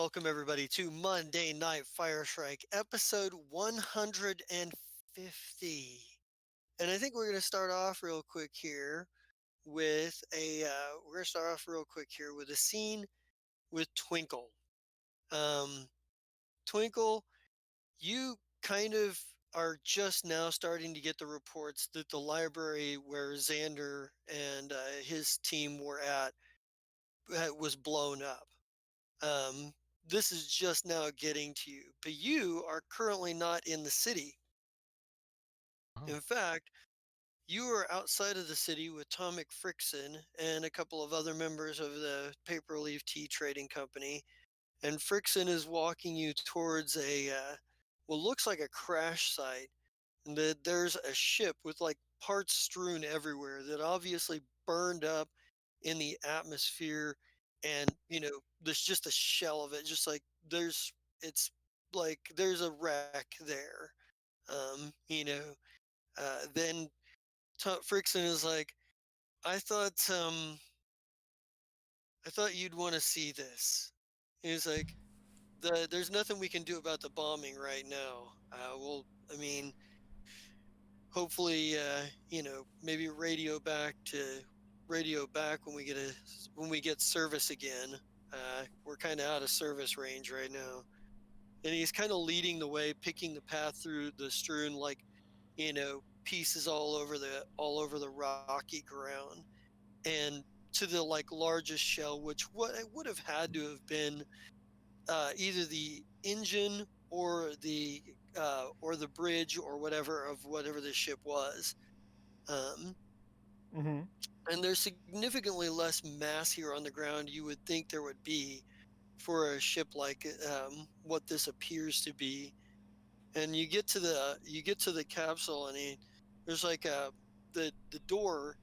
welcome everybody to Monday Night Fire Shrike, episode 150. And I think we're going to start off real quick here with a scene with Twinkle. Um, Twinkle, you kind of are just now starting to get the reports that the library where Xander and his team were at was blown up. Um, this is just now getting to you, but you are currently not in the city. Oh, In fact, you are outside of the city with Tom McFrickson and a couple of other members of the Paper Leaf Tea Trading Company. And Frickson is walking you towards what looks like a crash site. And there's a ship with like parts strewn everywhere that obviously burned up in the atmosphere. And, there's just a shell of it. Just like it's like there's a wreck there. Then Frickson is like, I thought, um, I thought you'd want to see this. He's like, there's nothing we can do about the bombing right now. I mean, hopefully, maybe radio back when we get service again. We're kind of out of service range right now, and he's kind of leading the way, picking the path through the strewn pieces all over the rocky ground, and to the like largest shell, which what it would have had to have been either the engine or the bridge or whatever the ship was. Um, Mm-hmm. and there's significantly less mass here on the ground you would think there would be for a ship like what this appears to be. And you get to the capsule, and there's like the door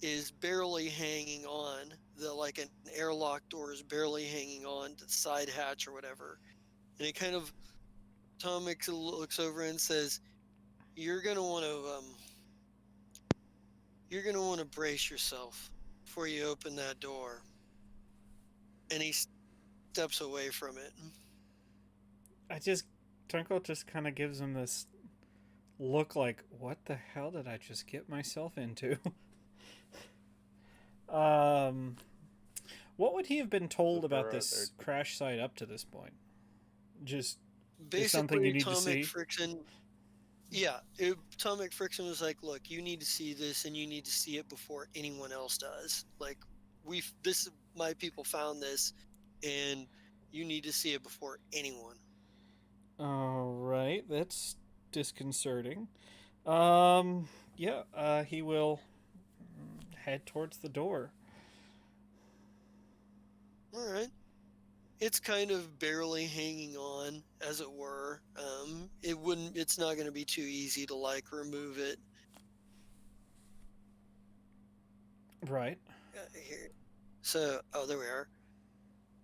is barely hanging on. The like an airlock door is barely hanging on the side hatch or whatever. And it kind of Tom looks over and says, "You're gonna want to you're gonna want to brace yourself before you open that door." And he steps away from it. I just Twinkle just kind of gives him this look like, what the hell did I just get myself into? um, what would he have been told about this crash site up to this point? Just there's something you Basically, need to see. Tom McFrickson was like, "Look, you need to see this, and you need to see it before anyone else does. Like, my people found this, and you need to see it before anyone." All right, that's disconcerting. Um, yeah, he will head towards the door. All right. It's kind of barely hanging on, as it were. It's not going to be too easy to like remove it. Right. Here. So, oh, there we are.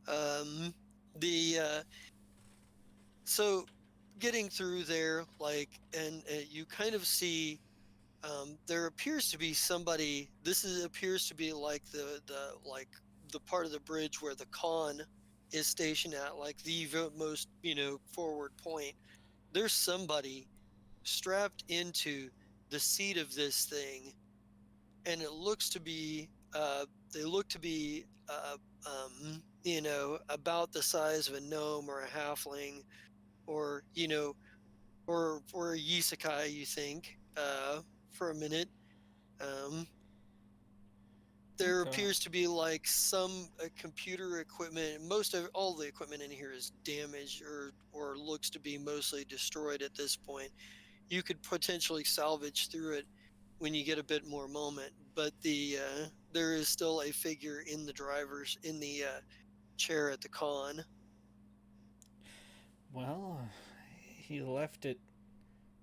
Um, the so getting through there, like, and you kind of see there appears to be somebody. Appears to be like the part of the bridge where the con is stationed at, like the most forward point. There's somebody strapped into the seat of this thing, and it looks to be they look to be about the size of a gnome or a halfling, or or a isekai, you think, for a minute. um, there Okay. appears to be like some computer equipment. Most of all the equipment in here is damaged or looks to be mostly destroyed at this point. You could potentially salvage through it when you get a bit more moment, but there is still a figure in the chair at the con. Well, he left it.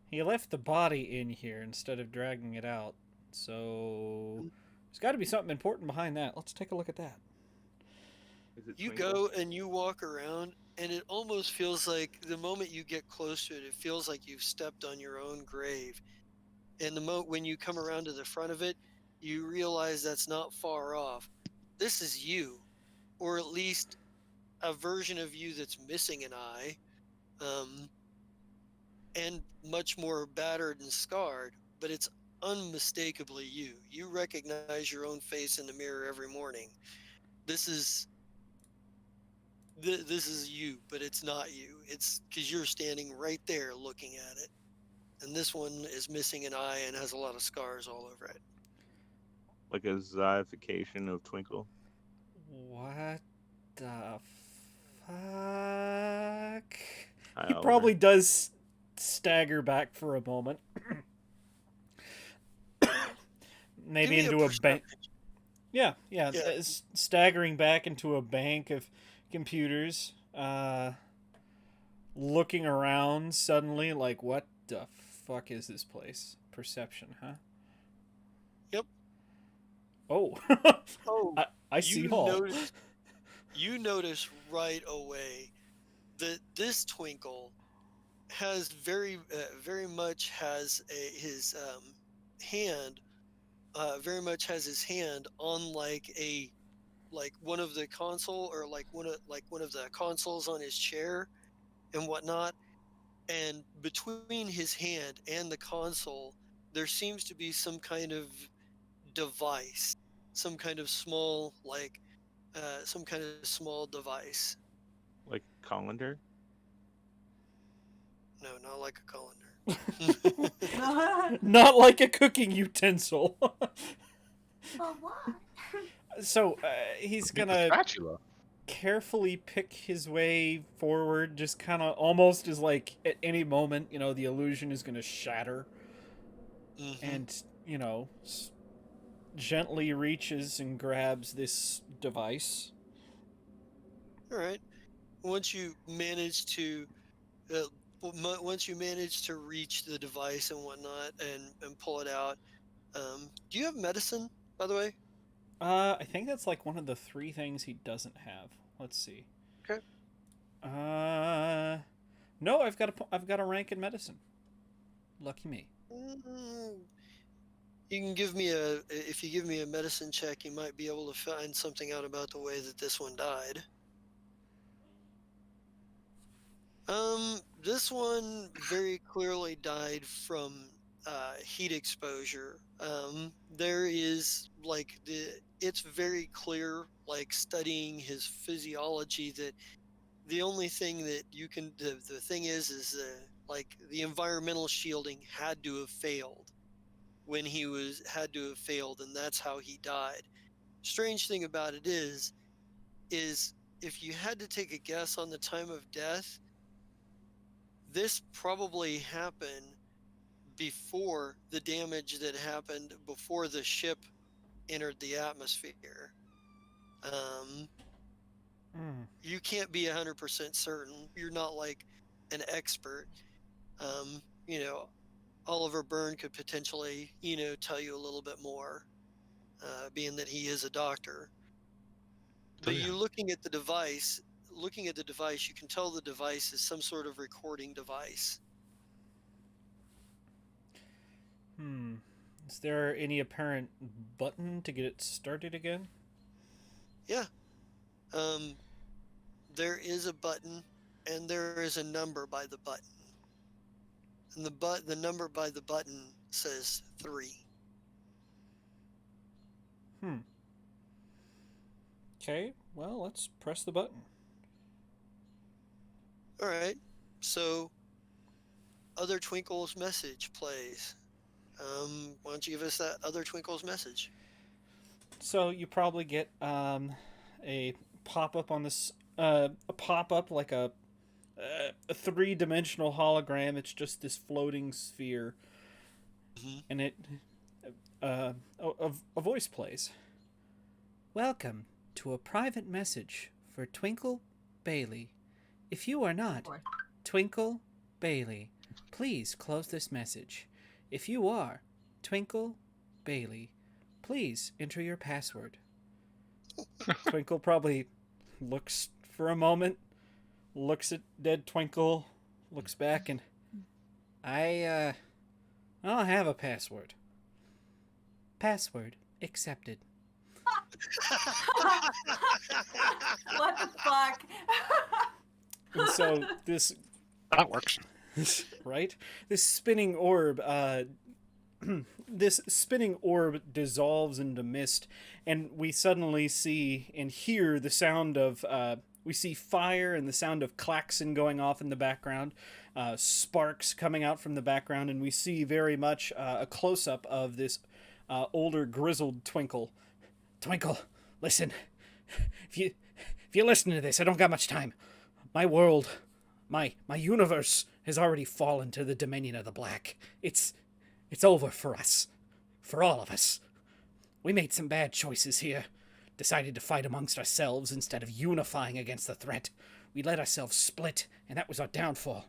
He left the body in here instead of dragging it out. So there's got to be something important behind that. Let's take a look at that. is it You Twinkle? go and you walk around, and it almost feels like the moment you get close to it, it feels like you've stepped on your own grave. And the moment when you come around to the front of it, you realize that's not far off. This is you, or at least a version of you that's missing an eye, and much more battered and scarred, but it's unmistakably you. You recognize your own face in the mirror every morning. This is this is you, but it's not you. It's because you're standing right there looking at it. And this one is missing an eye and has a lot of scars all over it. Like a zombification of Twinkle. What the fuck? Hi, He Oliver. probably does stagger back for a moment. Give Maybe me a into a bank. perception. Yeah, Yeah. staggering back into a bank of computers. Looking around suddenly, like, what the fuck is this place? Perception, huh? Yep. Oh, Oh, I see you Hall. notice you notice right away that this Twinkle has very much has his hand very much has his hand on like one of the console or like one of the consoles on his chair and whatnot. And between his hand and the console, there seems to be some kind of device, some kind of small some kind of small device. Like colander. No, not like a colander. Not like a cooking utensil. But what? So he's Could be the gonna spatula. carefully pick his way forward, just kind of almost as like at any moment, the illusion is gonna shatter, and gently reaches and grabs this device. All right. Once you manage to uh, once you manage to reach the device and whatnot and pull it out, do you have medicine, by the way? I think that's like one of the three things he doesn't have. Let's see. Okay. No, I've got a rank in medicine. Lucky me. Mm, you can give me a if you give me a medicine check, you might be able to find something out about the way that this one died. This one very clearly died from heat exposure. There is it's very clear, like studying his physiology, that the only thing that the thing is like the environmental shielding had to have failed when he was had to have failed, and that's how he died. Strange thing about it is if you had to take a guess on the time of death, this probably happened before the damage that happened before the ship entered the atmosphere. Um, Mm. you can't be 100% certain. You're not like an expert. Um, you know, Oliver Byrne could potentially, tell you a little bit more, being that he is a doctor. Oh, But yeah. you looking at the device, you can tell the device is some sort of recording device. Is there any apparent button to get it started again? Yeah. Um, there is a button and there is a number by the button. And the number by the button says 3. Okay, well, let's press the button. All right. So other Twinkle's message plays. Why don't you give us that other Twinkle's message? So you probably get a pop up on this, a pop up like a 3-dimensional hologram. It's just this floating sphere, Mm-hmm. and it a voice plays. Welcome to a private message for Twinkle Bailey. If you are not Twinkle Bailey, please close this message. If you are Twinkle Bailey, please enter your password. Twinkle probably looks for a moment, looks at dead Twinkle, looks back, and I don't have a password. Password accepted. What the fuck? And so this That works. right? This spinning orb this spinning orb dissolves into mist, and we suddenly see and hear the sound of we see fire and the sound of klaxon going off in the background, sparks coming out from the background, and we see very much a close-up of this older grizzled Twinkle. Twinkle, listen. If you listen to this, I don't got much time. My world, my universe has already fallen to the dominion of the Black. It's over for us. For all of us. We made some bad choices here. Decided to fight amongst ourselves instead of unifying against the threat. We let ourselves split, and that was our downfall.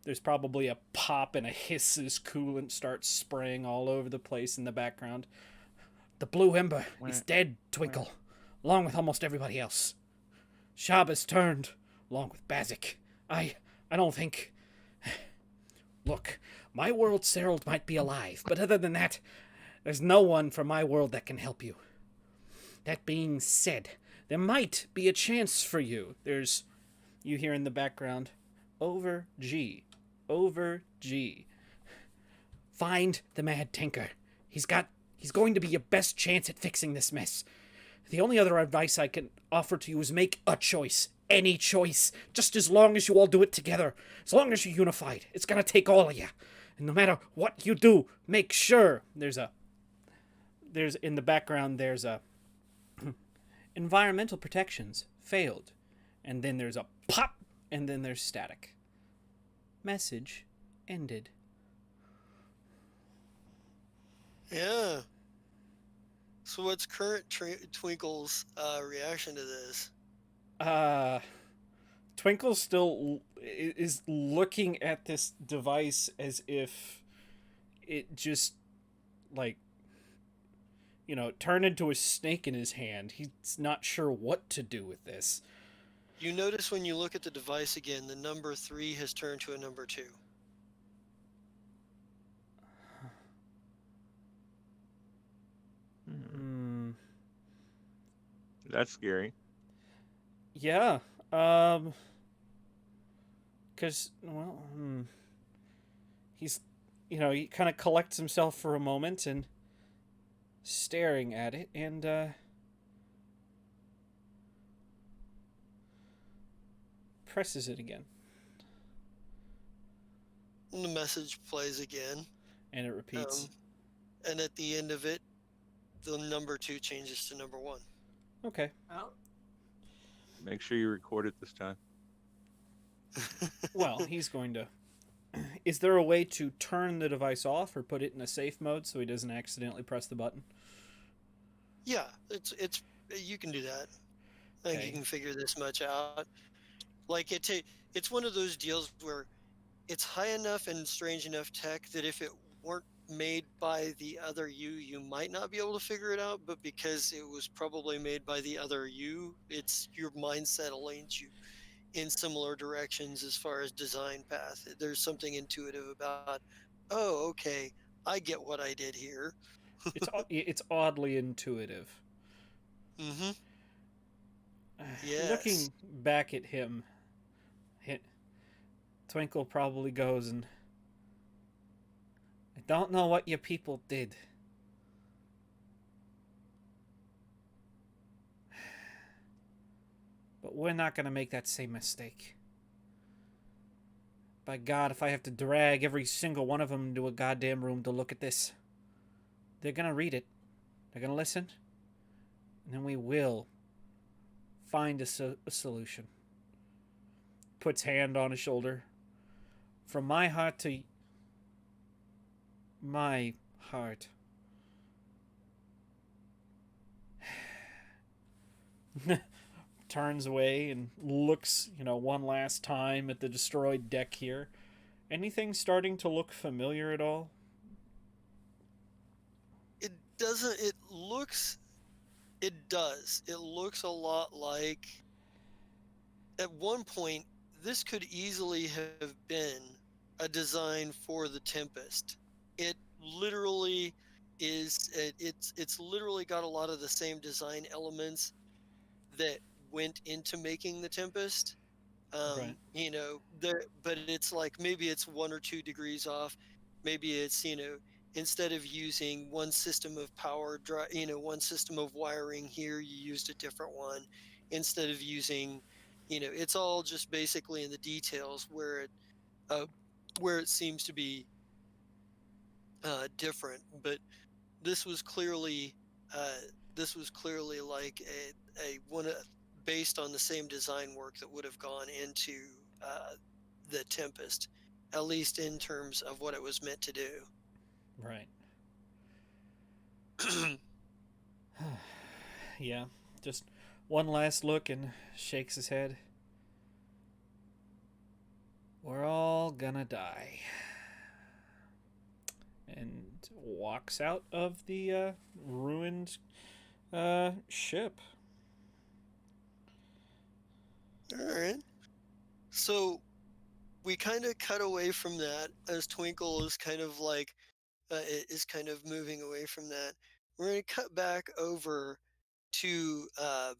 There's probably a pop and a hiss as coolant starts spraying all over the place in the background. The Blue Ember is dead, Twinkle, along with almost everybody else. Shaba's turned, along with Bazik. I don't think... Look, my world Serald might be alive, but other than that, there's no one from my world that can help you. That being said, there might be a chance for you. There's, you hear in the background, over G. Over G. Find the Mad Tinker. He's going to be your best chance at fixing this mess. The only other advice I can offer to you is make a choice. Any choice. Just as long as you all do it together. As long as you're unified. It's gonna take all of you. And no matter what you do, make sure. There's in the background, there's a environmental protections failed. And then there's a pop, and then there's static. Message ended. Yeah. So what's current Twinkle's reaction to this? Twinkle still is looking at this device as if it just, like, you know, turned into a snake in his hand. He's not sure what to do with this. You notice when you look at the device again, the number 3 has turned to a number 2. That's scary. Yeah. Because, well, he's, you know, he kind of collects himself for a moment and staring at it, and, presses it again. And the message plays again. And it repeats. And at the end of it, the number 2 changes to number 1. Okay. Oh. Make sure you record it this time. Well, he's going to... Is there a way to turn the device off or put it in a safe mode so he doesn't accidentally press the button? Yeah, it's you can do that. I think you can figure this much out. Like it's one of those deals where it's high enough and strange enough tech that if it weren't made by the other you might not be able to figure it out, but because it was probably made by the other you, it's your mindset leads you in similar directions as far as design path. There's something intuitive about, oh, okay, I get what I did here. It's oddly intuitive. Mm-hmm. Yes. Looking back at him, Twinkle probably goes and... I don't know what your people did. But we're not going to make that same mistake. By God, if I have to drag every single one of them into a goddamn room to look at this, they're going to read it. They're going to listen. And then we will find a solution. Puts hand on his shoulder. From my heart to my heart. Turns away and looks, you know, one last time at the destroyed deck here. Anything starting to look familiar at all? It doesn't. It does. It looks a lot like, at one point, this could easily have been a design for the Tempest. It literally it's literally got a lot of the same design elements that went into making the Tempest. Right. There, but it's like maybe it's 1 or 2 degrees off. Maybe it's, instead of using one system of one system of wiring here, you used a different one. Instead of using, it's all just basically in the details uh, where it seems to be different. But this was clearly uh, this was clearly like a one based on the same design work that would have gone into the Tempest, at least in terms of what it was meant to do. Right. Yeah. Just one last look and shakes his head. We're all gonna die. And walks out of the ruined ship. All right. So we kind of cut away from that as Twinkle is kind of like is kind of moving away from that. We're going to cut back over to I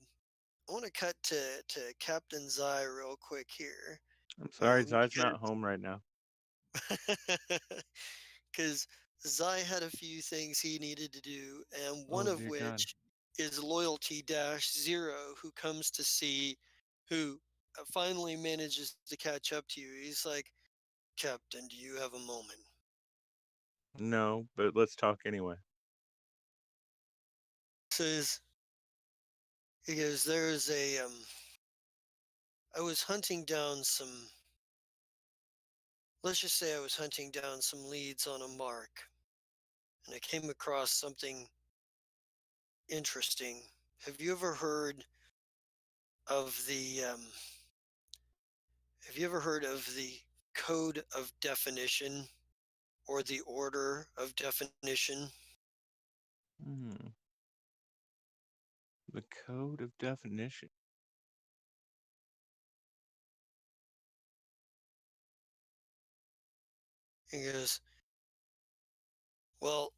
want to cut to Captain Zai real quick here. I'm sorry, Zai's not Because home right now. because Zai had a few things he needed to do, and one Oh of dear God. which is Loyalty Dash Zero, who comes to see, who finally manages to catch up to you. He's like, Captain, do you have a moment? No, but let's talk anyway. Says he goes, there's I was hunting down some. Let's just say I was hunting down some leads on a mark, and I came across something interesting. Have you ever heard of the Have you ever heard of the code of definition or the order of definition? Hmm. The code of definition. He goes, well,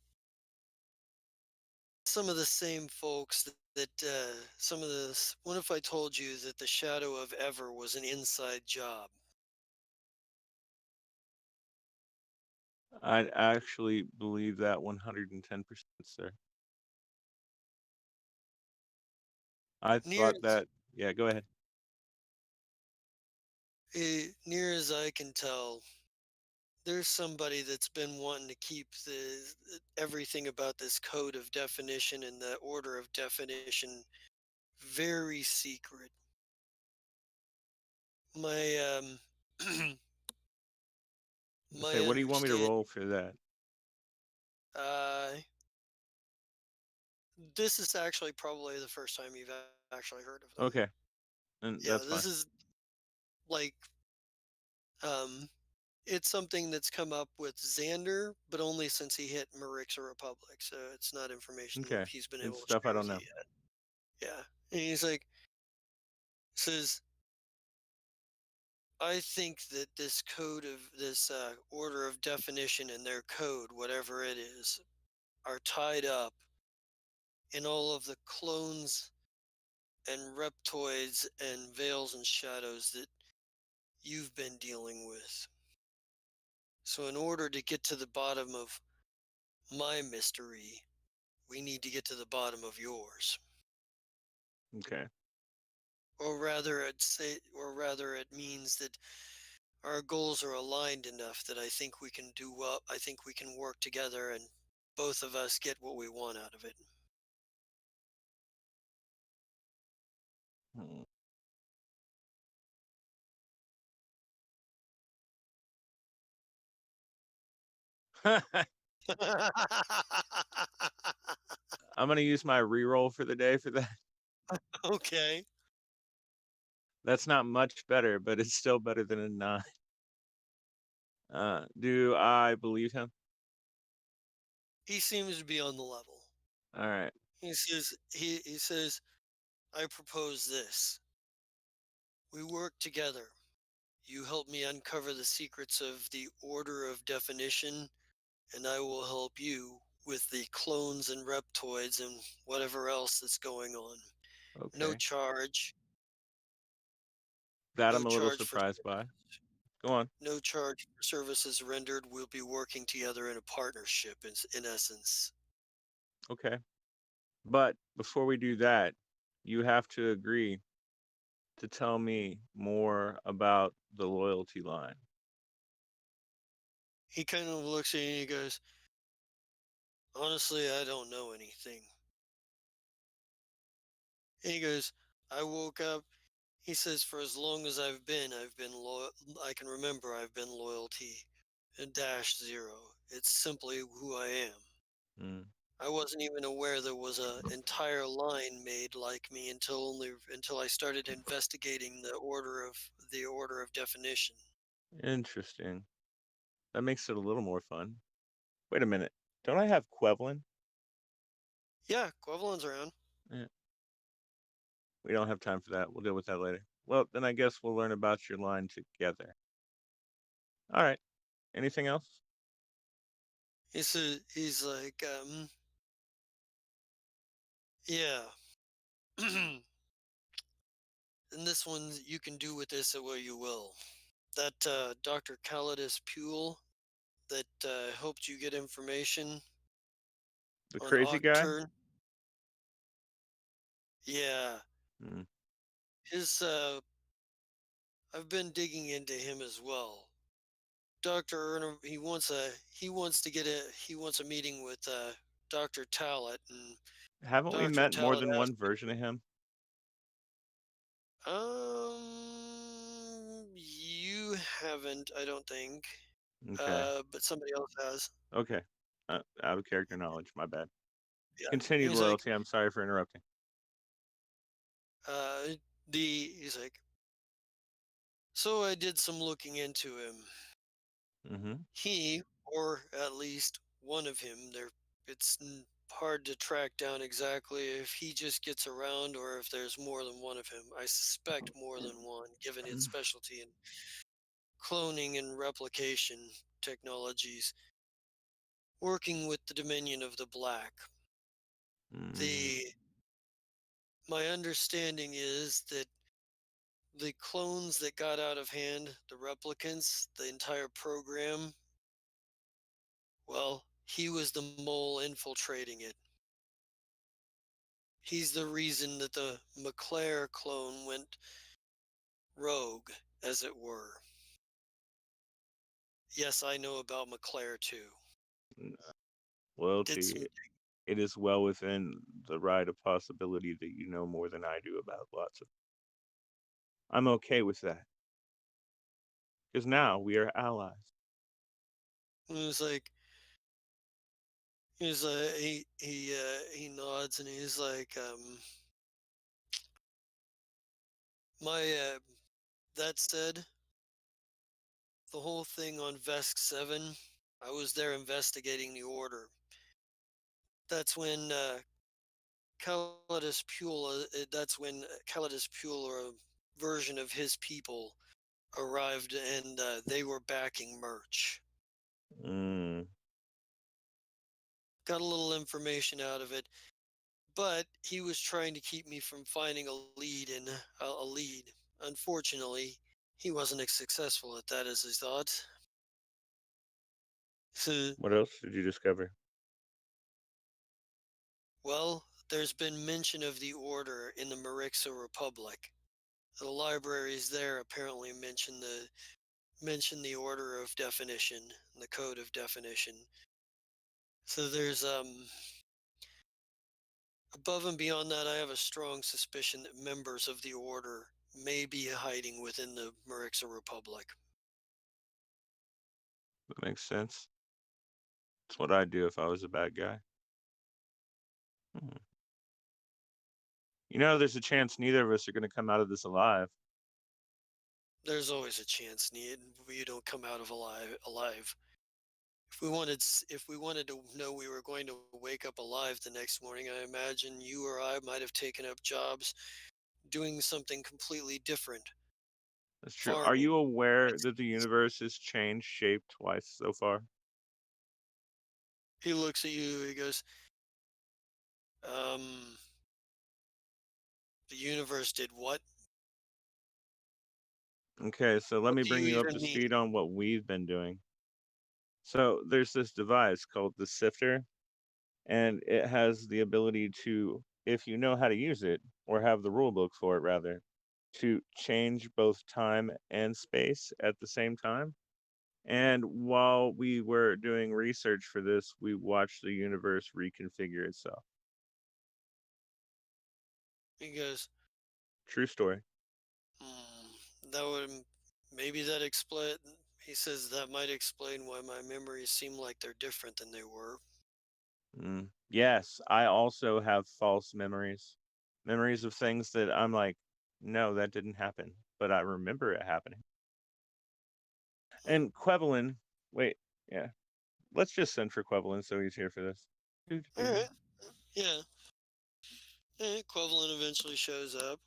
some of the same folks some of this. What if I told you that the Shadow of Ever was an inside job? I actually believe that 110%, sir. I Near thought that. Yeah, go ahead. near as I can tell, there's somebody that's been wanting to keep the everything about this code of definition and the order of definition very secret. My Say, my what do you want me to understand roll for that? uh this is actually probably the first time you've actually heard of them. Okay, and Yeah, that's this fine. is like um it's something that's come up with Xander, but only since he hit Marixa Republic, so it's not information Okay, he's been it's able to stuff I share don't with you know. yet. Yeah. And he's like, says, I think that this code of this order of definition and their code, whatever it is, are tied up in all of the clones and reptoids and veils and shadows that you've been dealing with. So, in order to get to the bottom of my mystery, we need to get to the bottom of yours. Okay. Or rather, it means that our goals are aligned enough that I think we can do well. I think we can work together and both of us get what we want out of it. Hmm. I'm gonna use my reroll for the day for that. Okay. That's not much better, but it's still better than a 9. Do I believe him? He seems to be on the level. All right. He says, I propose this. We work together. You help me uncover the secrets of the order of definition, and I will help you with the clones and reptoids and whatever else that's going on. No Okay. charge, That no I'm a little charge for surprised by. Go on. no charge for services rendered. We'll be working together in a partnership in essence. Okay. But before we do that, you have to agree to tell me more about the loyalty line. He kind of looks at you and he goes, honestly, I don't know anything. And he goes, I woke up. He says, for as long as I've been loyal. I can remember I've been loyalty and dash zero. It's simply who I am. Mm. I wasn't even aware there was a entire line made like me until I started investigating the order of definition. Interesting. That makes it a little more fun. Wait a minute. Don't I have Quevlin? Yeah, Quevlin's around. Eh, we don't have time for that. We'll deal with that later. Well, then I guess we'll learn about your line together. All right. Anything else? He's like, yeah. And this one you can do with this what you will. That Dr. Calidus Puel that helped you get information The on crazy guy? Octurn. Yeah, Mm. his I've been digging into him as well. Dr. Erner, he wants a meeting with Dr. Tallet, and Haven't we Dr. met more Tallet than one asked me, version of him? you haven't, I don't think, Okay. but somebody else has. Okay. Out of character knowledge. My bad. Yeah, Continued he's like, loyalty. I'm sorry for interrupting. uh, he's like, so I did some looking into him. Mm-hmm. He, or at least one of him, hard to track down exactly if he just gets around or if there's more than one of him. I suspect more than one, given its specialty in cloning and replication technologies, working with the Dominion of the Black. Mm. The My understanding is that the clones that got out of hand, the replicants, the entire program, well, he was the mole infiltrating it. He's the reason that the McClare clone went rogue, as it were. Yes, I know about McClare too. Did Loyalty. some It is well within the right of possibility that you know more than I do about lots of. I'm okay with that because now we are allies. It was like he nods and he's like, my that said, the whole thing on Vesk 7, I was there investigating the order. That's when Calidus Puel or a version of his people arrived and they were backing merch. Mm. Got a little information out of it, but he was trying to keep me from finding a lead. Unfortunately, he wasn't as successful at that as he thought. So, What else did you discover? well, there's been mention of the order in the Marixa Republic. The libraries there apparently mention the order of definition, the code of definition. So there's above and beyond that, I have a strong suspicion that members of the order may be hiding within the Marixa Republic. That makes sense. It's what I'd do if I was a bad guy. Hmm. You know, there's a chance neither of us are going to come out of this alive. There's always a chance, you don't come out of alive. If we wanted to know we were going to wake up alive the next morning, I imagine you or I might have taken up jobs doing something completely different. That's true. Are Farming. you aware that the universe has changed shape twice so far? he looks at you. He goes, um, the universe did what? Okay, so let What me do bring you you up to even mean? speed on what we've been doing. So there's this device called the sifter, and it has the ability to, if you know how to use it, or have the rule book for it rather, to change both time and space at the same time. And while we were doing research for this, we watched the universe reconfigure itself. He goes, True story. that would maybe that explain. He says that might explain why my memories seem like they're different than they were. Yes, I also have false memories. Memories of things that I'm like, no, that didn't happen, but I remember it happening. And Quevelin, wait, yeah, let's just send for Quevelin so he's here for this. All right, yeah. Equivalent eventually shows up.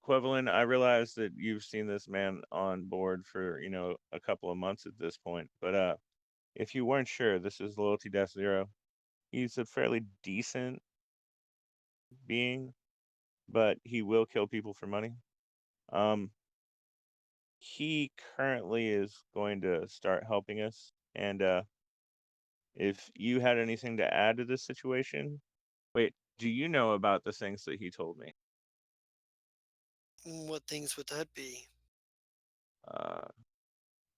Quevelin, I realize that you've seen this man on board for, a couple of months at this point, but if you weren't sure, this is Loyalty Death Zero. He's a fairly decent being, but he will kill people for money. Um, he currently is going to start helping us, and if you had anything to add to this situation, wait, do you know about the things that he told me? What things would that be? I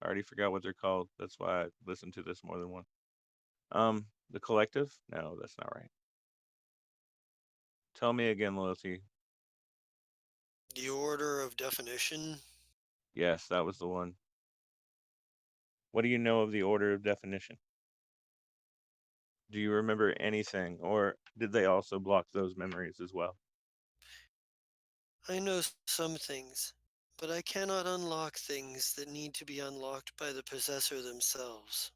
already forgot what they're called. That's why I listened to this more than once. The collective? No, that's not right. Tell me again, Loyalty. The order of definition? Yes, that was the one. What do you know of the order of definition? Do you remember anything, or did they also block those memories as well? I know some things, but I cannot unlock things that need to be unlocked by the possessor themselves.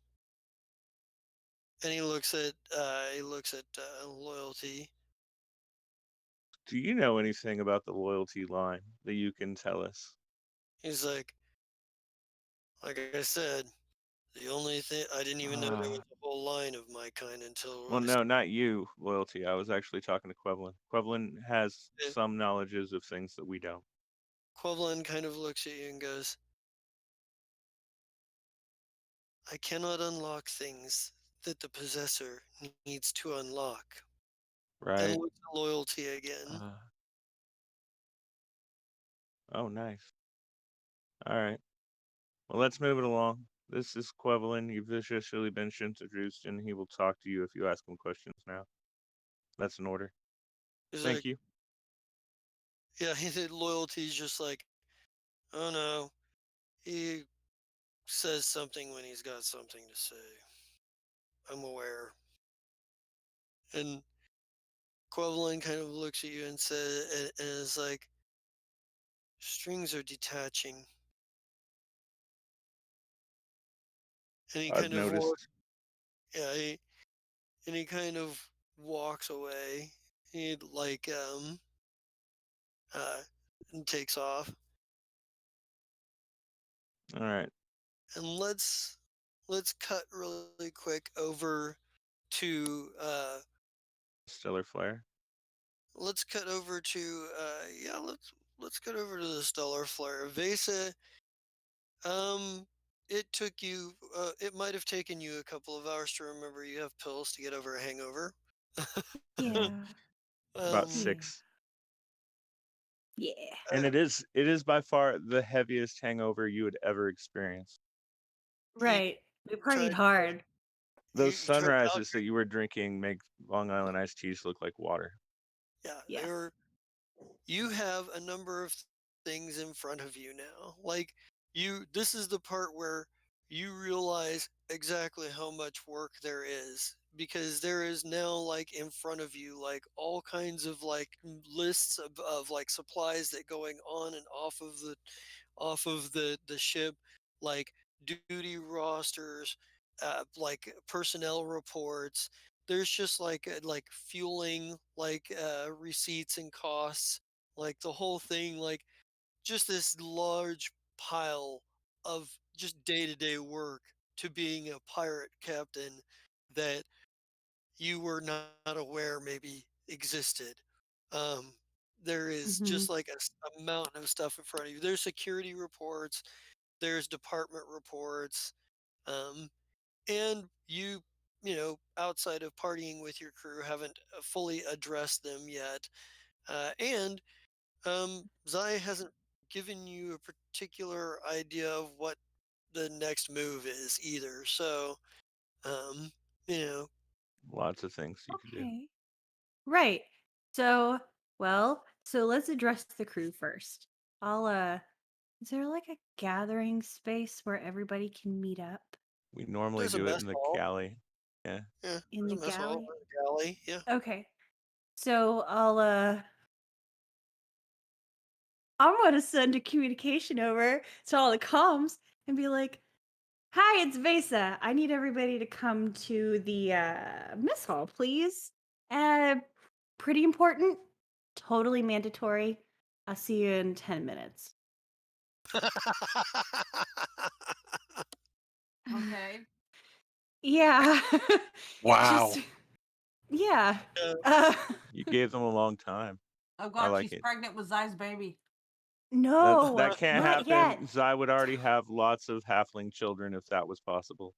And he looks at loyalty. Do you know anything about the loyalty line that you can tell us? He's like I said, the only thing I didn't even know there was Uh, a whole line of my kind until well, I no, not you, Loyalty. I was actually talking to Quevelin. Quevelin has started. some knowledges of things that we don't. Quevlin kind of looks at you and goes, I cannot unlock things that the possessor needs to unlock. And Right? looks at loyalty again. Uh, oh, nice. All right. Well, let's move it along. This is Quevelin. You've officially been introduced, and he will talk to you if you ask him questions now. That's an order. He's Thank like, you. yeah, he said loyalty's just like, oh no. He says something when he's got something to say. I'm aware. And Quevlin kind of looks at you and says, and is like, strings are detaching. And he I've kind of walks, noticed. yeah, and he kind of walks away. He uh, and takes off. All right. And let's cut really quick over to Stellar Flare. let's cut over to yeah, let's cut over to the stellar flare. Vesa, um it might have taken you a couple of hours to remember you have pills to get over a hangover. Yeah. About um Yeah. 6. Yeah. And uh, it is by far the heaviest hangover you would ever experience. you Right. We partied tried hard. Those you tried sunrises doctor. that you were drinking make Long Island iced teas look like water. Yeah, they Yes. were. You have a number of things in front of you now. Like this is the part where you realize exactly how much work there is because there is now like in front of you like all kinds of like lists of like supplies that going on and off of the ship, like duty rosters, like personnel reports. There's just like fueling, like receipts and costs, like the whole thing, like just this large pile of just day to day work. to being a pirate captain that you were not aware maybe existed. Um, there is Mhm. just like a mountain of stuff in front of you. There's security reports, there's department reports, um, and outside of partying with your crew, haven't fully addressed them yet. And Zai hasn't given you a particular idea of what the next move is either. So, um, you know, Lots of things you could do. Okay. Right. So, so let's address the crew first. I'll is there like a gathering space where everybody can meet up We normally there's a do it mess in the hall. galley. Yeah. Yeah, in there's the a mess hall galley? or a galley. Yeah. Okay. So I'm gonna send a communication over to all the comms and be like, "Hi, it's Vesa. I need everybody to come to the mess hall, please. Uh, pretty important, totally mandatory. I'll see you in 10 minutes." Okay. Yeah. Wow. Just yeah. Yeah. Uh, You gave them a long time. Oh I God, like she's it. pregnant with Zai's baby. no, That can't not yet. happen. Zai would already have lots of halfling children if that was possible.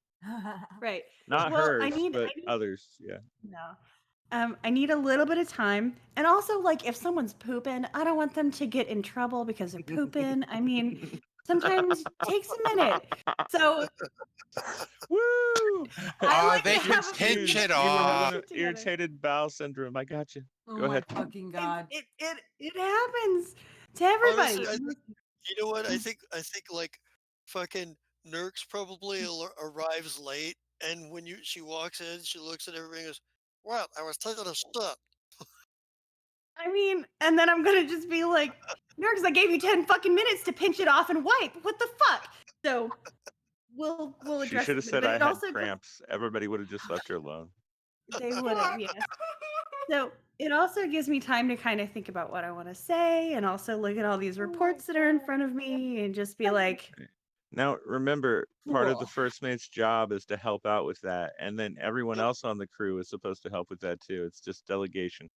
Right. Not Well, hers, but others. Yeah. no. I need a little bit of time. And also, like, if someone's pooping, I don't want them to get in trouble because they're pooping. I mean, sometimes it takes a minute. So Woo! I like They to can have a few pinch Excuse. it minutes to You were get my having off. an shit together. irritated bowel syndrome. I got you. Oh Go my ahead. fucking God. It happens to Honestly, everybody. I think you know what I think like fucking Nurks probably arrives late, and when you she walks in, she looks at everybody and goes, "Well, I was taking a shit." I mean, and then I'm gonna just be like, Nerds, I gave you 10 fucking minutes to pinch it off and wipe. What the fuck? So we'll She address should it have in a minute. said But I it had also gives cramps. Everybody would have just left her alone. they would have, yes. So it also gives me time to kind of think about what I want to say and also look at all these reports that are in front of me and just be like, Now, remember, part of the cool. first mate's job is to help out with that, and then everyone else on the crew is supposed to help with that too. It's just delegation.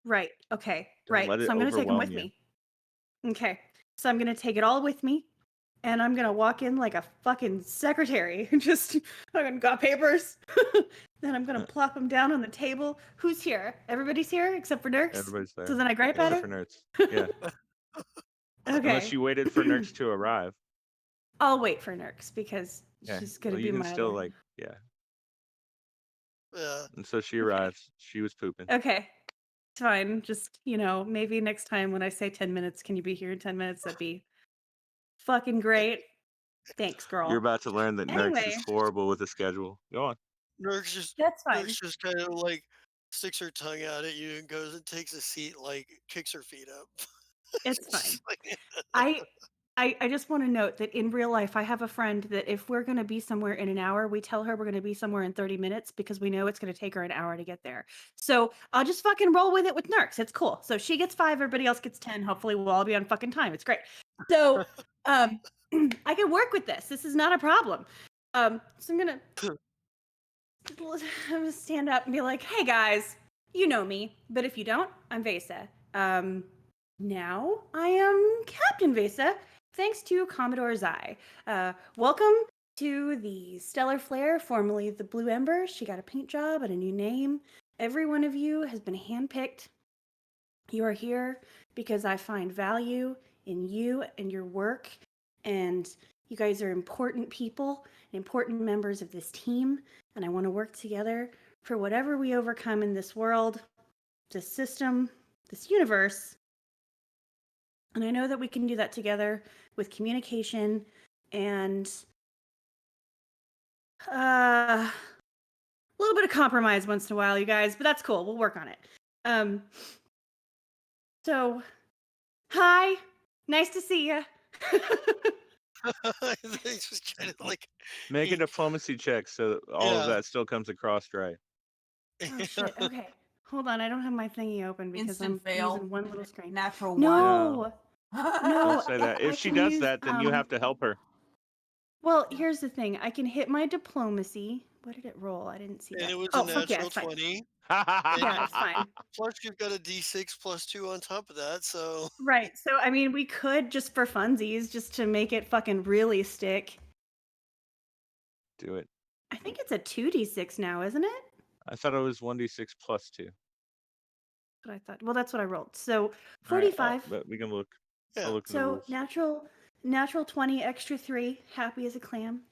Right. Okay. Don't Right. let it So I'm going to take them overwhelm with you. me. Okay. So I'm going to take it all with me and I'm going to walk in like a fucking secretary and just, I got papers. Then I'm going to plop them down on the table. Who's here? Everybody's here except for Nurks. Everybody's So there, then I gripe at except her. for nerds. Yeah, unless Okay. you waited for Nerks to arrive. I'll wait for Nurks because Yeah, she's going well, to you be can my still other. yeah. Yeah. And so she Okay. arrives. She was pooping. Okay. It's fine. Just, maybe next time when I say 10 minutes, can you be here in 10 minutes? That'd be fucking great. Thanks, You're girl. about to learn that Nerks is Anyway, horrible with a schedule. Go on. Nurks just that's Nurks fine. just kind of like sticks her tongue out at you and goes and takes a seat, like kicks her feet up. It's fine. Just like, I I just want to note that in real life, I have a friend that if we're going to be somewhere in an hour, we tell her we're going to be somewhere in 30 minutes because we know it's going to take her an hour to get there. So I'll just fucking roll with it with Nurks. It's cool. So she gets 5, everybody else gets 10. Hopefully we'll all be on fucking time. It's great. So I can work with this. This is not a problem. So I'm gonna stand up and be like, "Hey guys, you know me, but if you don't, I'm Vesa. Now I am Captain Vesa, thanks to Commodore Zai. Welcome to the Stellar Flare, formerly the Blue Ember. She got a paint job and a new name. Every one of you has been handpicked. You are here because I find value in you and your work, and you guys are important people, important members of this team, and I want to work together for whatever we overcome in this world, this system, this universe. And I know that we can do that together with communication and a little bit of compromise once in a while, you guys, but that's cool. We'll work on it. So, hi, nice to see you. it's just kind of like, Make a diplomacy check so that all of yeah. that still comes across right. Oh shit. Okay. Hold on. I don't have my thingy open because Instant I'm fail. using one little screen. Natural one. No. Don't No. say that. I If she can does use that, then you have to help her. Well, here's the thing. I can hit my diplomacy. What did it roll? I didn't see And that. it was a Oh, fuck yeah, natural it's fine. 20. Yeah, And it's fine. plus, you've got a d6 plus 2 on top of that. So, Right. So, I mean, we could just for funsies, just to make it fucking really stick. Do it. I think it's a 2d6 now, isn't it? I thought it was 1d6 plus 2. What I thought. Well, that's what I rolled. So All right, 45. but we can look. yeah. I'll look in the So rules. natural 20, extra 3. Happy as a clam.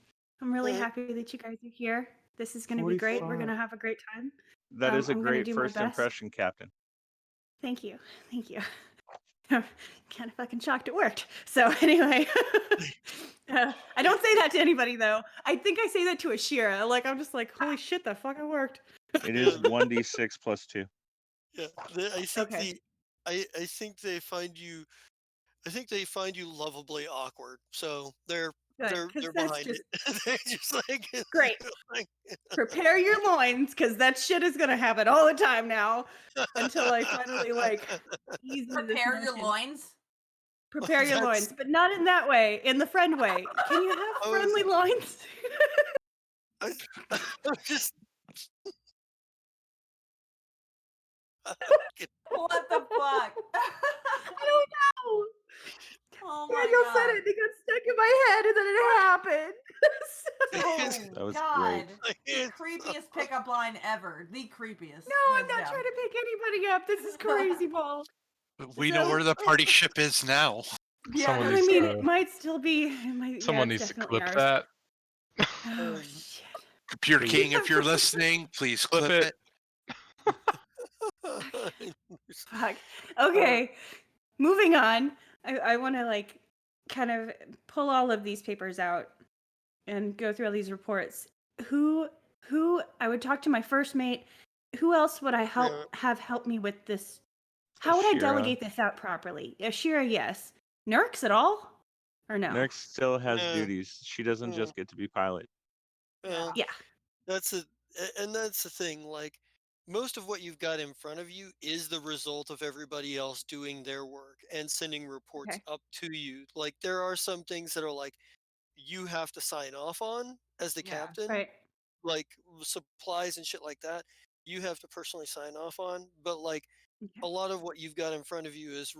I'm really Alright. happy that you guys are here. This is going to be great. We're going to have a great time. That is a I'm going to great do my first best. impression, Captain. Thank you. Thank you. I'm kind of fucking shocked it worked. So anyway, I don't say that to anybody though. I think I say that to Ashira. Like I'm just like, holy shit, that fucking worked. It is 1d6 plus 2. Yeah. I think Okay. I think they find you. I think they find you lovably awkward. So they're Good, they're because they're that's behind just it. They're just like, great. like Prepare your loins, because that shit is gonna happen all the time now until I finally like ease into this Prepare your notion. loins. Prepare your That's- loins, but not in that way, in the friend way. Can you have I was- friendly loins? I, I'm just. What the fuck? I don't know. Oh my Daniel said god. it, and it got stuck in my head, and then it happened. Oh That was god. great. The creepiest pickup line ever. The creepiest. No, I'm hands not down. trying to pick anybody up. This is crazy, Paul. We know where the party ship is now. Yeah, Someone I needs mean, to- it might still be. It might, Someone yeah, it's needs to definitely clip ours. that. Oh shit! Computer Please. King, if you're listening, please Clip clip it. it. Fuck. Okay, moving on. I want to like kind of pull all of these papers out and go through all these reports. Who I would talk to my first mate. Who else would I have help me with this? How would I Ashira. delegate this out properly? Ashira, yes. Nurks at all? Or no? Nurk still has Yeah. duties. She doesn't just get to be pilot. Well, Yeah. and that's the thing. Like, most of what you've got in front of you is the result of everybody else doing their work and sending reports Okay. up to you. Like, there are some things that are like you have to sign off on as the Yeah. captain, Right. like supplies and shit like that. You have to personally sign off on, but like Okay. a lot of what you've got in front of you is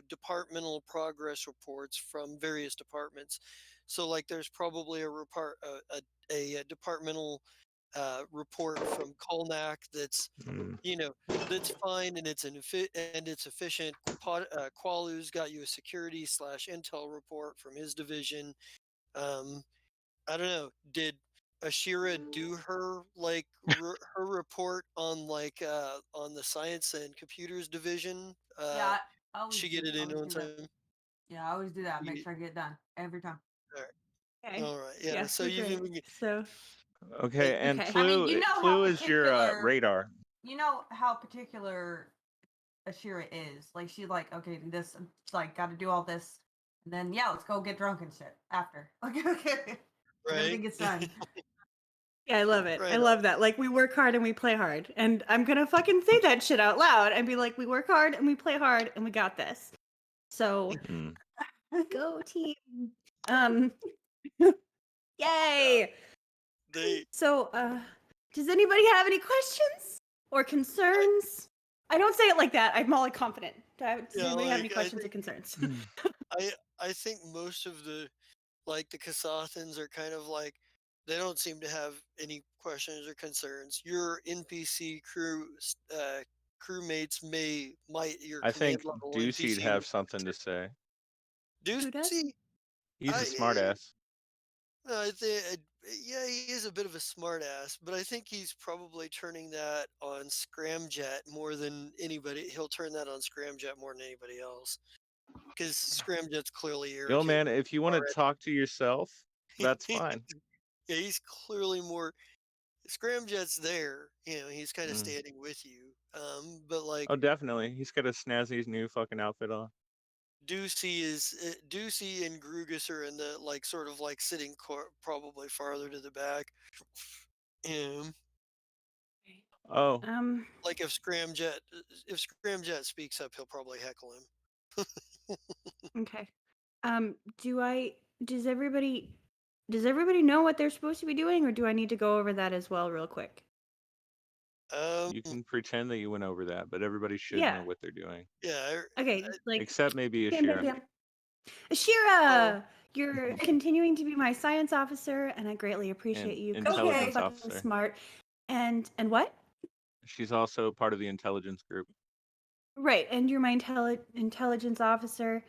departmental progress reports from various departments. So like there's probably a departmental report from Colnac that's Mm. that's fine and it's efficient. Qualu's got you a security/intel report from his division. I don't know. Did Ashira do her her report on on the science and computers division? Yeah, I always She get do- it in always on do that. time. Yeah, I always do that. Make You- sure I get it done every time. All right. Okay. All right. Yeah. Yes, So you're you've great. even So Okay, and Okay. I mean, Clue, you know how Clue is your particular- radar. You know how particular Ashira is. Like she's like, okay, this like got to do all this, and then yeah, let's go get drunk and shit after. Like okay, everything right. gets done. yeah, I love it. Right I on. love that. Like we work hard and we play hard. And I'm gonna fucking say that shit out loud and be like, we work hard and we play hard and we got this. So Mm. go team. Um Yay! They So does anybody have any questions or concerns? I don't say it like that. I'm all like confident. Does Yeah, anybody have any like, I questions or think- concerns? I think most of the Kasathans are kind of like they don't seem to have any questions or concerns. Your NPC crewmates might your I command think level Deucey'd NPC have would- something to say. Who does? Deucey, He's I- a smartass. I think, yeah, he is a bit of a smartass, but I think he's probably turning that on Scramjet more than anybody. He'll turn that on Scramjet more than anybody else, because Scramjet's clearly irritated. Yo, man, if you want already. to talk to yourself, that's fine. Yeah, he's clearly more. Scramjet's there, he's kind of Mm. standing with you. But like Oh, definitely. He's got a snazzy new fucking outfit on. Ducey and Grugus are in the sort of sitting probably farther to the back. Oh, Like if Scramjet speaks up, he'll probably heckle him. Okay. Does everybody does everybody know what they're supposed to be doing, or do I need to go over that as well, real quick? You can pretend that you went over that, but everybody should know Yeah. what they're doing, Yeah. Okay, just like except maybe bam, bam, Ashira bam. Oh. Ashira, you're continuing to be my science officer, and I greatly appreciate and you because you're so intelligence Okay. fucking officer. smart. And what? She's also part of the intelligence group. Right, and you're my intelligence officer.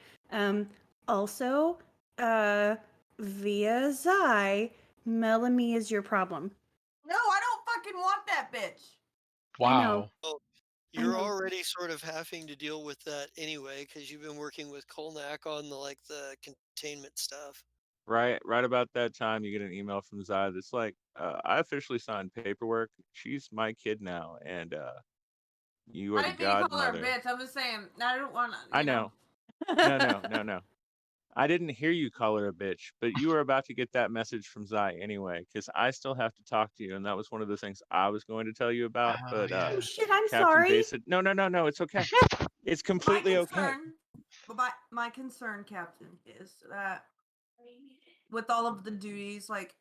Also, uh, via Zai, Melanie is your problem. No, I don't fucking want that bitch. I know. Wow. Well, I you're know. already sort of having to deal with that anyway because you've been working with Kolnak on the containment stuff. Right about that time, you get an email from Zai that's like, I officially signed paperwork. She's my kid now, and you are I the didn't mean to call her a godmother. bitch. I'm just saying, I don't want to, I know. No. I didn't hear you call her a bitch, but you were about to get that message from Zai anyway, because I still have to talk to you, and that was one of the things I was going to tell you about. Oh, But yeah. Oh shit, I'm Captain sorry. Base said, no, it's okay. It's My completely okay. concern, my concern, Captain, is that with all of the duties, like,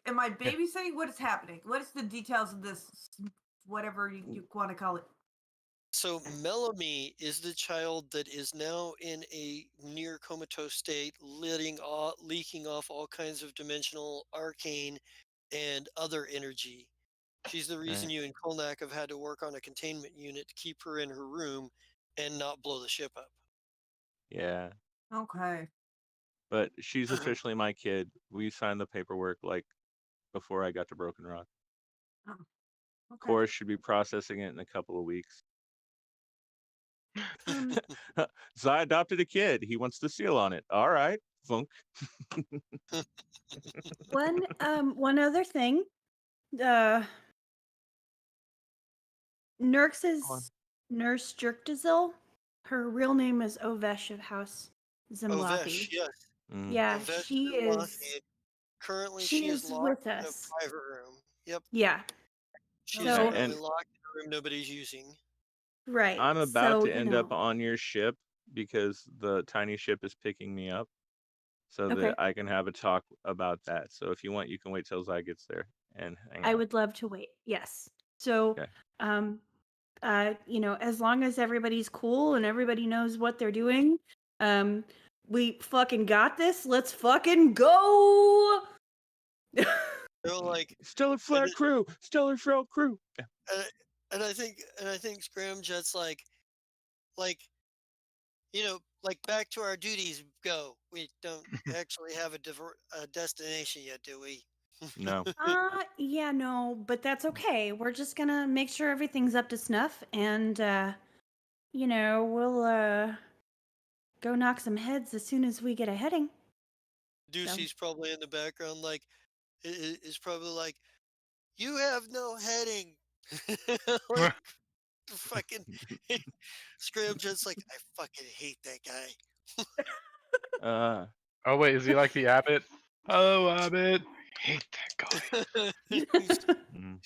am I babysitting? What is happening? What is the details of this? Whatever you want to call it. So Melanie is the child that is now in a near comatose state, leaking off all kinds of dimensional arcane and other energy. She's the reason Right. you and Kolnak have had to work on a containment unit to keep her in her room and not blow the ship up. Yeah. Okay. But she's officially my kid. We signed the paperwork like before I got to Broken Rock. Oh, okay. Chorus should be processing it in a couple of weeks. Um, Zai adopted a kid. He wants the seal on it. All right. Funk. one other thing. Uh, Nurx on. is Nurse Jerkdazil. Her real name is Ovesh of House Ovesh, Zimlathi. yes. Mm. Yeah, Ovesh she is. Zimlathi. Currently, She she is is locked with in a us. private room. Yep. Yeah. She's Okay. So currently And locked in a room nobody's using. right. I'm about So to end up on your ship because the tiny ship is picking me up so that Okay. I can have a talk about that. So if you want, you can wait till Zai gets there and hang I out. would love to wait. Yes. So, Okay. as long as everybody's cool and everybody knows what they're doing, we fucking got this. Let's fucking go. They're like, Stellar Flare Crew! Stellar Flare Crew! Yeah. and I think Scramjet's like, like back to our duties. Go. We don't actually have a destination yet, do we? No. Yeah, no, but that's okay. We're just gonna make sure everything's up to snuff, and we'll go knock some heads as soon as we get a heading. Ducey's probably in the background, is probably like, you have no heading. Like fucking Scramjet's like, I fucking hate that guy. Uh, Oh wait, is he like the abbot? Oh, abbot, hate that guy. He's, mm,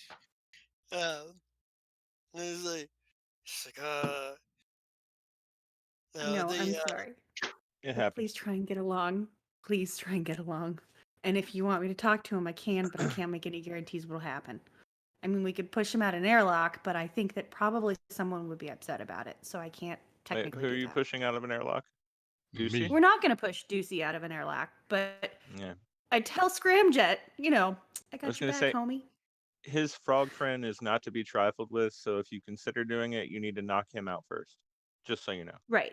um, he's like, No, I'm the sorry. it But please happens. try and get along. Please try and get along. And if you want me to talk to him, I can, but I can't make any guarantees what'll happen. I mean, we could push him out an airlock, but I think that probably someone would be upset about it, so I can't Wait, technically who are do you that. pushing out of an airlock? Ducey? We're not going to push Ducey out of an airlock, but Yeah. I tell Scramjet, I I got was your going to back, say, homie. his frog friend is not to be trifled with, so if you consider doing it, you need to knock him out first. Just so you know. Right.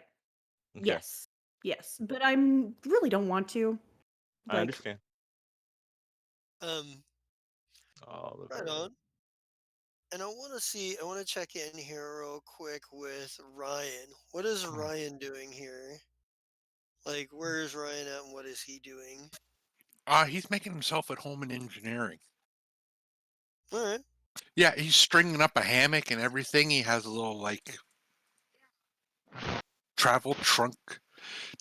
Okay. Yes. But I really don't want to. I understand. um, All of right it. on. And I want to check in here real quick with Ryan. What is Ryan doing here? Like, where is Ryan at and what is he doing? He's making himself at home in engineering. All right. Yeah, he's stringing up a hammock and everything. He has a little like travel trunk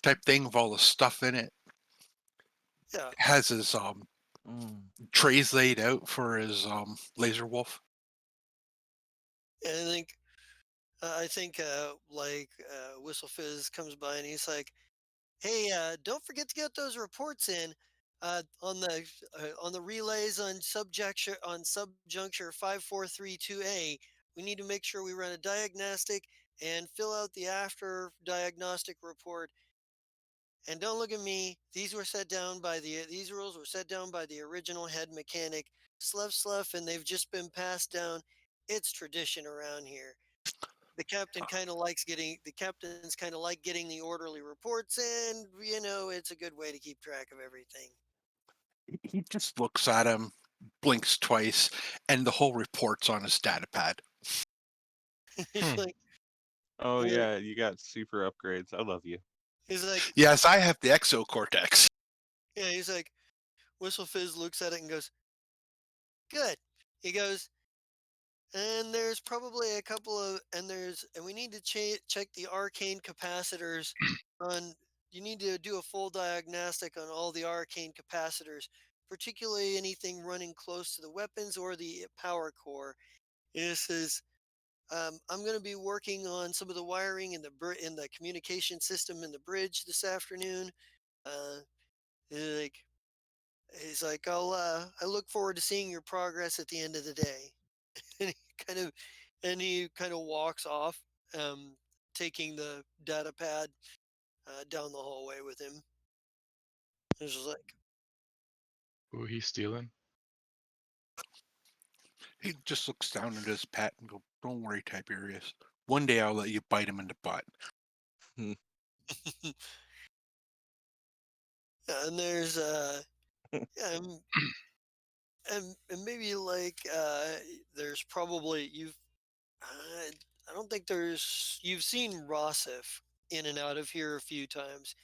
type thing with all the stuff in it. Yeah. Has his Mm. trays laid out for his laser wolf. And Whistle Fizz comes by and he's like, hey, don't forget to get those reports in. On the relays on subjuncture 5432A, we need to make sure we run a diagnostic and fill out the after diagnostic report. And don't look at me. These rules were set down by the original head mechanic, Sluff, and they've just been passed down. It's tradition around here. The captains kind of like getting the orderly reports in. It's a good way to keep track of everything. He just looks at him, blinks twice, and the whole report's on his data pad. He's Hmm. like, Oh he's like, yeah, you got super upgrades. I love you. he's like, Yes, I have the exocortex. yeah, he's like, Whistle Fizz looks at it and goes, good. He goes, and there's probably a couple of, and we need to check the arcane capacitors on, you need to do a full diagnostic on all the arcane capacitors, particularly anything running close to the weapons or the power core. This is, I'm going to be working on some of the wiring in the communication system in the bridge this afternoon. Uh, he's like, I look forward to seeing your progress at the end of the day. and he kind of, and he kind of walks off, um, taking the data pad down the hallway with him. It's just like, Who he's stealing? He just looks down at his pet and goes, "Don't worry, Tiberius. One day I'll let you bite him in the butt." and there's yeah, and maybe like there's probably I don't think you've seen Rossif in and out of here a few times.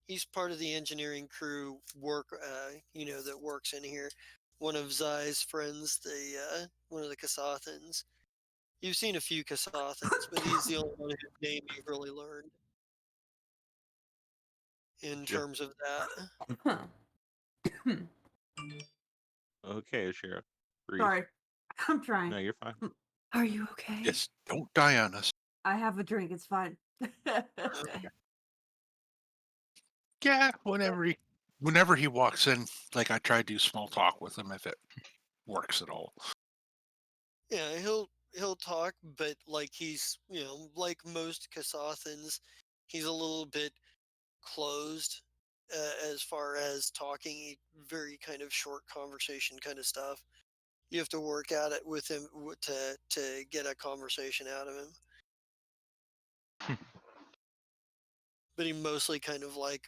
He's part of the engineering crew that works in here. One of Zai's friends, one of the Kasathans. You've seen a few Kasathans, but he's the only one whose name you've really learned in Sure. terms of that. Okay, Sheriff. Breathe. Sorry, I'm trying. No, you're fine. Are you okay? Yes, don't die on us. I have a drink. It's fine. Okay. Yeah, whenever he walks in, like I try to do small talk with him if it works at all. Yeah, he'll talk, but like he's like most Kasathans, he's a little bit closed as far as talking. Very kind of short conversation kind of stuff. You have to work at it with him to get a conversation out of him. But he mostly kind of like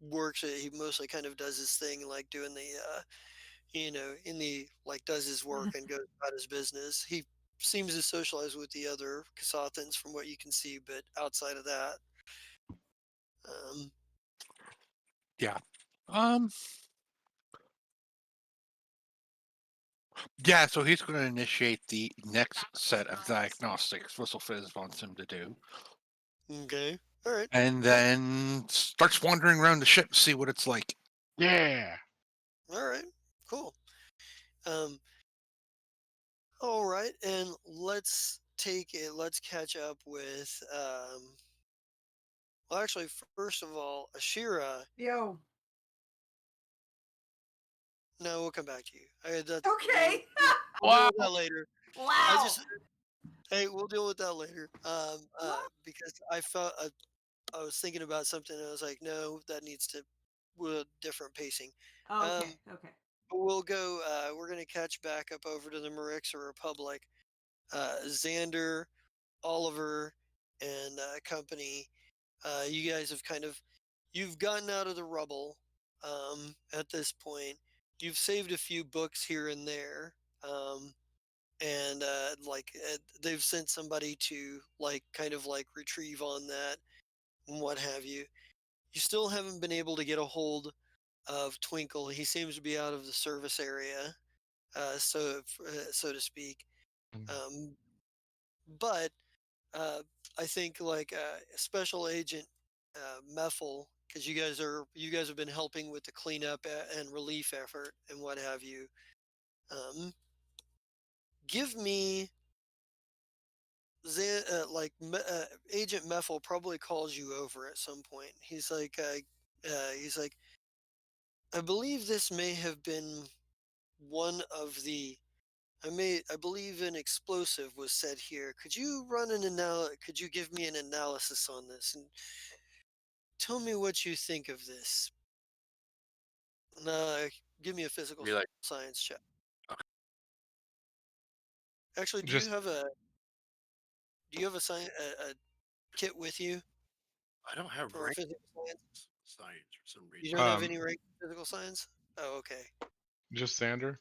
works it. He mostly kind of does his thing, like doing the in the like does his work and goes about his business. He seems to socialize with the other Kasathans from what you can see, but outside of that, um, Yeah. Um. Yeah. So he's going to initiate the next set of diagnostics Whistle Fizz wants him to do, okay, all right, and then starts wandering around the ship to see what it's like. Yeah. all right, cool. Um, all right, and let's catch up with well, actually, first of all, Ashira. Yo. No, we'll come back to you. Okay. We'll deal Wow. with that later. I Wow. just Hey, we'll deal with that later. What? Because I was thinking about something and I was like, no, that needs to different pacing. Oh, okay. Um, Okay. but we'll go. We're gonna catch back up over to the Marixa Republic. Xander, Oliver, and company. You guys have you've gotten out of the rubble. At this point, you've saved a few books here and there. And they've sent somebody to kind of like retrieve on that and what have you. You still haven't been able to get a hold of Twinkle. He seems to be out of the service area, so to speak. Mm. Um, but uh, I think Special Agent Meffel, because you guys have been helping with the cleanup and relief effort and what have you. Um, give me Agent Meffel probably calls you over at some point. He's like, I believe this may have been one of the I believe an explosive was said here. Could you give me an analysis on this and tell me what you think of this? Uh, Give me a physical Be like, science check. okay, Actually, Just do you have a kit with you I don't have for rank physical science? science for some You reason. don't have any rank in physical science? Oh, okay. just Sander.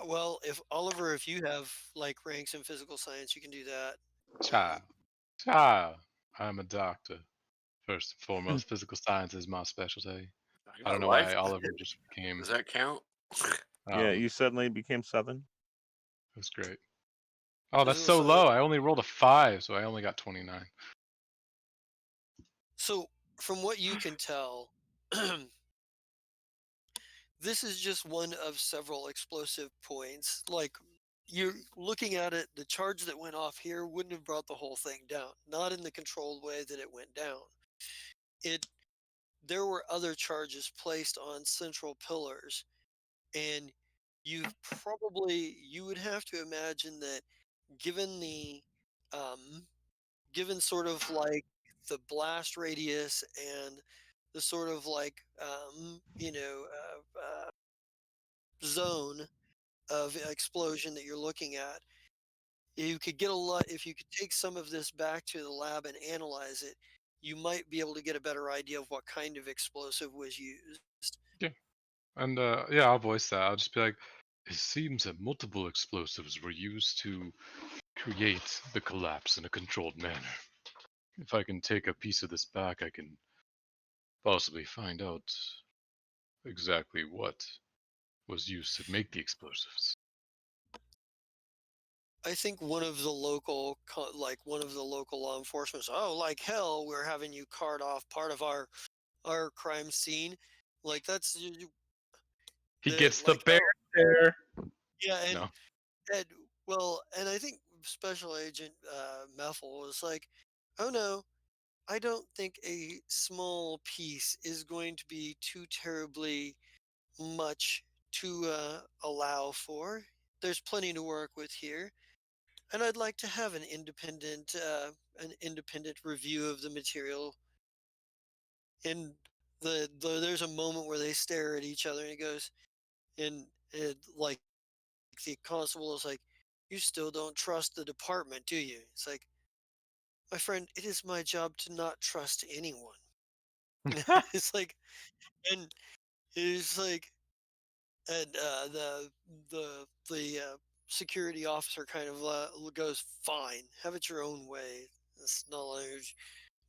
Well, if Oliver, if you have like ranks in physical science, you can do that. Child. Child. I'm a doctor. First and foremost, physical science is my specialty. I I don't got know life. why Oliver just became. Does that count? Yeah, Oh, you suddenly became Southern. that's great. Oh, that's Physical so science. low. I only rolled a 5, so I only got 29. So, from what you can tell, this is just one of several explosive points. Like, you're looking at it, the charge that went off here wouldn't have brought the whole thing down, not in the controlled way that it went down. It There were other charges placed on central pillars, and you would have to imagine that given the um, given sort of like the blast radius and the sort of like zone of explosion that you're looking at, you could get a lot if you could take some of this back to the lab and analyze it, you might be able to get a better idea of what kind of explosive was used. Yeah. And yeah, I'll voice that. I'll just be like, it seems that multiple explosives were used to create the collapse in a controlled manner. If I can take a piece of this back, I can possibly find out exactly what was used to make the explosives. I think one of the local law enforcement says, "Oh, like hell, we're having you cart off part of our crime scene." Like He the gets the like bear oh there. yeah, No. and well, and I think Special Agent Meffel was like, "Oh no, I don't think a small piece is going to be too terribly much to allow for. There's plenty to work with here." And I'd like to have an independent review of the material. And there's a moment where they stare at each other, and he goes, and like the constable is like, "You still don't trust the department, do you?" It's like, "My friend, it is my job to not trust anyone." It's like, and it's like, and the security officer kind of goes, "Fine, have it your own way." It's not like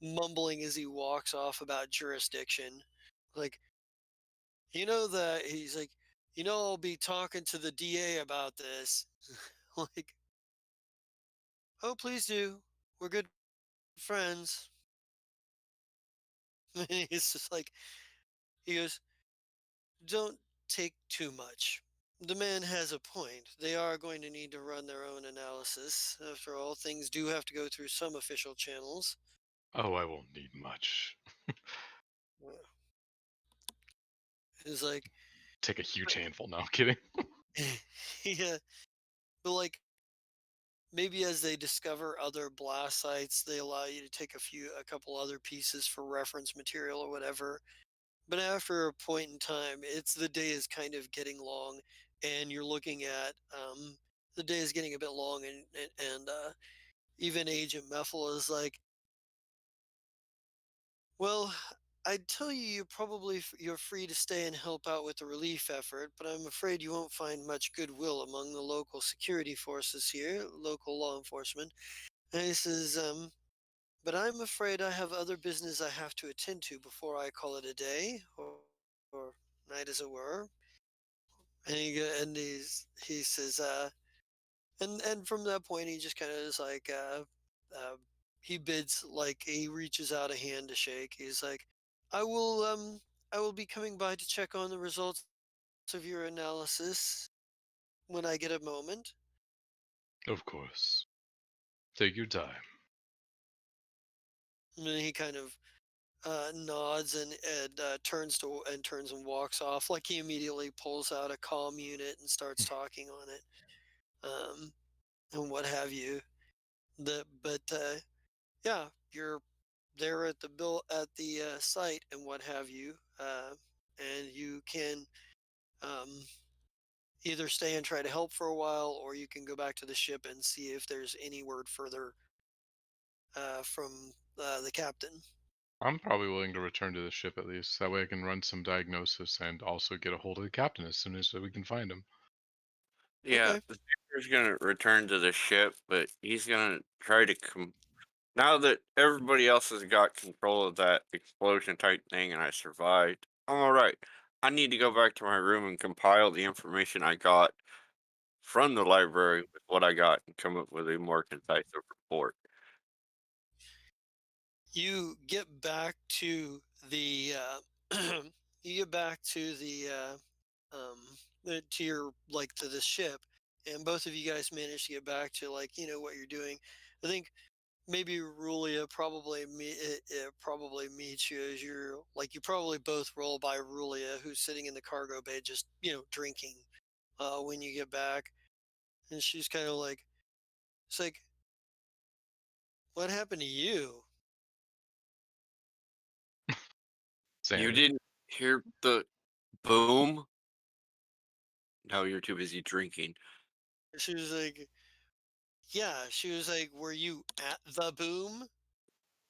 mumbling as he walks off about jurisdiction. Like, that he's like, I'll be talking to the DA about this. Like, oh, please do. We're good friends. It's just like, he goes, don't take too much. The man has a point. They are going to need to run their own analysis. After all, things do have to go through some official channels. Oh, I won't need much. Uh, It's like, Take a huge handful. No, I'm kidding. yeah, but like, maybe as they discover other blast sites, they allow you to take a couple other pieces for reference material or whatever. But after a point in time, the day is kind of getting long, and you're looking at the day is getting a bit long, and even Agent Meffel is like, well. I'd tell you you're free to stay and help out with the relief effort, but I'm afraid you won't find much goodwill among the local security forces here, local law enforcement. And he says, but I'm afraid I have other business I have to attend to before I call it a day, or night as it were. And he says, and from that point, he just kind of is like, uh, he bids, like, he reaches out a hand to shake. He's like, I will, I will be coming by to check on the results of your analysis when I get a moment. Of course. Take your time. And then he kind of nods and turns and walks off. Like he immediately pulls out a comm unit and starts talking on it, um, and what have you. But yeah, you're there at the site and what have you, and you can um, either stay and try to help for a while, or you can go back to the ship and see if there's any word further from the captain. I'm probably willing to return to the ship at least. That way I can run some diagnosis and also get a hold of the captain as soon as we can find him. Yeah, Okay. the Savior's gonna return to the ship, but he's gonna try to now that everybody else has got control of that explosion type thing and I survived, I'm alright. I need to go back to my room and compile the information I got from the library with what I got and come up with a more concise report. You get back to the you get back to to your like to the ship, and both of you guys manage to get back to like what you're doing. I think maybe Rulia probably meets you as you're like you probably both roll by Rulia, who's sitting in the cargo bay just drinking when you get back, and she's kind of like, it's like, what happened to you? You Xander. didn't hear the boom? No, you're too busy drinking. She was like, yeah. She was like, were you at the boom?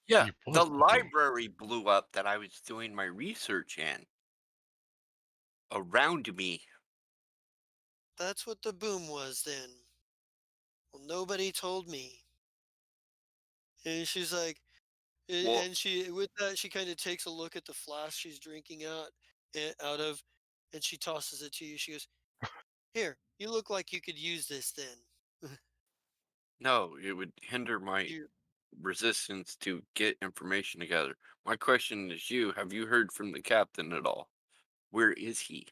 Yeah, He the was the boom. library blew up that I was doing my research in. Around me. That's what the boom was then. Well, nobody told me. And she's like, Well, and she with that she kind of takes a look at the flask she's drinking out of, and she tosses it to you. She goes, "Here, you look like you could use this then." no, it would hinder my you resistance to get information together. My question is have you heard from the captain at all? Where is he?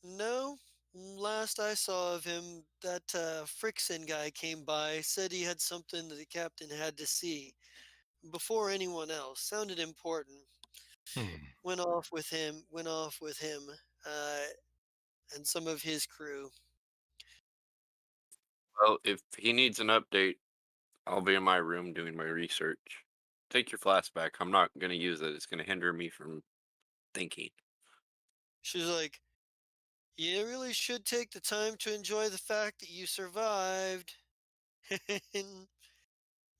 No. Last I saw of him, that Frickson guy came by, said he had something that the captain had to see before anyone else. Sounded important. Hmm. Went off with him, uh, and some of his crew. Well, if he needs an update, I'll be in my room doing my research. Take your flask back. I'm not going to use it. It's going to hinder me from thinking. She's like, you really should take the time to enjoy the fact that you survived. And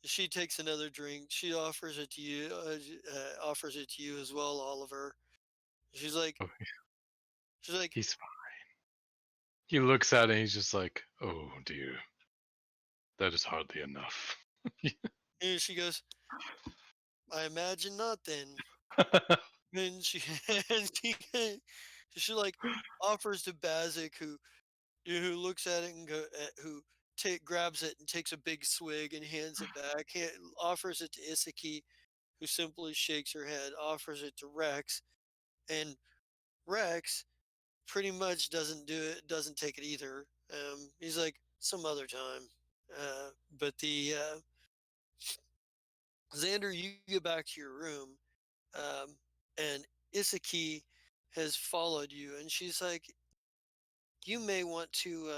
she takes another drink. She offers it to you, offers it to you as well, Oliver. She's like, Oh, she's like, he's fine. He looks at it and he's just like, oh dear, that is hardly enough. and she goes, I imagine not then. And she, and she like offers to Bazik, who looks at it and who grabs it and takes a big swig and hands it back. Offers it to Isaki, who simply shakes her head. Offers it to Rex, and Rex pretty much doesn't do it. Doesn't take it either. He's like some other time. But the Xander, you get back to your room, and Isaki has followed you, and she's like, you may want to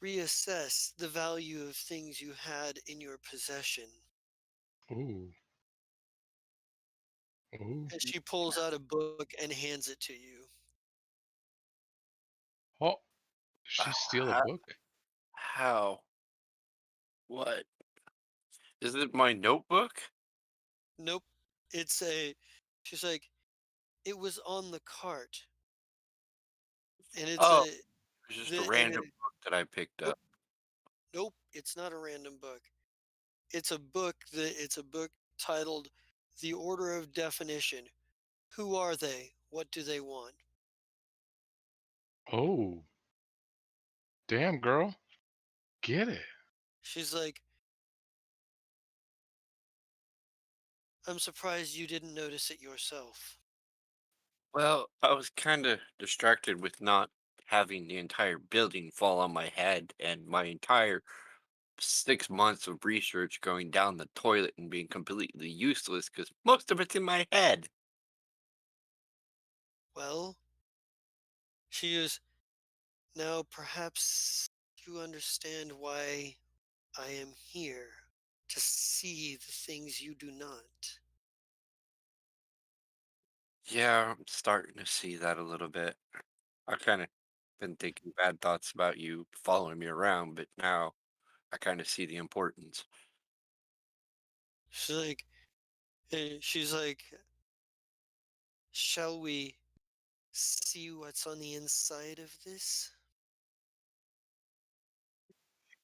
reassess the value of things you had in your possession. Ooh, ooh. And she pulls out a book and hands it to you. Oh, did she steal a How? book? How? What? Is it my notebook? Nope. It's a, she's like, it was on the cart. And it's Oh, a, it's just a the, and random it, book that I picked nope, up. nope, it's not a random book. It's a book titled The Order of Definition. Who are they? What do they want? Oh, damn, girl. Get it. She's like, I'm surprised you didn't notice it yourself. Well, I was kind of distracted with not having the entire building fall on my head and my entire 6 months of research going down the toilet and being completely useless because most of it's in my head. Well, she is now perhaps you understand why I am here to see the things you do not. Yeah, I'm starting to see that a little bit. I kind of been thinking bad thoughts about you following me around, but now I kind of see the importance. She's like, she's like, shall we see what's on the inside of this?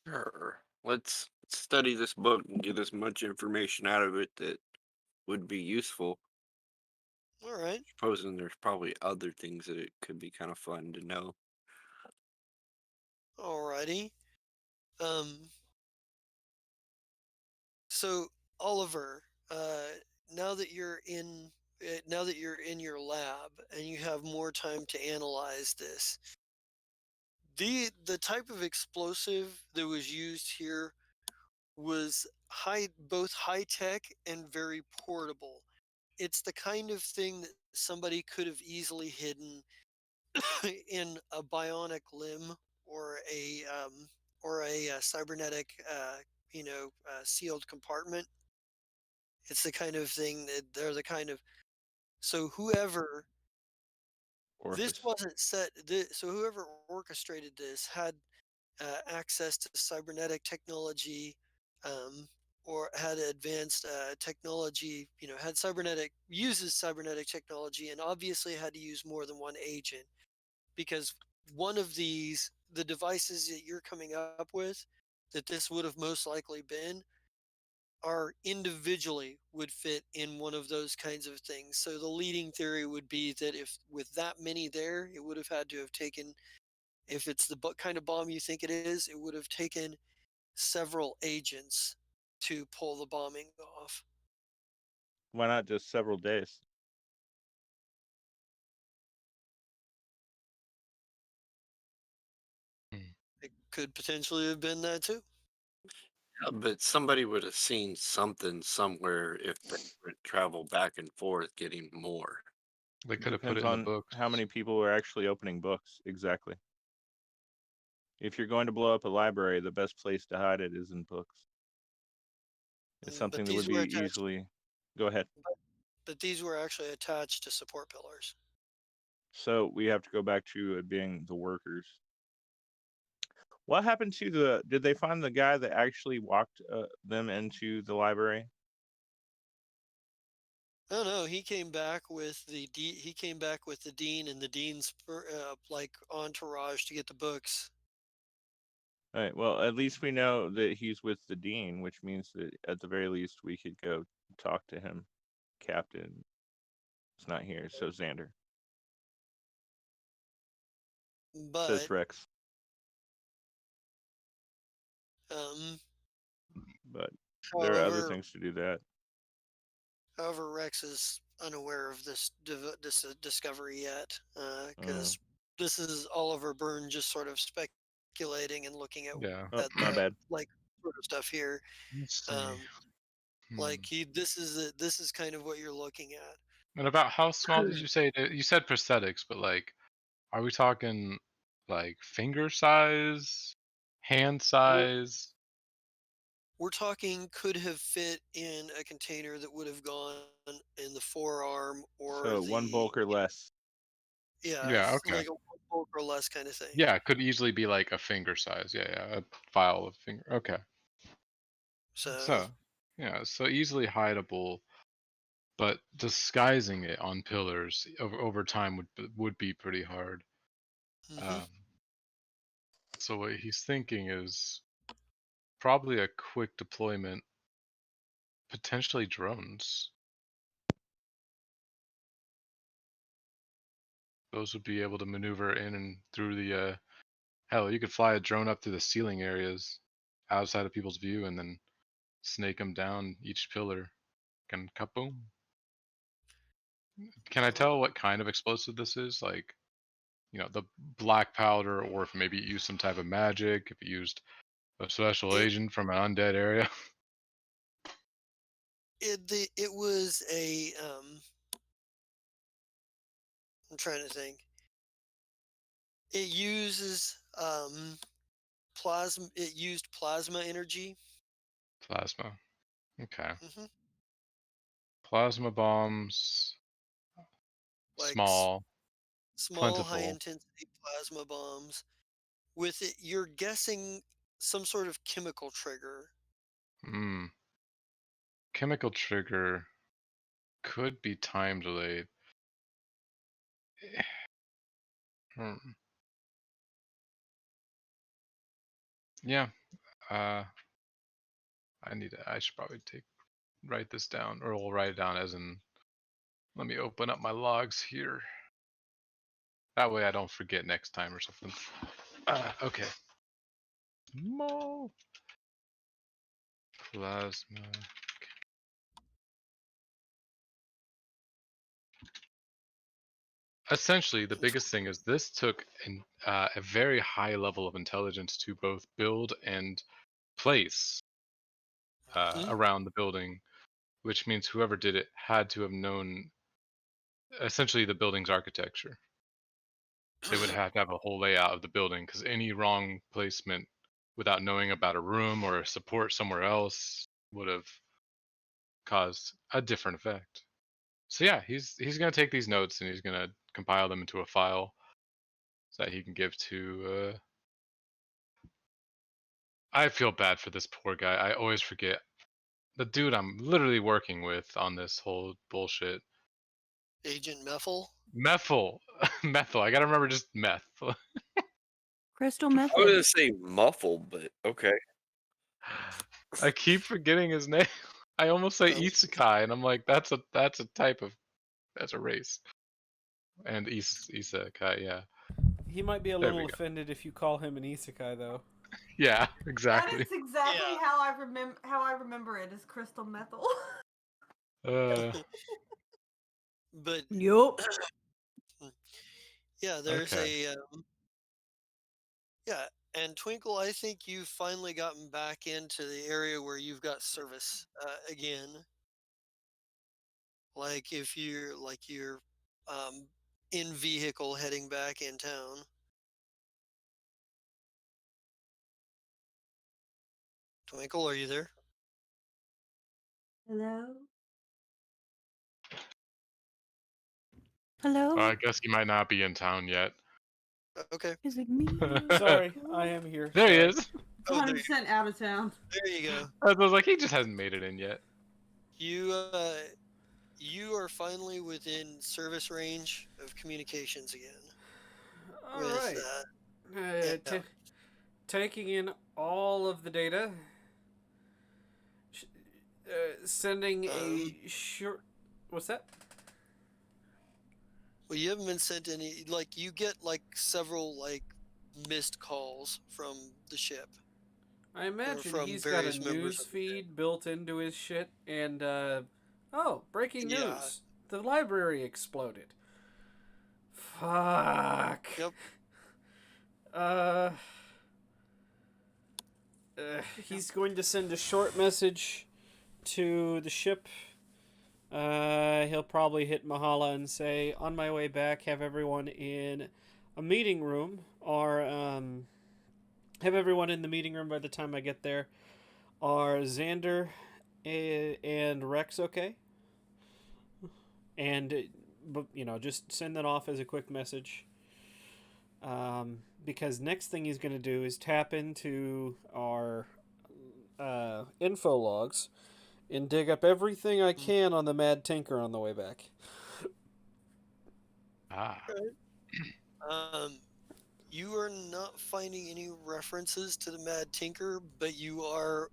Sure. Let's study this book and get as much information out of it that would be useful. All right, Supposing there's probably other things that it could be kind of fun to know. alrighty. Um, so Oliver, now that you're in, now that you're in your lab and you have more time to analyze this, the type of explosive that was used here was both high tech and very portable. It's the kind of thing that somebody could have easily hidden in a bionic limb or a cybernetic sealed compartment. It's the kind of thing that they're the kind of so whoever this Orifice. wasn't set. So whoever orchestrated this had access to cybernetic technology, um, or had advanced technology. Had cybernetic uses cybernetic technology, and obviously had to use more than one agent because one of the devices that you're coming up with, that this would have most likely been, are individually would fit in one of those kinds of things. So the leading theory would be that if with that many there, it would have had to have taken, if it's the kind of bomb you think it is, it would have taken several agents to pull the bombing off. Why not just several days? Hmm. It could potentially have been that too. But somebody would have seen something somewhere if they would travel back and forth getting more. They could have put Depends it in the on books. how many people are actually opening books. Exactly. If you're going to blow up a library, the best place to hide it is in books. It's But something that these would were be attached. easily. Go ahead. But these were actually attached to support pillars. So we have to go back to it being the workers. What happened to the? Did they find the guy that actually walked them into the library? No, no, he came back with he came back with the dean and the dean's like entourage to get the books. All right. Well, at least we know that he's with the dean, which means that at the very least we could go talk to him. Captain is not here, so Xander says But Rex. um, But there are other however, things to do that. Rex is unaware of this discovery yet, Mm. because this is Oliver Byrne just sort of speculating and looking at Yeah. Oh, my the bad. like sort of stuff here. Let's see. Um, Hmm. like this is kind of what you're looking at. And about how small did you say? You said prosthetics, but like, are we talking like finger size, hand We're, size? we're talking could have fit in a container that would have gone in the forearm or So one bulk or less. yeah, Yeah. it's Okay. like a bulk or less kind of thing. Yeah, it could easily be like a finger size. Yeah, yeah, a file of finger. Okay. So, So, yeah, so easily hideable, but disguising it on pillars over time would be pretty hard. hmm Um, so what he's thinking is probably a quick deployment, potentially drones. Those would be able to maneuver in and through the hell. You could fly a drone up to the ceiling areas outside of people's view, and then snake them down each pillar. Can kaboom. Can I tell what kind of explosive this is? Like, the black powder, or if maybe it used some type of magic, if it used A special It agent from an undead area. it was a I'm trying to think. It uses plasma. It used plasma energy. Plasma. Okay. Hmm. Plasma bombs. Like Small. small, high Plentiful. intensity plasma bombs. With it, you're guessing some sort of chemical trigger. Hmm. Chemical trigger could be time delayed. Hmm. Yeah. Uh, I should probably write this down, or we'll write it down as in. Let me open up my logs here. That way I don't forget next time or something. Okay. Mo plasma. Essentially, the biggest thing is this took a very high level of intelligence to both build and place Hmm. around the building, which means whoever did it had to have known essentially the building's architecture. They would have to have a whole layout of the building because any wrong placement without knowing about a room or a support somewhere else would have caused a different effect. So yeah, he's gonna take these notes and he's gonna compile them into a file so that he can give to. I feel bad for this poor guy. I always forget the dude I'm literally working with on this whole bullshit. Agent Methyl. Methyl, methyl. I gotta remember just meth. Crystal I was method. gonna say muffled, but okay. I keep forgetting his name. I almost say Oh, isekai, and I'm like, that's a type of that's a race. And isekai, yeah. He might be a There we little go. offended if you call him an isekai, though. Yeah, That exactly. is exactly yeah. how I remember it is crystal methyl. Uh, But Yup. yeah, there's okay. a yeah. And Twinkle, I think you've finally gotten back into the area where you've got service again. Like if you're in vehicle heading back in town. Twinkle, are you there? Hello? Well, Hello? I guess he might not be in town yet. Okay. Is it me? Sorry, I am here. There he Sorry. is. Oh, 100% out of town. there you go. I was like, he just hasn't made it in yet. You you are finally within service range of communications again. All With right. yeah. Taking in all of the data, sending Um, a short. What's that? well, you haven't been sent any. Like you get like several like missed calls from the ship I or imagine from he's got a various members news of the ship. feed built into his shit, and oh, breaking Yeah. news: the library exploded. Fuck. Yep. Uh, he's going to send a short message to the ship. He'll probably hit Mahala and say, "On my way back, have everyone in a meeting room, or have everyone in the meeting room by the time I get there. Are Xander and Rex okay?" And just send that off as a quick message. Because next thing he's going to do is tap into our info logs and dig up everything I Mm. can on the Mad Tinker on the way back. Ah. Um, you are not finding any references to the Mad Tinker, but you are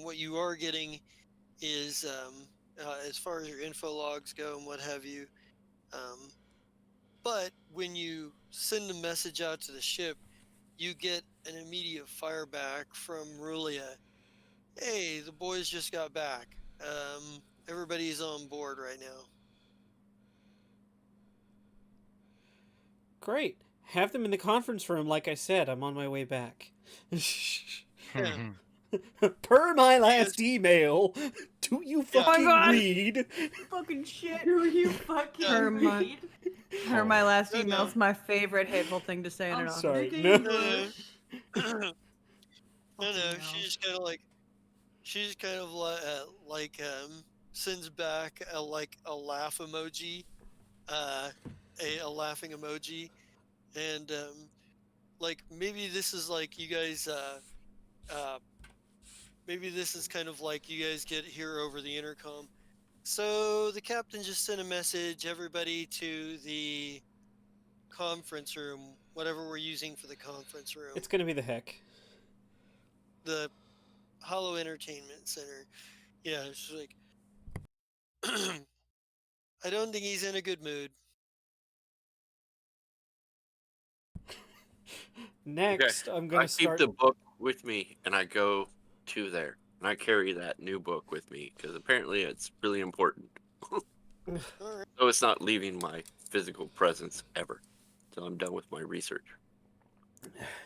what you are getting is as far as your info logs go and what have you. Um, but when you send a message out to the ship, you get an immediate fire back from Rulia. Hey, the boys just got back. Everybody's on board right now. Great. Have them in the conference room, like I said. I'm on my way back. Yeah. Per my Yes. last email, do you Yeah. fucking God. read? Fucking shit. Do you fucking Yeah. read? Her my last No, no. email's my favorite hateful thing to say in I'm an office. Sorry, speaking no. English. No, Fucking no. hell. She's kind of like sends back a laugh emoji, a laughing emoji, and like maybe this is like you guys maybe this is kind of like you guys get here over the intercom. So the captain just sent a message, everybody, to the conference room, whatever we're using for the conference room, It's gonna be the heck. the Hollow Entertainment Center. Yeah, it's like I don't think he's in a good mood. Next, I'm gonna I keep start. the book with me and I go to there. And I carry that new book with me because apparently it's really important. All right. So it's not leaving my physical presence ever until I'm done with my research.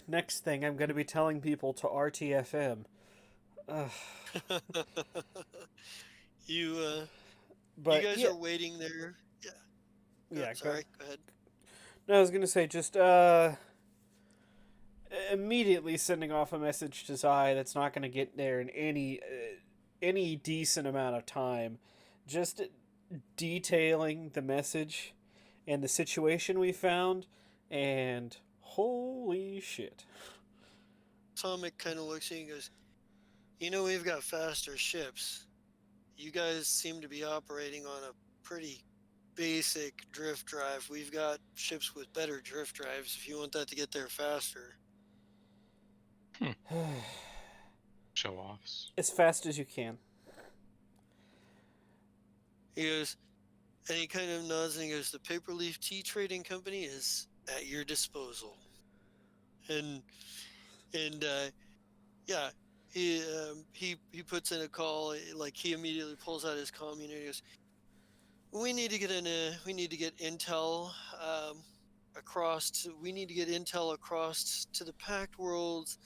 Next thing, I'm gonna be telling people to RTFM. Ugh. you you But guys yeah, are waiting there. Yeah. yeah. Sorry. Go ahead. No, I was gonna say just immediately sending off a message to Zai that's not gonna get there in any decent amount of time. Just detailing the message and the situation we found, and holy shit. Atomic kind of looks at you and goes, we've got faster ships. You guys seem to be operating on a pretty basic drift drive. We've got ships with better drift drives if you want that to get there faster. Show offs. As fast as you can. He goes, and he kind of nods and he goes, the Paperleaf Tea Trading Company is at your disposal. And yeah, he puts in a call, like he immediately pulls out his comm unit and he goes, we need to get intel we need to get intel across to the packed worlds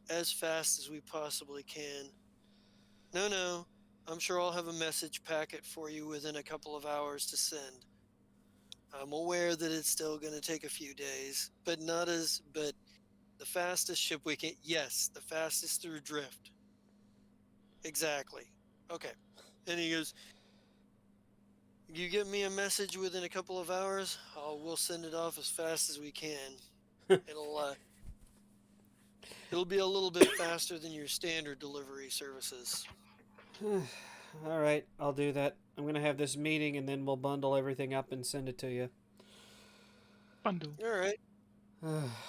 as fast as we possibly can. No, I'm sure I'll have a message packet for you within a couple of hours to send. I'm aware that it's still going to take a few days, but the fastest ship we can, yes, the fastest through drift. Exactly. Okay. And he goes, you get me a message within a couple of hours, we'll send it off as fast as we can. It'll be a little bit faster than your standard delivery services. All right, I'll do that. I'm gonna have this meeting and then we'll bundle everything up and send it to you. Bundle. All right.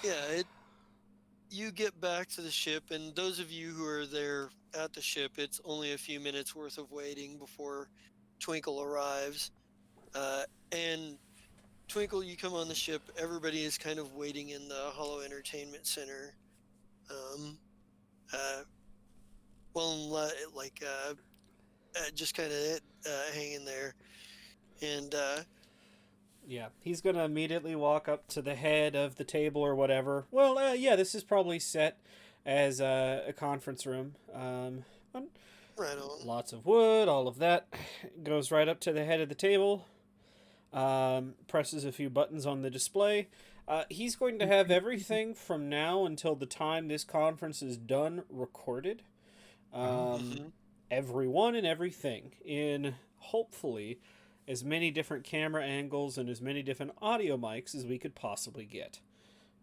Yeah, you get back to the ship, and those of you who are there at the ship, it's only a few minutes worth of waiting before Twinkle arrives. And Twinkle, you come on the ship. Everybody is kind of waiting in the Hollow Entertainment Center. Just kind of hanging there. And Yeah, he's gonna immediately walk up to the head of the table or whatever. Well, yeah, this is probably set as a conference room. right on. Lots of wood, all of that. Goes right up to the head of the table. Presses a few buttons on the display. He's going to have everything from now until the time this conference is done recorded. Everyone and everything in hopefully as many different camera angles and as many different audio mics as we could possibly get.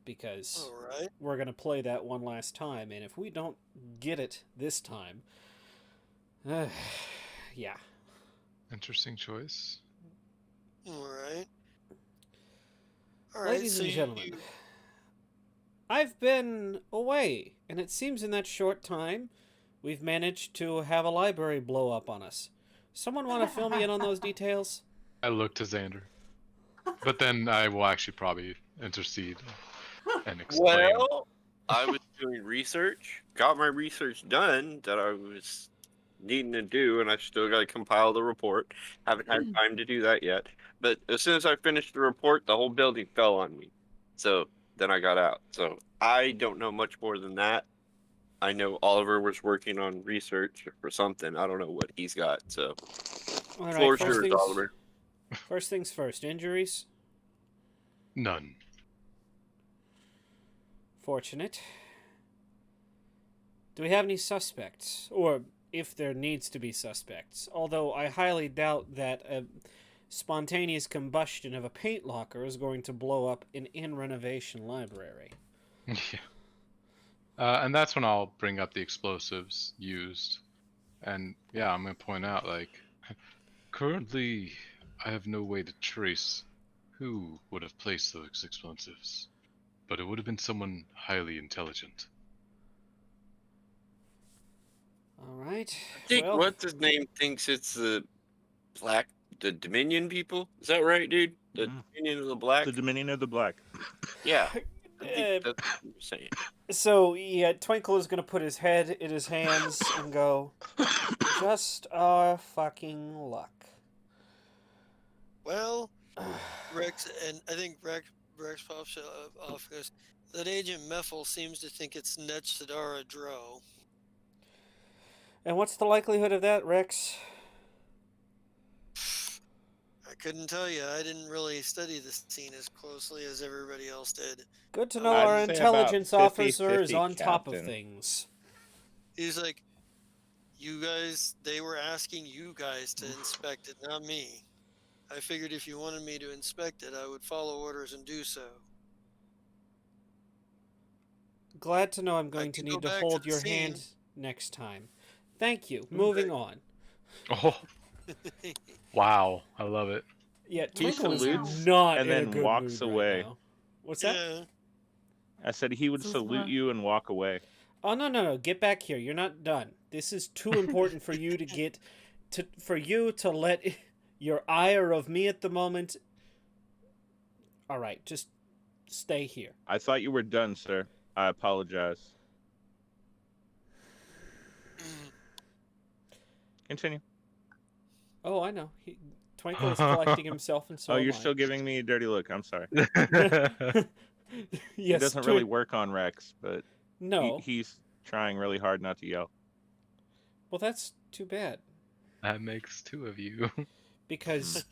Because we're going to play that one last time, and if we don't get it this time, yeah. Interesting choice. All right. Ladies and gentlemen, I've been away, and it seems in that short time, we've managed to have a library blow up on us. Someone want to fill me in on those details? I look to Xander. But then I will actually probably intercede and explain. Well, I was doing research, got my research done that I was needing to do, and I still got to compile the report. Haven't had time to do that yet. But as soon as I finished the report, the whole building fell on me. So then I got out. So I don't know much more than that. I know Oliver was working on research for something. I don't know what he's got. So, All right, floor's yours, Oliver. first things first. Injuries? None. Fortunate. Do we have any suspects? Or if there needs to be suspects. Although I highly doubt that a spontaneous combustion of a paint locker is going to blow up an in-renovation library. Yeah. And that's when I'll bring up the explosives used. And yeah, I'm going to point out, like, currently, I have no way to trace who would have placed those explosives. But it would have been someone highly intelligent. All right. I think Well, what's his name thinks it's the Dominion people. Is that right, dude? The Dominion of the Black. The Dominion of the Black. Yeah, I think that's what you're saying. so yeah, Twinkle is going to put his head in his hands and go, just our fucking luck. Well, Rex, and I think Rex pops off because that Agent Meffel seems to think it's Netsadara Dro. And what's the likelihood of that, Rex? I couldn't tell you. I didn't really study the scene as closely as everybody else did. Good to know I'd our say about intelligence officer is 50-50, on top of Captain. things. He's like, you guys, they were asking you guys to inspect it, not me. I figured if you wanted me to inspect it, I would follow orders and do so. Glad to know I'm going to can go need to back to hold the your scene. hand next time. Thank you. Moving on. Oh, wow. I love it. Yeah, He Twinkle is salutes not and in a then good walks mood away. right now. What's that? Yeah. I said he would This is salute what- you and walk away. Oh no! Get back here. You're not done. This is too important for you to let your ire of me at the moment. All right, just stay here. I thought you were done, sir. I apologize. Continue. Oh, I know. Twinkle is collecting himself, and so Oh, am you're I. still giving me a dirty look. I'm sorry. Yes, It doesn't really work on Rex, but No. he's trying really hard not to yell. Well, that's too bad That makes two of you. because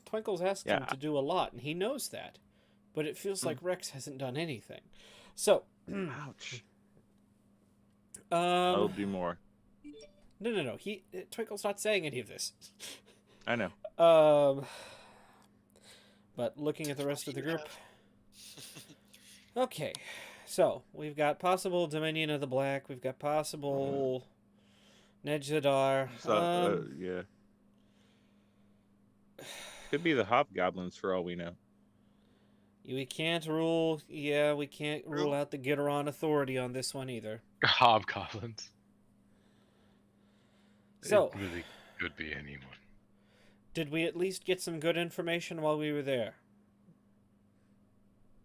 Twinkle's asked Yeah. him to do a lot, and he knows that. But it feels Hmm. like Rex hasn't done anything. So, Ouch. I'll do more. No. Twinkle's not saying any of this. I know. But looking at the rest of the group. Okay, so we've got possible Dominion of the Black. We've got possible Nejadar. So, yeah. Could be the Hobgoblins for all we know. We can't rule. Yeah, we can't rule out the Gitteron authority on this one either. Hobgoblins. So, It really could be anyone. did we at least get some good information while we were there?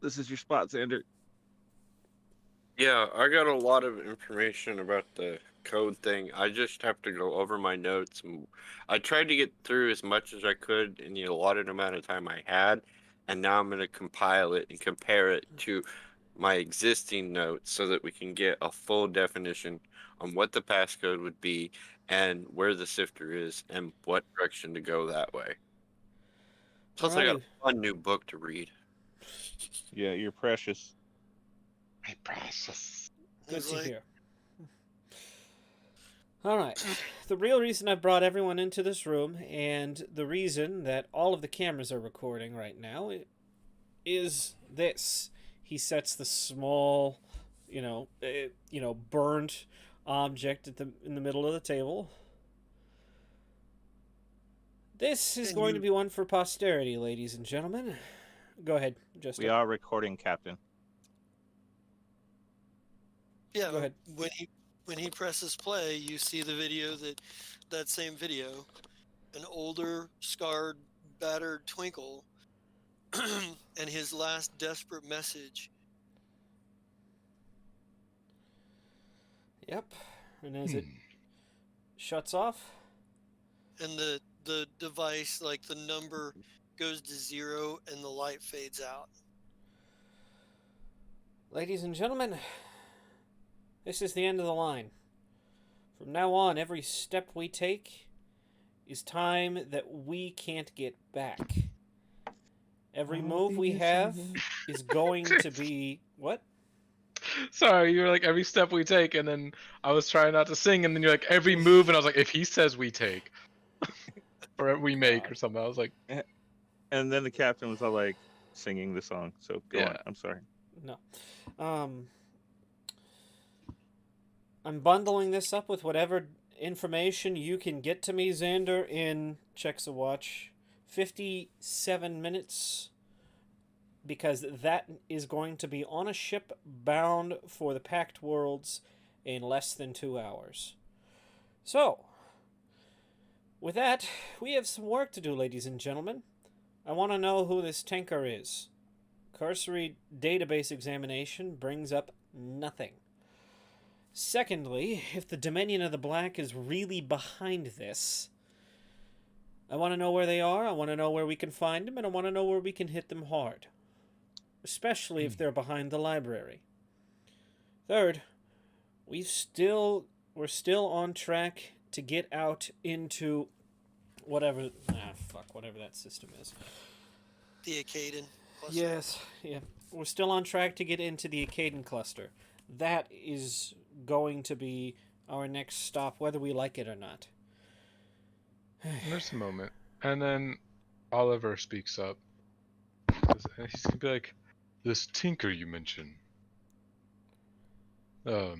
This is your spot, Xander. Yeah, I got a lot of information about the code thing. I just have to go over my notes. I tried to get through as much as I could in the allotted amount of time I had, and now I'm going to compile it and compare it to my existing notes so that we can get a full definition on what the passcode would be and where the sifter is and what direction to go that way. Plus, I got Alrighty. a fun new book to read. Yeah, you're precious. My precious. Good It's to like, hear. All right. The real reason I brought everyone into this room and the reason that all of the cameras are recording right now is this. He sets the small, burned object in the middle of the table. This is going to be one for posterity, ladies and gentlemen. Go ahead, Justin. We are recording, Captain. Yeah, Go ahead. When he presses play, you see the video that same video, an older, scarred, battered Twinkle, and his last desperate message. Yep. And as it shuts off, And the device, like the number, goes to 0 and the light fades out. ladies and gentlemen, This is the end of the line. From now on, every step we take is time that we can't get back. Every move we have is going to be... What? Sorry, you were like every step we take, and then I was trying not to sing, and then you're like every move, and I was like, if he says we take, or we make, or something, I was like, And then the captain was all like singing the song. So go on. I'm sorry. No. I'm bundling this up with whatever information you can get to me, Xander, in, checks a watch, 57 minutes. Because that is going to be on a ship bound for the Pact Worlds in less than 2 hours. So, with that, we have some work to do, ladies and gentlemen. I want to know who this tanker is. Cursory database examination brings up nothing. Secondly, if the Dominion of the Black is really behind this, I want to know where they are, I want to know where we can find them, and I want to know where we can hit them hard. Especially if they're behind the library. Third, we're still on track to get out into whatever that system is. The Acaden cluster. Yes, yeah. We're still on track to get into the Acaden cluster. That is going to be our next stop, whether we like it or not. there's a moment, and then Oliver speaks up. He's gonna be like, this tinker you mentioned, or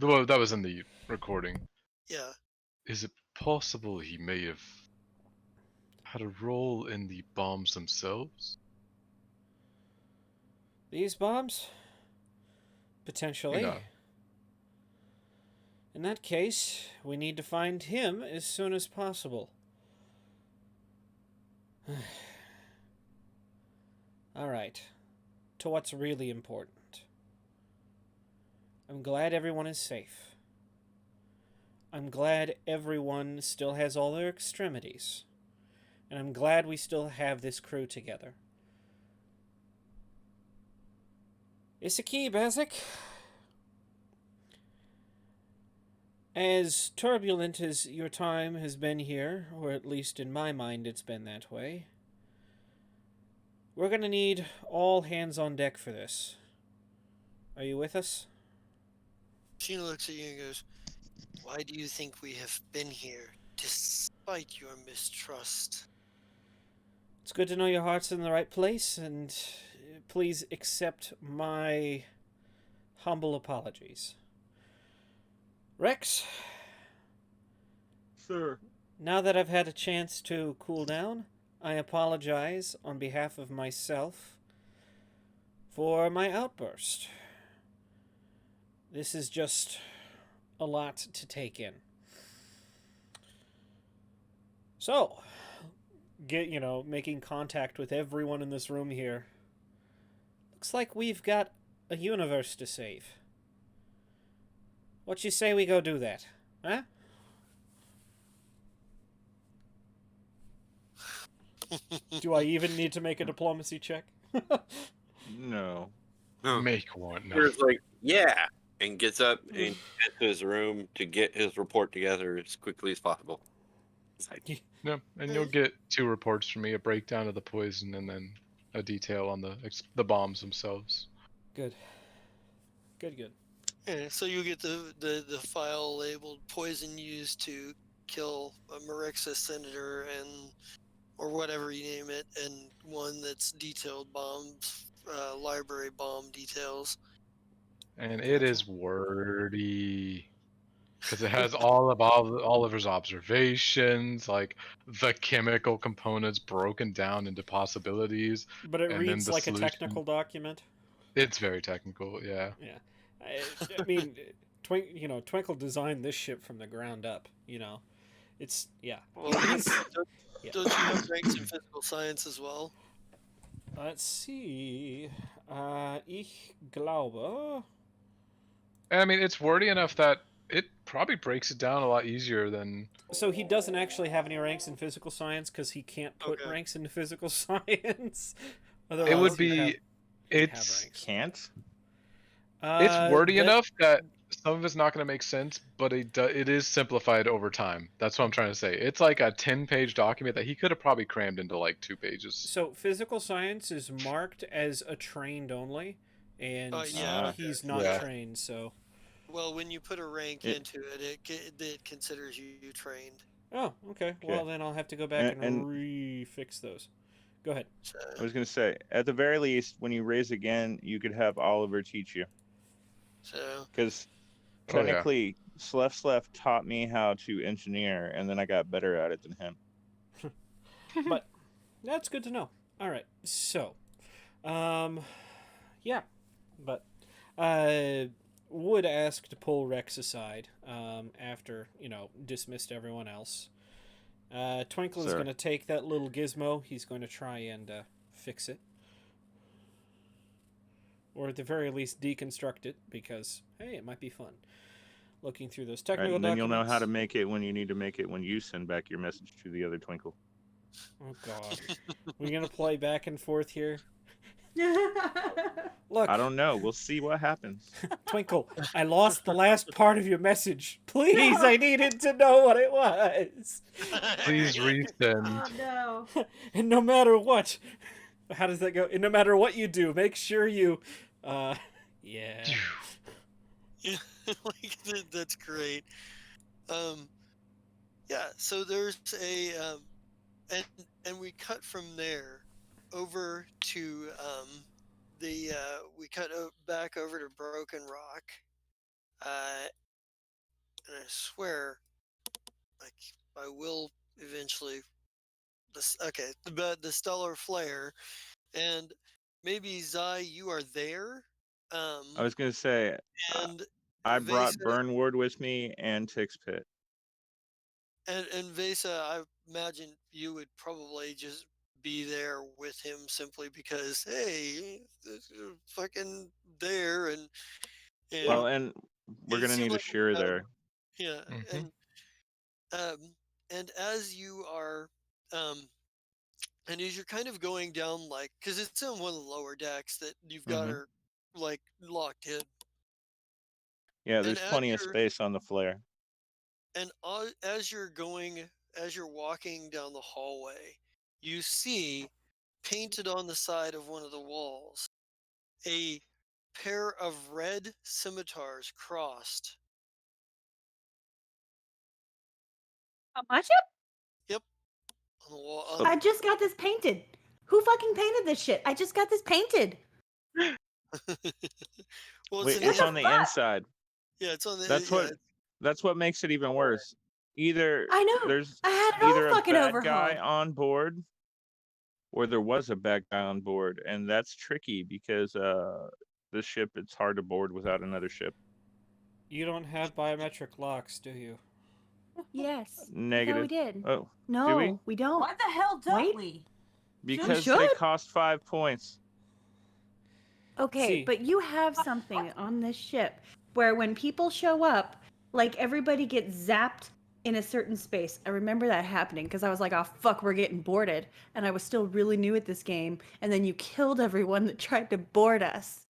well, that was in the recording. Yeah. Is it possible he may have had a role in the bombs themselves? These bombs? Potentially. Yeah. In that case, we need to find him as soon as possible. Alright. To what's really important. I'm glad everyone is safe. I'm glad everyone still has all their extremities. And I'm glad we still have this crew together. Isaki, Bazik. As turbulent as your time has been here, or at least in my mind it's been that way, we're going to need all hands on deck for this. Are you with us? Sheena looks at you and goes, "Why do you think we have been here, despite your mistrust?" It's good to know your heart's in the right place, and please accept my humble apologies. Rex? Sir. Now that I've had a chance to cool down, I apologize on behalf of myself for my outburst. This is just a lot to take in. So, making contact with everyone in this room here. Looks like we've got a universe to save. What you say we go do that, huh? Do I even need to make a diplomacy check? No. Make one. No. Peter's like, yeah, and gets up and gets to his room to get his report together as quickly as possible. It's like, No, and you'll get 2 reports from me: a breakdown of the poison, and then a detail on the bombs themselves. Good. Good. Yeah, so you get the file labeled "poison used to kill a Marixa senator" or whatever you name it, and one that's detailed bombs, library bomb details. And it is wordy, because it has all of Oliver's observations, like the chemical components broken down into possibilities. But it and reads then the like solution. a technical document. It's very technical, yeah. Yeah. I mean, Twinkle designed this ship from the ground up, It's, yeah. Well, don't you have ranks in physical science as well? Let's see. Ich glaube... I mean, it's wordy enough that it probably breaks it down a lot easier than... So he doesn't actually have any ranks in physical science because he can't put ranks into physical science? Otherwise, it would be... It's... Can't? It's wordy enough that some of it's not going to make sense, but it is simplified over time. That's what I'm trying to say. It's like a 10-page document that he could have probably crammed into like 2 pages. So physical science is marked as a trained only, and Yeah. Okay. he's not Yeah. trained. So Well, when you put a rank It, into it, it considers you trained. oh, okay. Well, then I'll have to go back and re-fix those. Go ahead. So, I was going to say, at the very least, when you raise again, you could have Oliver teach you. so Because Oh yeah. technically, Slef taught me how to engineer, and then I got better at it than him. But that's good to know. All right. So, yeah, but would ask to pull Rex aside after dismissed everyone else. Twinkle is Sir. going to take that little gizmo. He's going to try and fix it, or at the very least deconstruct it, because hey, it might be fun. Looking through those Right, technical and then documents. you'll know how to make it when you need to make it when you send back your message to the other Twinkle. Oh God, we're gonna play back and forth here. Look, I don't know. We'll see what happens. Twinkle, I lost the last part of your message. Please, I needed to know what it was. Please resend. Oh no. And no matter what, how does that go? And no matter what you do, make sure you, yeah. yeah, that's great. Yeah. So there's a and we cut from there over to we cut back over to Broken Rock, and I swear, like I will eventually. This okay, the stellar flare, and maybe Zai, you are there. I was going to say, And I brought Vesa Burnward with me and Tix Pit. and Vesa, I imagine you would probably just be there with him simply because hey, fucking there, and Well, and we're you going to seem need a like shearer there. yeah, Mm-hmm. and as you are and as you're kind of going down, like, because it's in one of the lower decks that you've got Mm-hmm. her like locked in, Yeah, and there's as plenty of you're space on the flare. and as you're walking down the hallway, you see painted on the side of one of the walls a pair of red scimitars crossed. How much? Yep, on the wall. So- I just got this painted. Who fucking painted this shit? I just got this painted. Well, Wait, an it's the on the fuck? inside. yeah, it's on the That's what. That's what makes it even worse. Either I know. there's I had it either all a fucking bad overhauled. guy on board, or there was a bad guy on board, and that's tricky because this ship, it's hard to board without another ship. You don't have biometric locks, do you? Yes. I thought we Negative. did. Oh, No, do we? we don't. Why the hell don't Wait. we? Because should. they cost 5 points. Okay, See. but you have something on this ship where when people show up, like everybody gets zapped in a certain space. I remember that happening because I was like, oh fuck, we're getting boarded. And I was still really new at this game. And then you killed everyone that tried to board us.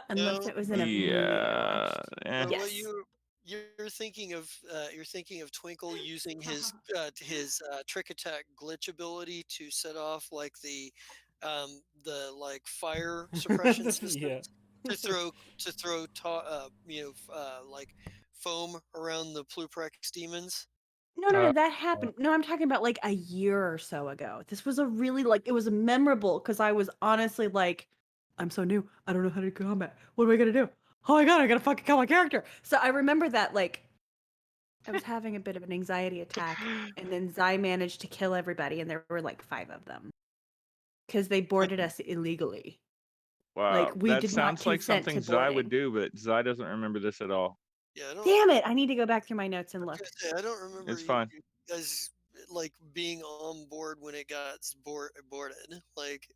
Unless No, it was in a movie I watched. Yeah. What Yes. you're thinking of Twinkle using his trick attack glitch ability to set off like the like fire suppression systems Yeah. to throw like foam around the Pluprex demons. No, that happened. No, I'm talking about like a year or so ago. This was a really it was memorable because I was honestly like, I'm so new. I don't know how to combat. What am I gonna do? Oh my god, I gotta fucking kill my character. So I remember that I was having a bit of an anxiety attack, and then Zai managed to kill everybody, and there were like 5 of them because they boarded us illegally. Wow, We that did not sounds like consent something to Zai boarding. would do, but Zai doesn't remember this at all. Yeah, I don't. Damn it! I need to go back through my notes and look. I don't remember It's fine. you guys like being on board when it got boarded. Like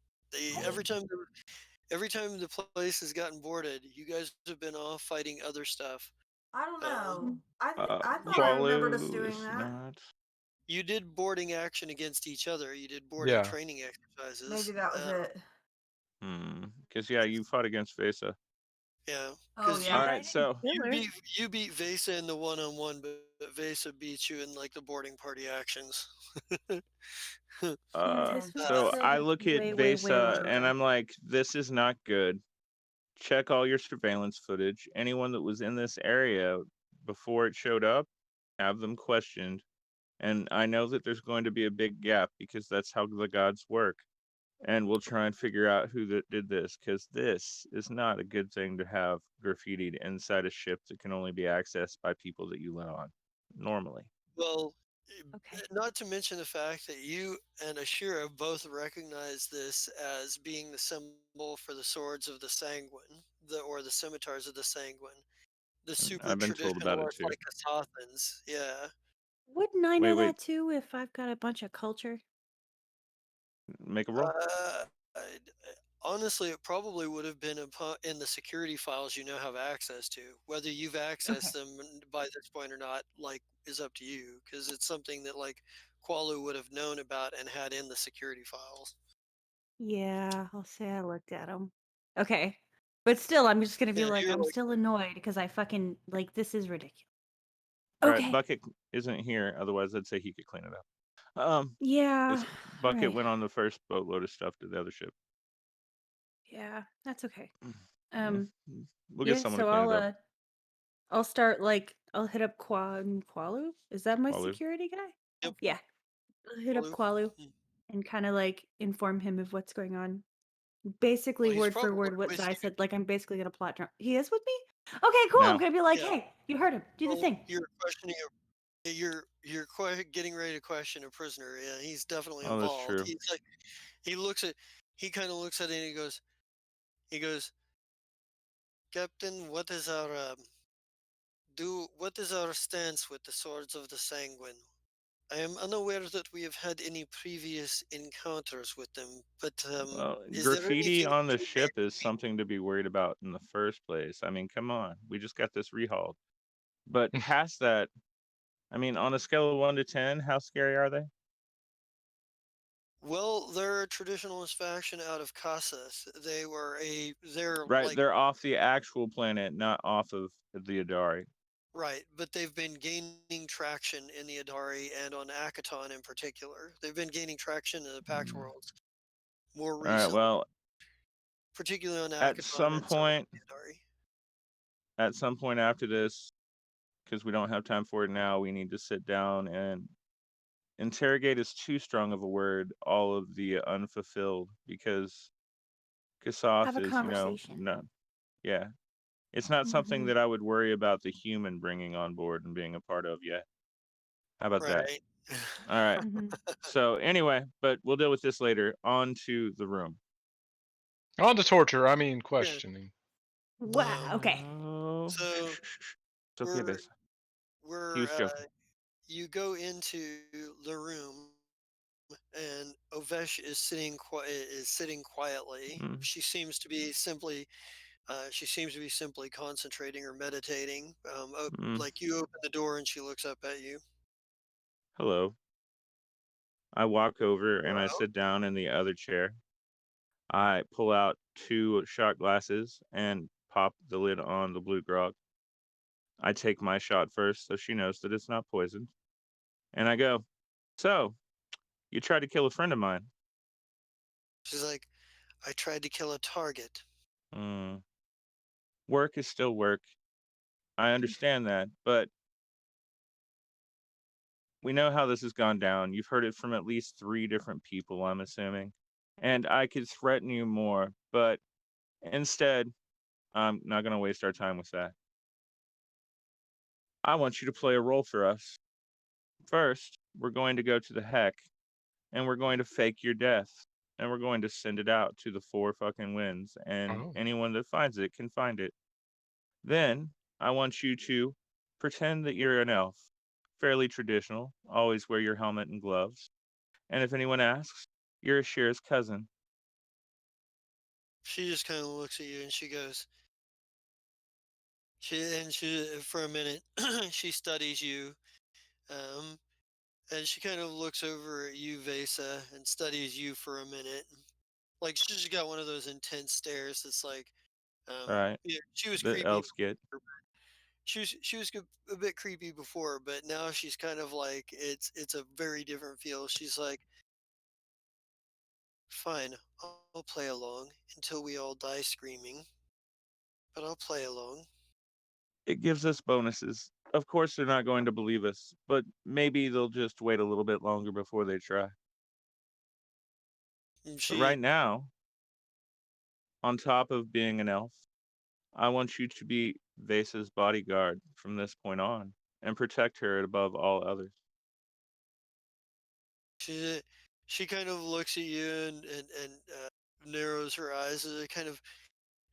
every time the place has gotten boarded, you guys have been off fighting other stuff. I don't know. I thought I Qualo remembered us doing is that. not. You did boarding action against each other. You did boarding Yeah. training exercises. Maybe that was it. Because yeah, you fought against Vesa. Yeah, Oh because All yeah. right, so you beat Vesa in the one-on-one, but Vesa beats you in like the boarding party actions. This would so still I be look at way, way, way Vesa and longer. I'm like, this is not good. Check all your surveillance footage. Anyone that was in this area before it showed up, have them questioned. And I know that there's going to be a big gap because that's how the gods work. And we'll try and figure out who that did this because this is not a good thing to have graffitied inside a ship that can only be accessed by people that you let on normally. Well, Okay. not to mention the fact that you and Ashira both recognize this as being the symbol for the swords of the Sanguine, or the scimitars of the Sanguine, the And super I've been told about traditional it too. Arthlycasathans. Yeah. Wouldn't I Wait, know wait, that too if I've got a bunch of culture? make a roll. Honestly, it probably would have been in the security files you now have access to. Whether you've accessed Okay. them by this point or not, like, is up to you, because it's something that like Qualu would have known about and had in the security files. Yeah, I'll say I looked at them. Okay. But still, I'm just gonna be Yeah, like, you're I'm like, still annoyed because I fucking like this is ridiculous. All right, Okay. Bucket isn't here. Otherwise, I'd say he could clean it up. Yeah. This Bucket Right. went on the first boatload of stuff to the other ship. Yeah, that's okay. Yeah, Um, we'll get yeah, someone to so clean it up. I'll start like I'll hit up Qualu. Is that my Qualu. security guy? yep, Yeah. I'll hit up Qualu. Qualu Mm. and kind of like inform him of what's going on. Well, Basically he's word for probably word what with Zai you. said. Like I'm basically gonna plot drunk. He is with me? Okay, cool. I'm Now, gonna be like, Yeah. hey, you heard him. Do the Well, thing. you're questioning getting ready to question a prisoner. Yeah, he's definitely oh, that's involved. true. He's like, he looks at, he kind of looks at it and he goes, Captain, what is our stance with the swords of the Sanguine? I am unaware that we have had any previous encounters with them, but Well, is there graffiti anything on that the you may ship is something to be worried about in the first place. I mean, come on. We just got this rehauled. But past that, I mean, on a scale of 1 to 10, how scary are they? Well, they're a traditionalist faction out of Casas. They're Right, like, they're off the actual planet, not off of the Adari. right, but they've been gaining traction in the Adari and on Akaton in particular. They've been gaining traction in the Pact Mm. worlds more All right, recently, well, particularly on at Akaton some and some of point, the Adari. at some point after this, because we don't have time for it now, we need to sit down and interrogate is too strong of a word, all of the unfulfilled, because Have Kasoth a is, conversation. no, yeah. It's not something Mm-hmm. that I would worry about the human bringing on board and being a part of yet. How about that? Right. All right. Mm-hmm. So anyway, but we'll deal with this later. On to the room. On to torture, I mean Yeah. questioning. Wow. Okay. Oh, So it's okay, we're Besa. He we're was joking. you go into the room and Ovesh is sitting quietly. Mm, She seems to be simply concentrating or meditating. mm. Like, you open the door and she looks up at you. Hello. I walk over and I Hello. sit down in the other chair. I pull out 2 shot glasses and pop the lid on the blue grog. I take my shot first so she knows that it's not poisoned. And I go, so, you tried to kill a friend of mine. She's like, I tried to kill a target. Mm. Work is still work. I understand that, but we know how this has gone down. You've heard it from at least 3 different people, I'm assuming. And I could threaten you more, but instead, I'm not going to waste our time with that. I want you to play a role for us. First, we're going to go to the heck, and we're going to fake your death, and we're going to send it out to the 4 fucking winds, and Oh. anyone that finds it can find it. Then, I want you to pretend that you're an elf. Fairly traditional, always wear your helmet and gloves. And if anyone asks, you're Ashira's cousin. She just kind of looks at you and she for a minute she studies you, um, and she kind of looks over at you, Vesa, and studies you for a minute. Like, she's just got one of those intense stares that's like, All right. Yeah, she was The creepy. elves get. A bit creepy before, but now she's kind of like it's a very different feel. She's like, fine, I'll play along until we all die screaming, but I'll play along. It gives us bonuses. Of course, they're not going to believe us, but maybe they'll just wait a little bit longer before they try. And But she right now, on top of being an elf, I want you to be Vasa's bodyguard from this point on and protect her above all others. she she kind of looks at you and narrows her eyes kind of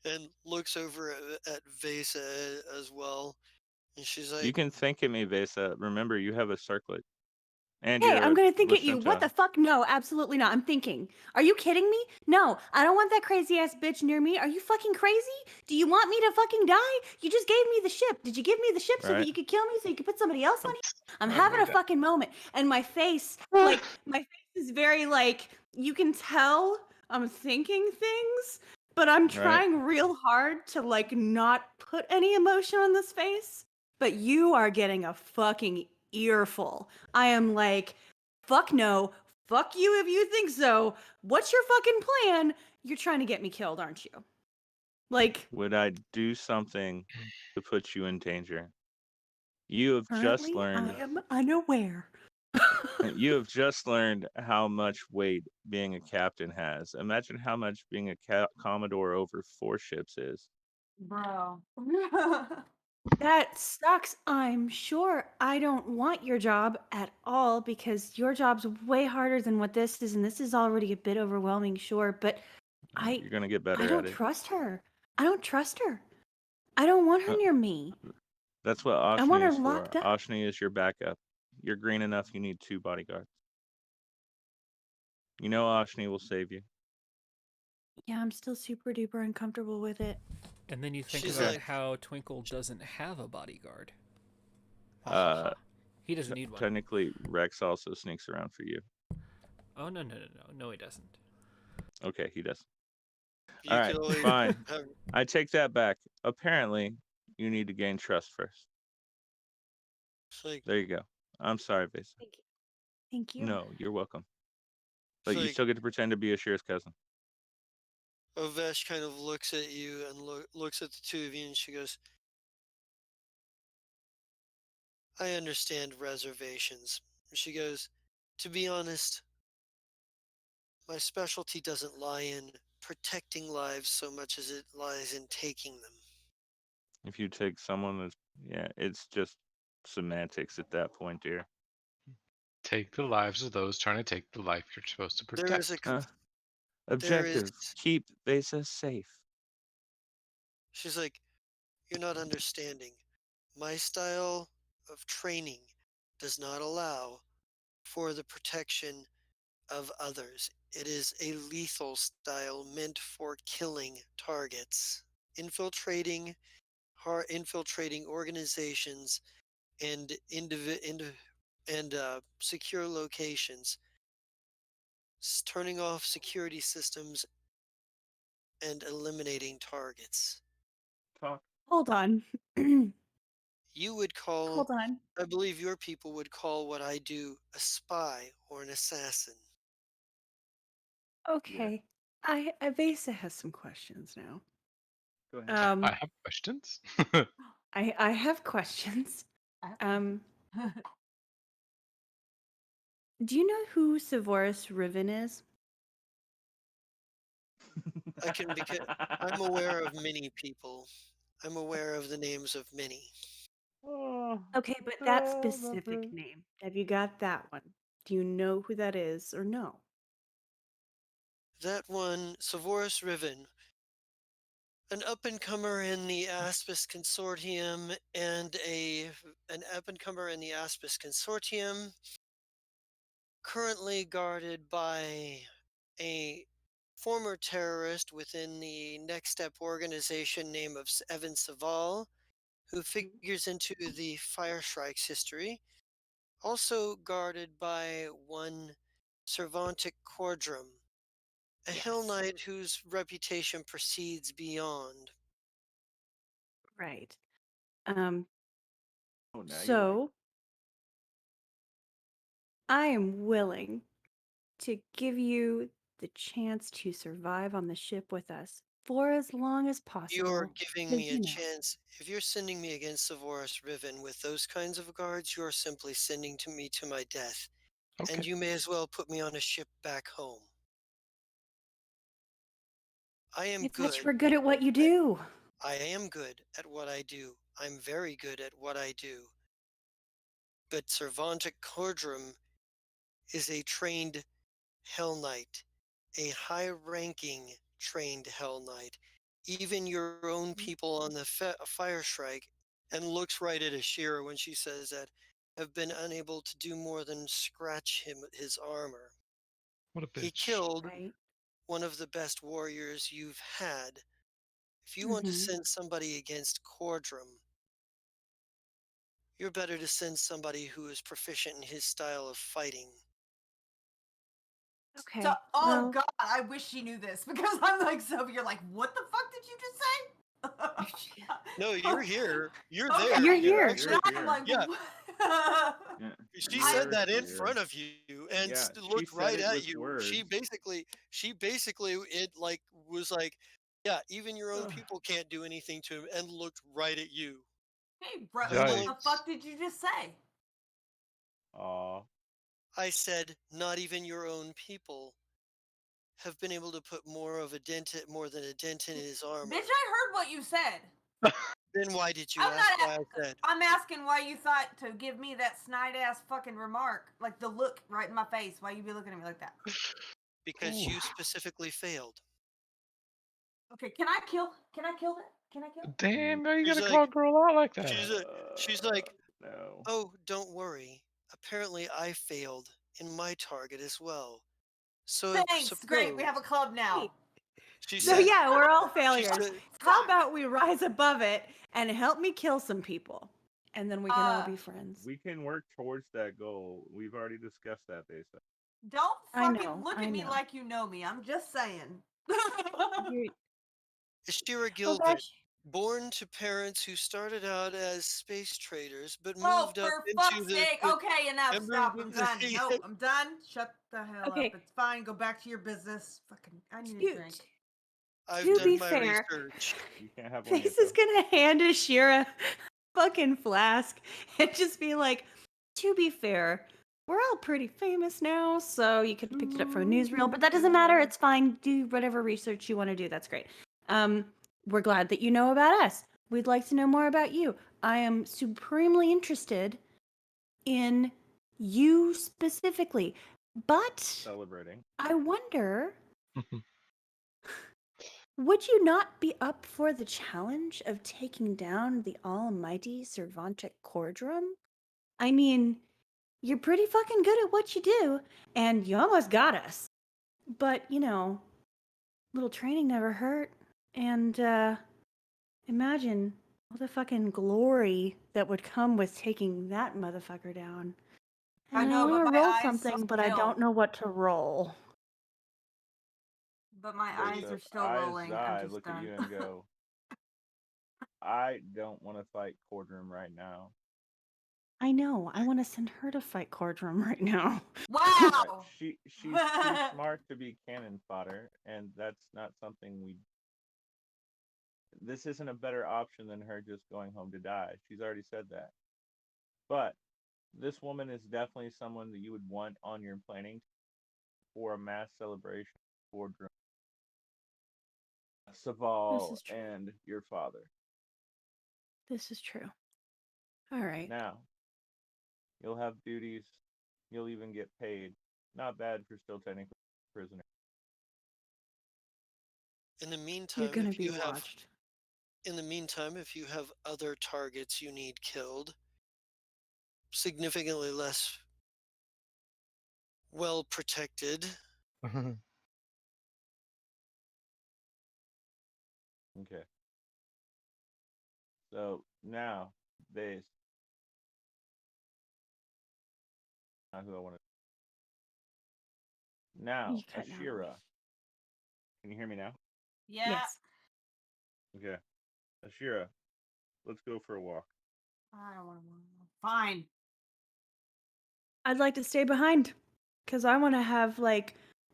and looks over at Vesa as well. And she's You like, can think of me, Vasa. Remember, you have a circlet, and Hey, you're I'm a gonna think at you. What the Lashunta. fuck? No, absolutely not. I'm thinking. Are you kidding me? No, I don't want that crazy ass bitch near me. Are you fucking crazy? Do you want me to fucking die? You just gave me the ship. Did you give me the ship so that Right? you could kill me so you could put somebody else on here? I'm I'm having going a down. fucking moment. And my face, my face is very like, you can tell I'm thinking things, but I'm Right? trying real hard to like not put any emotion on this face. But you are getting a fucking earful. I am like, fuck no. Fuck you if you think so. What's your fucking plan? You're trying to get me killed, aren't you? Like, Would I do something to put you in danger? You have just currently, I learned. am unaware. You have just learned how much weight being a captain has. Imagine how much being a commodore over 4 ships is. Bro. That sucks. I'm sure I don't want your job at all because your job's way harder than what this is, and this is already a bit overwhelming, sure, but I You're gonna get I better at don't it. trust her. I don't trust her. I don't want her Uh, near me. that's what I want Oshni her is for. locked up. Oshni is your backup. You're green enough. You need 2 bodyguards. You know Oshni will save you. Yeah, I'm still super duper uncomfortable with it. And then you think she's about Okay. like, how Twinkle doesn't have a bodyguard. Ha ha Uh, ha. He doesn't need one. technically, Rex also sneaks around for you. Oh, no, no, no, no. No, he doesn't. Okay, he does. All you right, could always fine. have. I take that back. Apparently, you need to gain trust first. It's like, There you go. I'm sorry, Vasa. Thank you. Thank you. No, you're welcome. it's But you like still get to pretend to be Ashir's cousin. Ovesh kind of looks at you and looks at the two of you, and she goes, I understand reservations. She goes, to be honest, my specialty doesn't lie in protecting lives so much as it lies in taking them. If you take someone that's, yeah, it's just semantics at that point, dear. Take the lives of those trying to take the life you're supposed to There is a, protect. there is, Objective, keep Vasa safe. she's like, you're not understanding. My style of training does not allow for the protection of others. It is a lethal style meant for killing targets, infiltrating infiltrating organizations and secure locations, turning off security systems and eliminating targets. Talk. Hold on. You would call, Hold on. I believe your people would call what I do a spy or an assassin. Yeah, Okay. Vesa has some questions now. go ahead. I Um, have questions. I have questions. Um, do you know who Severus Riven is? I can because I'm aware of many people. I'm aware of the names of many. Oh, Okay, but that oh, my specific brain. name. Have you got that one? Do you know who that is or no? That one, Savorus Riven, an up-and-comer in the Aspis Consortium and an up-and-comer in the Aspis Consortium, currently guarded by a former terrorist within the Next Step organization named of Evan Saval, who figures into the Fire Shrike's history, also guarded by one Cervantic Cordrum, a Hell Yes. Knight whose reputation proceeds beyond. Right. Um, Oh, now you like. so I am willing to give you the chance to survive on the ship with us for as long as You're possible. giving 'Cause, me a chance. If you're sending me against Sevorus Riven with those kinds of guards, you're simply sending to me to my death. And Okay. you may as well put me on a ship back home. I am I thought you good. were good at what you do. I am good at what I do. I'm very good at what I do. But Cervantic Cordrum is a trained Hell Knight, a high-ranking trained Hell Knight. Even your own people on the Fire Shrike, and looks right at Ashira when she says that, have been unable to do more than scratch his armor. What a He bitch. killed Right. one of the best warriors you've had. If you want to Mm-hmm. send somebody against Cordrum, you're better to send somebody who is proficient in his style of fighting. Okay. So, oh well, god, I wish she knew this because I'm like, so you're like, what the fuck did you just say? No, you're here. You're Okay, there. You're You here. and You're actually, I'm here. like, yeah. what? Yeah, She I said you're that in here. front of you and Yeah, she looked said right it at with you. words. She basically, it like was like, yeah, even your own Ugh. people can't do anything to him, and looked right at you. hey, bro, I'm what only, the Yikes. fuck did you just say? Aw. I said, not even your own people have been able to put more than a dent in his armor. Bitch, I heard what you said. Then why did you I'm ask not. why I said? I'm asking why you thought to give me that snide ass fucking remark, like the look right in my face. Why you be looking at me like that? Because Ooh. you specifically failed. Okay, can I kill? Can I kill that? Can I kill? Damn, now you She's gotta call like, a girl out like she's that. a, she's like, No. oh, don't worry. Apparently, I failed in my target as well. So Thanks. Great. We suppose have a club now. she So said. yeah, we're all She failures. said, How Fuck. about we rise above it and help me kill some people, and then we can all be friends. We can work towards that goal. We've already discussed that, Besa. Don't I fucking know. look I at me know. like you know me. I'm just saying. You're, Ashira oh Gilvin, gosh. born to parents who started out as space traders, but Oh, moved up for into fuck's sake. the Okay, enough. and moved Stop. I'm into done. Nope, the I'm done. Shut the hell up. Okay. It's fine. Go back to your business. Fucking, I need a To, drink. I've to done be my fair, research. You can't have one yet, Face is though. gonna hand Ashira fucking flask and just be like, to be fair, we're all pretty famous now, so you could have picked it up from a newsreel, but that doesn't matter. It's fine. Do whatever research you want to do. That's great. We're glad that you know about us. We'd like to know more about you. I am supremely interested in you specifically. But Celebrating. I wonder, would you not be up for the challenge of taking down the almighty Cervantic Cordrum? I mean, you're pretty fucking good at what you do, and you almost got us. But, you know, little training never hurt. And, imagine all the fucking glory that would come with taking that motherfucker down. I And I know, want but to my roll eyes something, but I don't still. know what to roll. But my eyes Besa, are still eyes rolling. I'm eye just look at done. you and go, I don't want to fight Cordrum right now. I know. I want to send her to fight Cordrum right now. Wow. She's too smart to be cannon fodder, and that's not something we. This isn't a better option than her just going home to die. She's already said that. But this woman is definitely someone that you would want on your planning for a mass celebration for This Saval is true. and your father. This is true. All right. Now, you'll have duties. You'll even get paid. Not bad for still technically a prisoner. In the You're meantime, going to be watched. if you have other targets you need killed, significantly less well protected, Okay. So now, this not who I want to. Now, You cutting out on me. Ashira. Can you hear me now? Yeah. Yes. Okay. Ashira, let's go for a walk. I don't want to. Fine. I'd like to stay behind because I want to have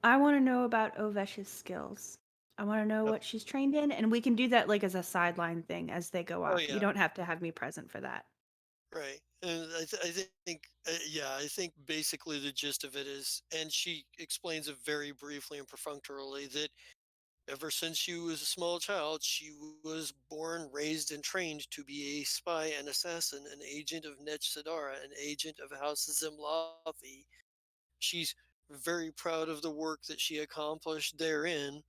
I want to know about Ovesh's skills. I want to know Oh, what she's trained in, and we can do that like as a sideline thing as they go oh off. You yeah, don't have to have me present for that. right. And I think, yeah, I think basically the gist of it is, and she explains it very briefly and perfunctorily, that ever since she was a small child, she was born, raised, and trained to be a spy and assassin, an agent of Nech Sidara, an agent of House Zimlathi. She's very proud of the work that she accomplished therein,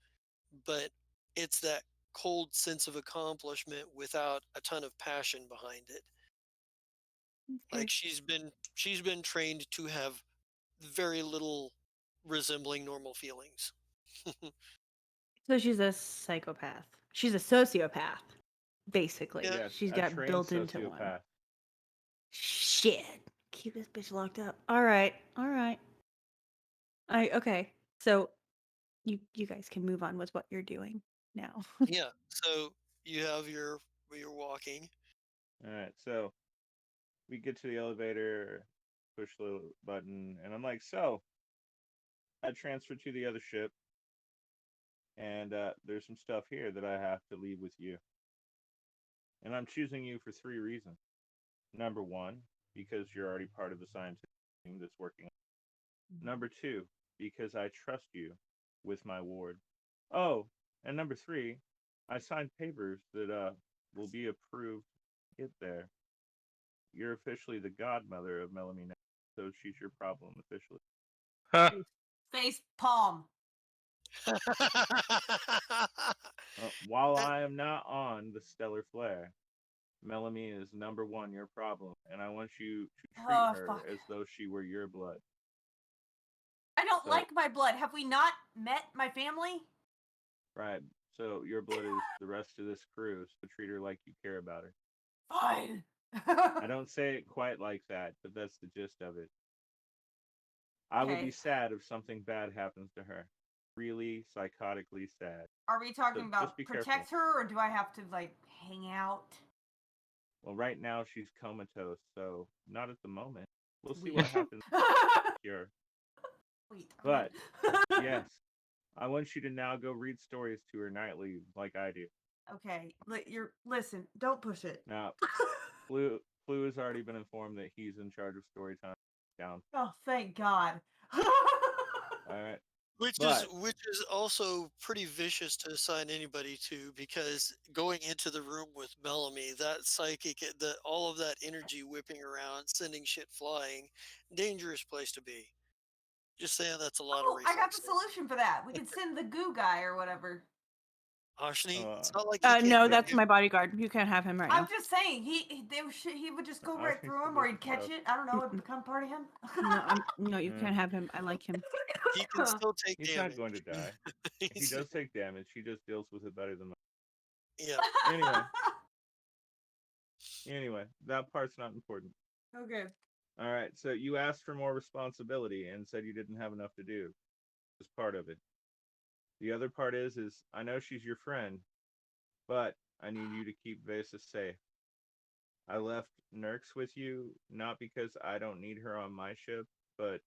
but it's that cold sense of accomplishment without a ton of passion behind it. Okay. Like she's been trained to have very little resembling normal feelings. So she's a psychopath. She's a sociopath, basically. Yeah, Yes, She's a got trained built into one. sociopath. Shit. Keep this bitch locked up. All right. All right. Okay. So you guys can move on with what you're doing now. yeah. So you have your walking. All right, so we get to the elevator, push the button, and I'm like, so I transferred to the other ship, and there's some stuff here that I have to leave with you. And I'm choosing you for three reasons. Number one, because you're already part of the scientific team that's working. Number two, because I trust you with my ward. Oh, and number three, I signed papers that will be approved. Get there. You're officially the godmother of Melanie now, so she's your problem officially. Face palm. While I am not on the stellar flare, Melanie is number one your problem, and I want you to treat Oh her fuck. as though she were your blood. I don't So, like my blood. Have we not met my family? right, so your blood is the rest of this crew, so treat her like you care about her. Fine. I don't say it quite like that, but that's the gist of it. I would be Okay. sad if something bad happens to her. Really psychotically sad. Are we So talking just about be careful. protect her, or do I have to like hang out? Well, right now she's comatose, so not at the moment. We'll see what Sweet. happens here. Sweet. But yes, I want you to now go read stories to her nightly like I do. Okay. Listen. Don't push it. Now, Flu has already been informed that he's in charge of story time. Down. Oh, thank God. All right. which is But which is also pretty vicious to assign anybody to, because going into the room with Bellamy, that psychic, the all of that energy whipping around, sending shit flying, dangerous place to be. Just saying, that's a lot of Oh, I got the reflexes. solution for that. We could send the goo guy or whatever. Ashni, uh, it's not like he can't No, go yeah, that's my bodyguard. You can't have him right I'm now. just saying he would just go right Ashley through still him, or gets he'd the catch job. it. I don't know. It'd Mm-mm. become part of him. No, you Mm, can't have him. I like him. He can still take he's not damage. going to die. He He's, does take damage. He just deals with it better than most. yeah. Anyway, that part's not important. Okay. All right, so you asked for more responsibility and said you didn't have enough to do. That's part of it. The other part is I know she's your friend, but I need you to keep Vesa safe. I left Nurx with you not because I don't need her on my ship, but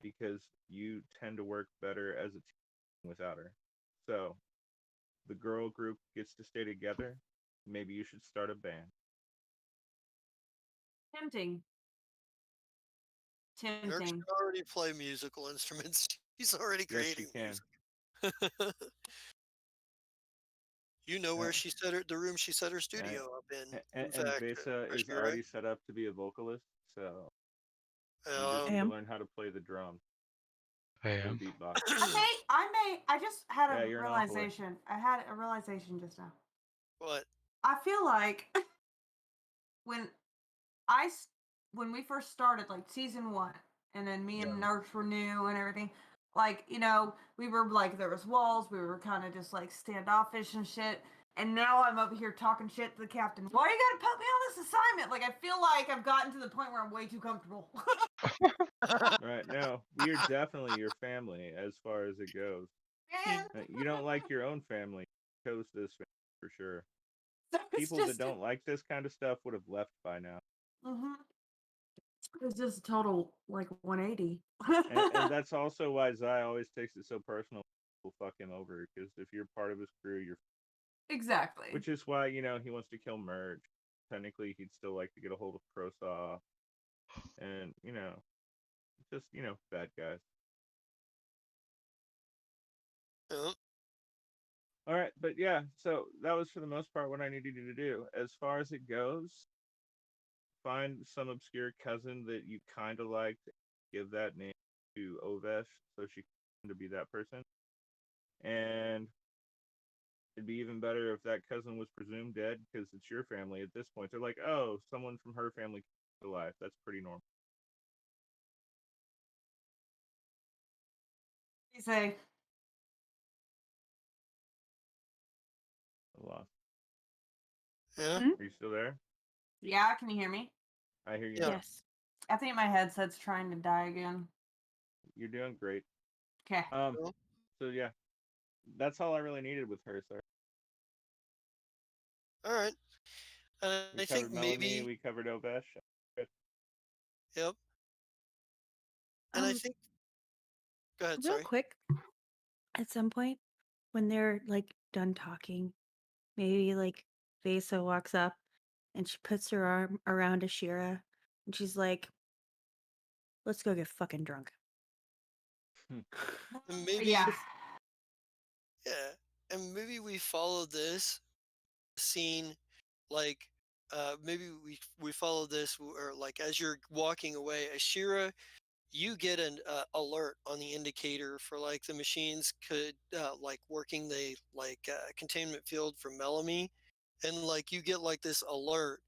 because you tend to work better as a team without her. So the girl group gets to stay together. Maybe you should start a band. Tempting. Nurse Tempting. can already play musical instruments. He's already Yes, she creating can. music. You know Uh, where she set the room she set her right. studio up in. And, In and fact, Vesa is Ashni, right? already set up to be a vocalist, so you just Uh, I need to am. learn how to play the drums I or the am. beatbox. I just had Yeah, a you're an envoy. realization. I had a realization just now. what? I feel like when I s- when we first started, like season one, and then me Yeah. and Nurse were new and everything. Like, we were like there was walls. We were kind of just like standoffish and shit. And now I'm over here talking shit to the captain. Why you gotta put me on this assignment? Like I feel like I've gotten to the point where I'm way too comfortable. Right now, we are definitely your family as far as it goes. You, Man. You don't like your own family. You chose this family for sure. So it's People that just, don't like this kind of stuff would have left by now. hmm it's just a total like 180. And that's also why Zai always takes it so personal. People fuck him over because if you're part of his crew, you're. Exactly. Which is why he wants to kill Merge. Technically, he'd still like to get a hold of Prosaw, and just bad guys. Yep. All right, but yeah, so that was for the most part what I needed you to do. As far as it goes, find some obscure cousin that you kind of liked, give that name to Ovesh so she can to be that person. And it'd be even better if that cousin was presumed dead because it's your family at this point. They're like, oh, someone from her family came to life. That's pretty normal. You say, I lost. Yeah. hmm? Are you still there? Yeah, can you hear me? I hear you Yeah. now. Yes. I think my headset's trying to die again. You're doing great. Okay. Well, So yeah, that's all I really needed with her, sir. all right. And We I think covered Melanie, maybe. we covered Ovesh. Good. Yep. And I Um, think. Go ahead. real Sorry. quick, at some point when they're like done talking, maybe like Vesa walks up and she puts her arm around Ashira and she's like, let's go get fucking drunk. And maybe. Yeah. Yeah. And maybe we follow this scene, like maybe we follow this, or like as you're walking away, Ashira, you get an alert on the indicator for like the machines could like working the like containment field for Melanie, and like you get like this alert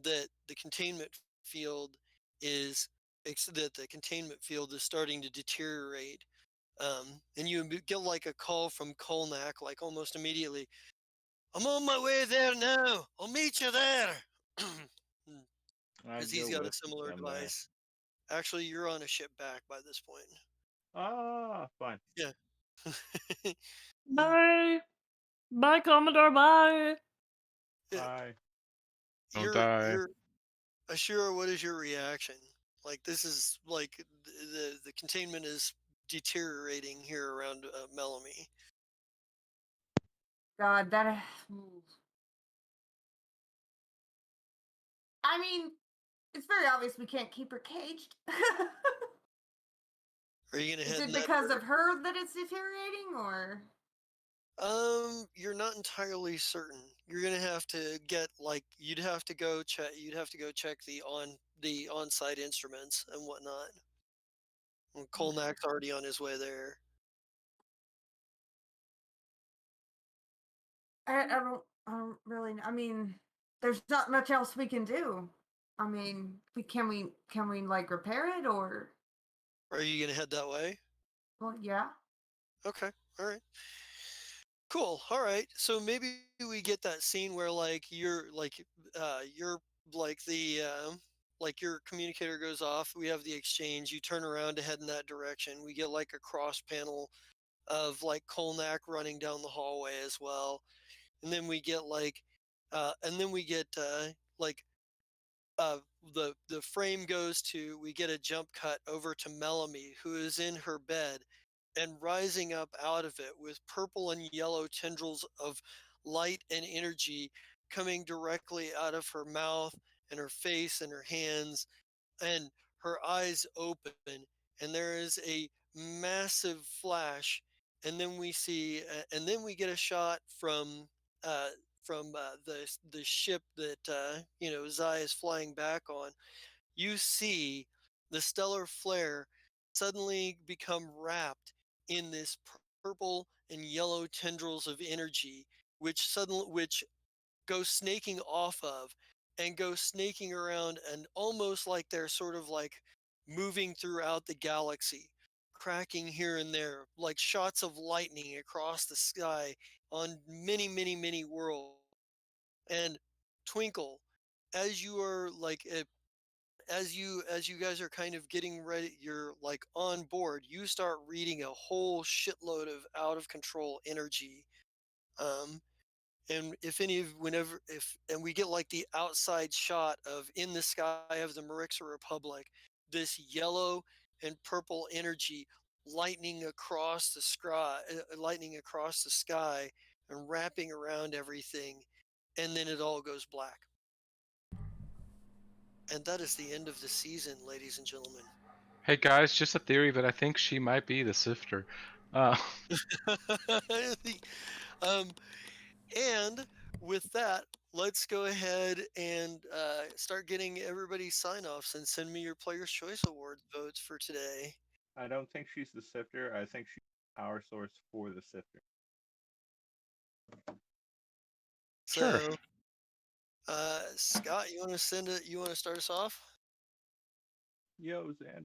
that the containment field that the containment field is starting to deteriorate. And you get like a call from Kolnak like almost immediately. I'm on my way there now. I'll meet you there. I Because go he's got a with similar them there. device. Actually, you're on a ship back by this point. Ah, fine. Yeah. Bye. Bye, Commodore. Bye. Yeah. Bye. Don't You're die. you're Ashura, what is your reaction? Like this is like the containment is deteriorating here around Melanie. God, that. I mean, it's very obvious we can't keep her caged. Are you gonna Is head it in that because of her that it's deteriorating, or? You're not entirely certain. You're gonna have to get like you'd have to go check. You'd have to go check the on-site instruments and whatnot. Well, Kolnak's already on his way there. I don't really. I mean, there's not much else we can do. I mean, can we like repair it or? Are you gonna head that way? Well, yeah. Okay, all right, cool. All right, so maybe we get that scene where you're like like your communicator goes off. We have the exchange. You turn around to head in that direction. We get like a cross panel of like Kolnak running down the hallway as well, and then we get like uh, the frame goes to we get a jump cut over to Melanie, who is in her bed and rising up out of it with purple and yellow tendrils of light and energy coming directly out of her mouth and her face and her hands, and her eyes open, and there is a massive flash, and then and then we get a shot uh, from the ship that Zai is flying back on. You see the stellar flare suddenly become wrapped in this purple and yellow tendrils of energy, which go snaking off of and go snaking around, and almost like they're sort of like moving throughout the galaxy, cracking here and there like shots of lightning across the sky on many, many, many worlds. And Twinkle, as you are like as you guys are kind of getting ready, you're like on board, you start reading a whole shitload of out of control energy. um And if any of whenever if and we get like the outside shot of in the sky of the Marixa Republic, this yellow and purple energy lightning across the sky and wrapping around everything, and then it all goes black. And that is the end of the season, ladies and gentlemen. Hey guys, just a theory, but I think she might be the sifter. Uh, um, and with that, let's go ahead and start getting everybody's sign offs and send me your Player's Choice Award votes for today. I don't think she's the sifter. I think she's the power source for the sifter. sure. So, Scott, you want to send it? You want to start us off? Yo, Zan.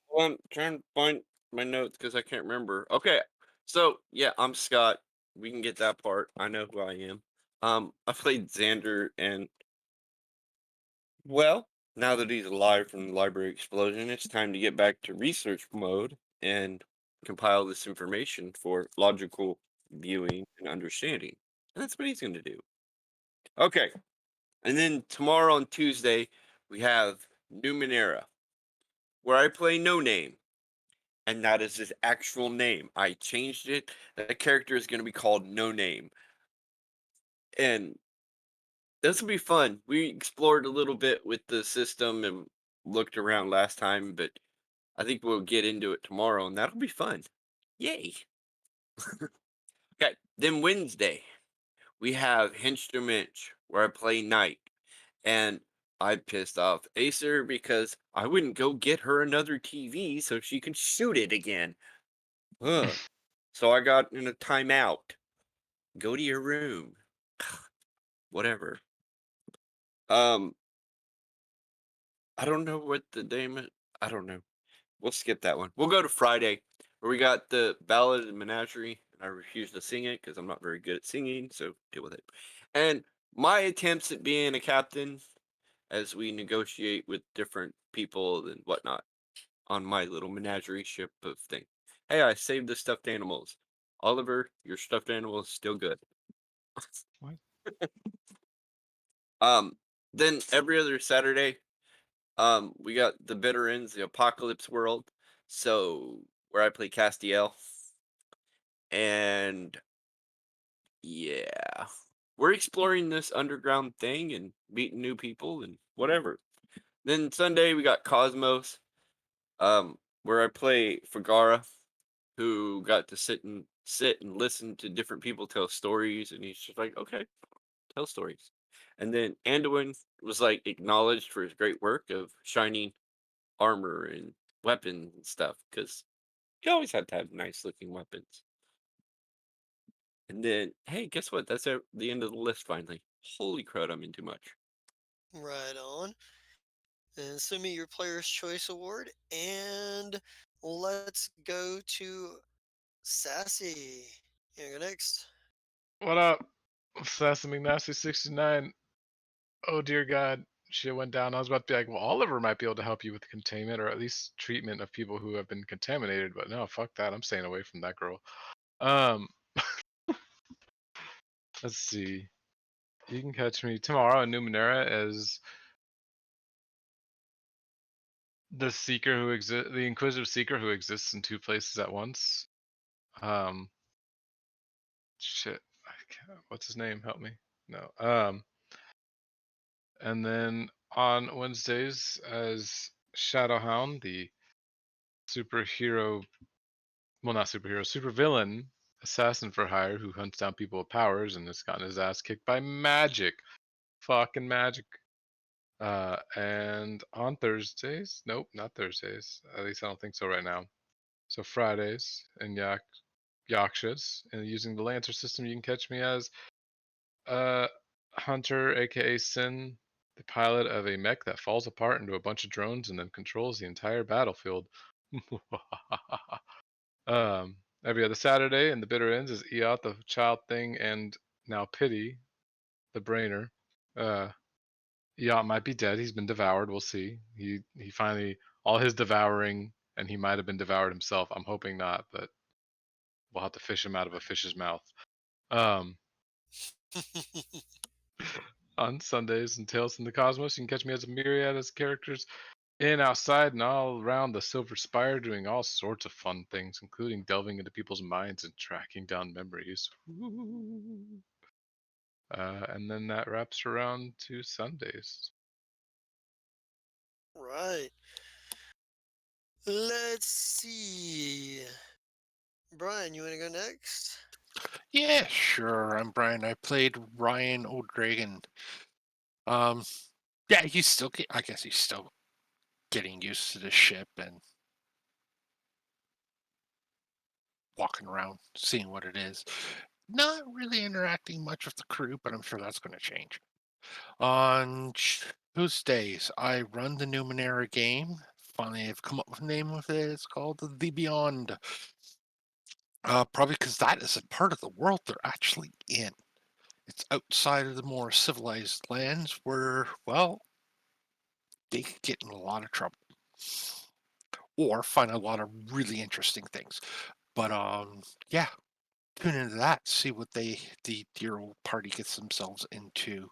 Well, I'm trying to find my notes because I can't remember. Okay, so yeah, I'm Scott. We can get that part. I know who I am. I played Xander, and well, now that he's alive from the library explosion, it's time to get back to research mode and compile this information for logical viewing and understanding. And that's what he's going to do. Okay, and then tomorrow on Tuesday, we have Numenera, where I play No Name, and that is his actual name. I changed it. That character is going to be called No Name. And this will be fun. We explored a little bit with the system and looked around last time, but I think we'll get into it tomorrow, and that'll be fun. Yay! Okay, then Wednesday we have Hinch to Minch, where I play Knight, and I pissed off Acer because I wouldn't go get her another TV so she can shoot it again. Ugh. So I got in a timeout. Go to your room. Whatever. Um, I don't know what the name is. I don't know. We'll skip that one. We'll go to Friday, where we got the Ballad and Menagerie. And I refuse to sing it because I'm not very good at singing, so deal with it. And my attempts at being a captain as we negotiate with different people and whatnot on my little menagerie ship of thing. Hey, I saved the stuffed animals. Oliver, your stuffed animal is still good. What? Um, then every other Saturday, we got the Bitter Ends, the Apocalypse World. So where I play Castiel, and yeah, we're exploring this underground thing and meeting new people and whatever. Then Sunday we got Cosmos, where I play Fagara, who got to sit and listen to different people tell stories, and he's just like, okay, tell stories. And then Anduin was like acknowledged for his great work of shining armor and weapons and stuff, because he always had to have nice looking weapons. And then, hey, guess what? That's the end of the list finally. Holy crud, I'm in too much. Right on. And send me your Player's Choice Award. And let's go to Sassy. You go next. What up? Assassin McNasty69. Oh dear God, shit went down. I was about to be like, well, Oliver might be able to help you with containment or at least treatment of people who have been contaminated, but no, fuck that. I'm staying away from that girl. Um, let's see. You can catch me tomorrow in Numenera as the Inquisitive Seeker who exists in two places at once. Um, shit, what's his name? Help me. No. And then on Wednesdays as Shadowhound, the superhero, well, not superhero, supervillain assassin for hire who hunts down people with powers and has gotten his ass kicked by magic. Fucking magic. And on Thursdays, nope, not Thursdays. At least I don't think so right now. So Fridays and Yakshas, and using the Lancer system, you can catch me as Hunter, aka Sin, the pilot of a mech that falls apart into a bunch of drones and then controls the entire battlefield. Every other Saturday in the bitter ends is Eot, the child thing, and now Pity, the brainer. Uh, Eot might be dead. He's been devoured. We'll see. He finally all his devouring, and he might have been devoured himself. I'm hoping not, but we'll have to fish him out of a fish's mouth. Um, On Sundays and Tales from the Cosmos, you can catch me as a myriad of characters in, outside, and all around the Silver Spire, doing all sorts of fun things, including delving into people's minds and tracking down memories. And then that wraps around to Sundays. Right. Let's see. Brian, you want to go next? Yeah, sure. I'm Brian. I played Ryan O'Dragon. Yeah, I guess he's still getting used to the ship and walking around, seeing what it is. Not really interacting much with the crew, but I'm sure that's going to change. On Tuesdays, I run the Numenera game. Finally, I've come up with a name of it. It's called The Beyond. Probably because that is a part of the world they're actually in. It's outside of the more civilized lands where, well, they could get in a lot of trouble or find a lot of really interesting things. But yeah, tune into that, see what the dear old party gets themselves into.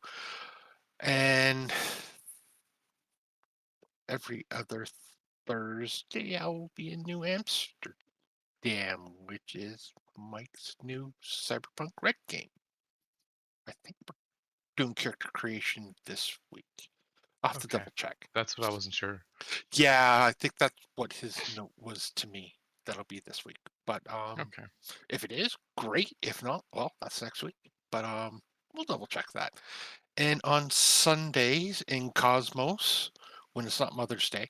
And every other Thursday, I will be in New Amsterdam, which is Mike's new Cyberpunk Red game. I think we're doing character creation this week. I'll have to Okay. double check. That's what I wasn't sure. Yeah, I think that's what his note was to me. That'll be this week. But Okay. if it is, great. If not, well, that's next week. But we'll double check that. And on Sundays in Cosmos, when it's not Mother's Day,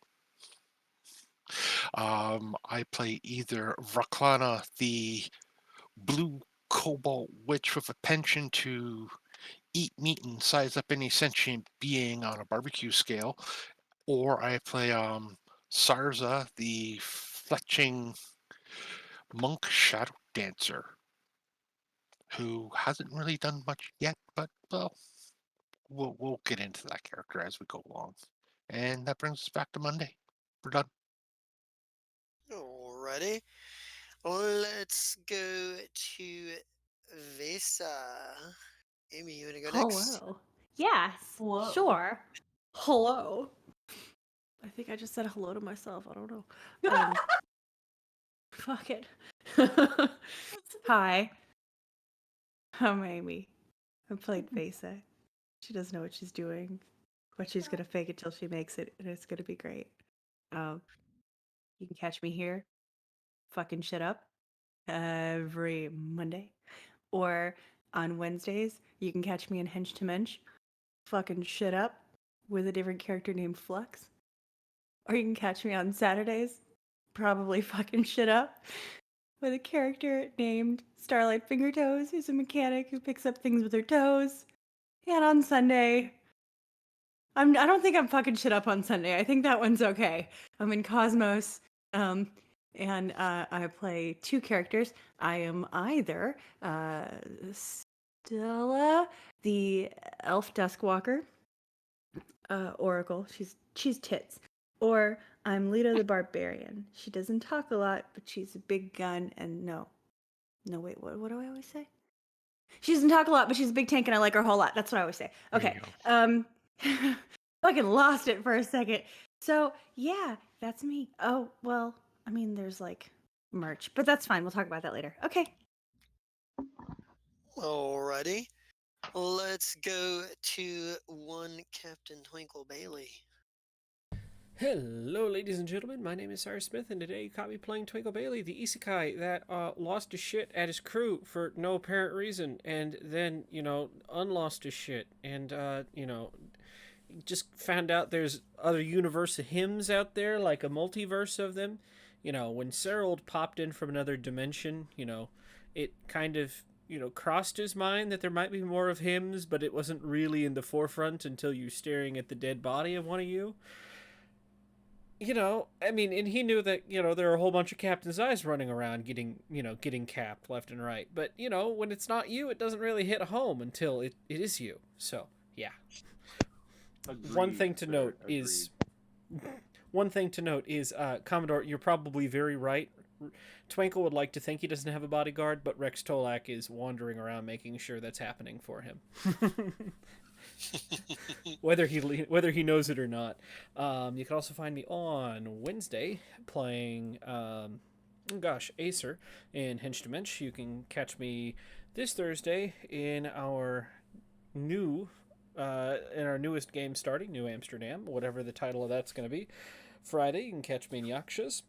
I play either Vraklana, the blue cobalt witch with a penchant to eat meat and size up any sentient being on a barbecue scale, or I play Sarza, the fletching monk shadow dancer, who hasn't really done much yet, but well, we'll get into that character as we go along. And that brings us back to Monday. We're done. Alrighty. Let's go to Vesa. Amy, you want to go next? Hello. Yes. Whoa. Sure. Hello. I think I just said hello to myself. I don't know. Fuck it. Hi. I'm Amy. I played Vesa. She doesn't know what she's doing, but she's gonna fake it till she makes it, and it's gonna be great. You can catch me here, fucking shit up, every Monday, or on Wednesdays. You can catch me in Hench to Mensch, fucking shit up, with a different character named Flux. Or you can catch me on Saturdays, probably fucking shit up, with a character named Starlight Fingertoes, who's a mechanic who picks up things with her toes. And on Sunday, I don't think I'm fucking shit up on Sunday. I think that one's okay. I'm in Cosmos, and I play two characters. I am either Stella, the elf Duskwalker, Oracle. She's tits. Or I'm Lita the Barbarian. She doesn't talk a lot, but she's a big gun. And no, wait, what do I always say? She doesn't talk a lot, but she's a big tank, and I like her a whole lot. That's what I always say. Okay. Fucking lost it for a second. So yeah, that's me. Oh well, I mean, there's like merch, but that's fine. We'll talk about that later. Okay. Alrighty. Let's go to one Captain Twinkle Bailey. Hello, ladies and gentlemen. My name is Cyrus Smith, and today you caught me playing Twinkle Bailey, the isekai that lost his shit at his crew for no apparent reason, and then, unlost his shit, and, just found out there's other universe of hymns out there, like a multiverse of them. When Serold popped in from another dimension, it kind of, crossed his mind that there might be more of hymns, but it wasn't really in the forefront until you're staring at the dead body of one of you. And he knew that, there are a whole bunch of Captain's Eyes running around getting capped left and right. But, when it's not you, it doesn't really hit home until it is you. So, yeah. One thing to note is, Commodore, you're probably very right. Twinkle would like to think he doesn't have a bodyguard, but Rex Tolak is wandering around making sure that's happening for him. whether he knows it or not. You can also find me on Wednesday playing Acer in Hinge to Mensch. You can catch me this Thursday in our newest game starting, New Amsterdam, whatever the title of that's going to be. Friday, you can catch me in Yakshas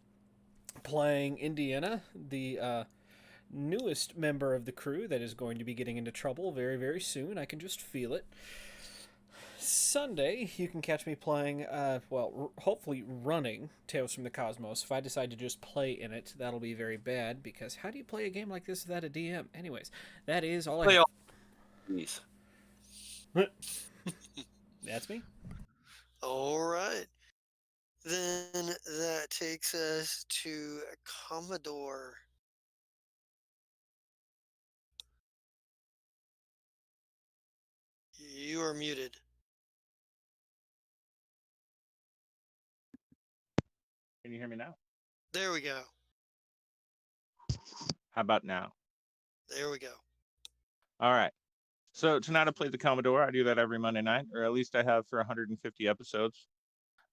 playing Indiana, the newest member of the crew that is going to be getting into trouble very, very soon. I can just feel it. Sunday, you can catch me playing, hopefully running Tales from the Cosmos. If I decide to just play in it, that'll be very bad, because how do you play a game like this without a DM? Anyways, that is all I Play have. all these. That's me. All right. Then that takes us to Commodore. You are muted. Can you hear me now? There we go. How about now? There we go. All right. So tonight I played the Commodore. I do that every Monday night, or at least I have for 150 episodes.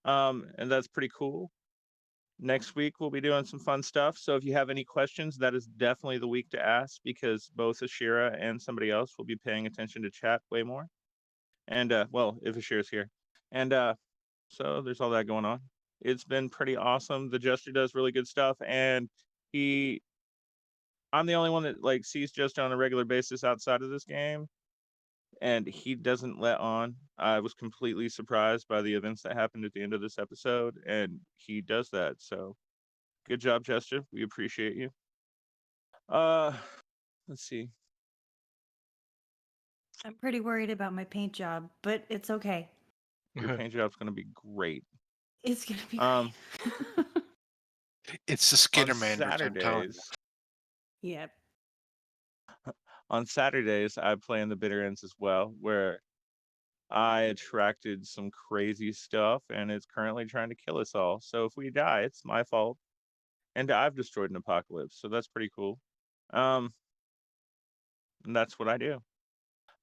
And that's pretty cool. Next week we'll be doing some fun stuff. So if you have any questions, that is definitely the week to ask, because both Ashira and somebody else will be paying attention to chat way more. And if Ashira's here. And so there's all that going on. It's been pretty awesome. The Jester does really good stuff, and I'm the only one that like sees Jester on a regular basis outside of this game, and he doesn't let on. I was completely surprised by the events that happened at the end of this episode, and he does that. So good job, Jester. We appreciate you. Let's see. I'm pretty worried about my paint job, but it's okay. Your paint job's gonna be great. It's gonna be great. It's the On Skittermanders, I'm telling you. Saturdays, Yep. on Saturdays, I play in the Bitter Ends as well, where I attracted some crazy stuff, and it's currently trying to kill us all. So if we die, it's my fault, and I've destroyed an apocalypse, so that's pretty cool. And that's what I do.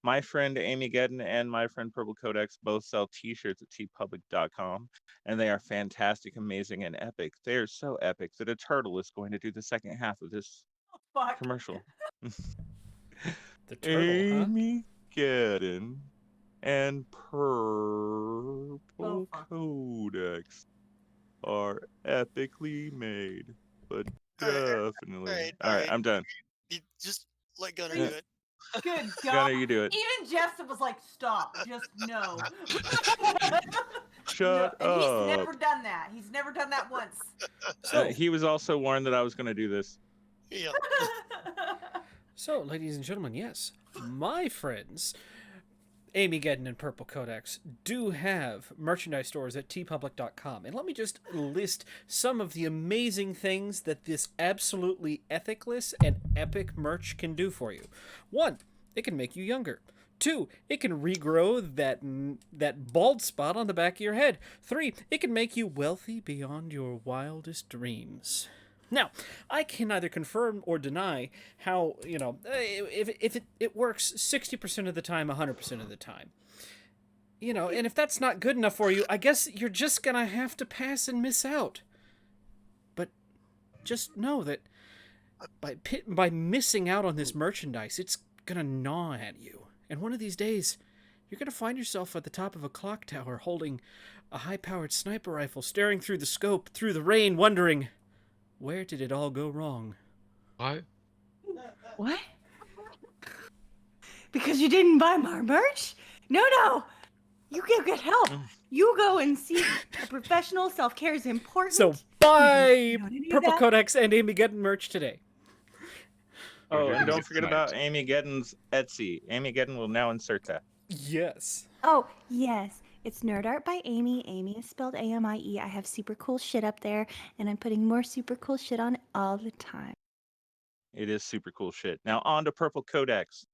My friend Amy Gedden and my friend Purple Codex both sell T-shirts at tpublic.com, and they are fantastic, amazing, and epic. They are so epic that a turtle is going to do the second half of this Fuck. commercial. The turtle, huh? Amy Gedden and Purple fuck. Codex are epically made, but All right, definitely. all All right, right. I'm done. You just let Gunner do it. Good God. Gunner, you do it. Even Jester was like, stop. Just no. Shut And he's never up. done that. He's never done that once. So, He was also warned that I was going to do this. Yeah. So, ladies and gentlemen, yes, my friends, Amy Gedden and Purple Codex, do have merchandise stores at tpublic.com. And let me just list some of the amazing things that this absolutely ethicless and epic merch can do for you. 1, it can make you younger. 2, it can regrow that bald spot on the back of your head. 3, it can make you wealthy beyond your wildest dreams. Now, I can neither confirm or deny how, if it works 60% of the time, 100% of the time. And if that's not good enough for you, I guess you're just going to have to pass and miss out. But just know that by missing out on this merchandise, it's going to gnaw at you. And one of these days, you're going to find yourself at the top of a clock tower holding a high-powered sniper rifle, staring through the scope, through the rain, wondering, where did it all go wrong? What? What? Because you didn't buy my merch? No. You get help. You go and see a professional. Self-care is important. So buy don't do Purple that. Codex and Amy Gedden merch today. Oh, and don't Get forget sniped. about Amy Gedden's Etsy. Amy Gedden will now insert that. Yes. Oh, yes. It's Nerd Art by Amy. Amy is spelled A-M-I-E. I have super cool shit up there, and I'm putting more super cool shit on it all the time. It is super cool shit. Now on to Purple Codex.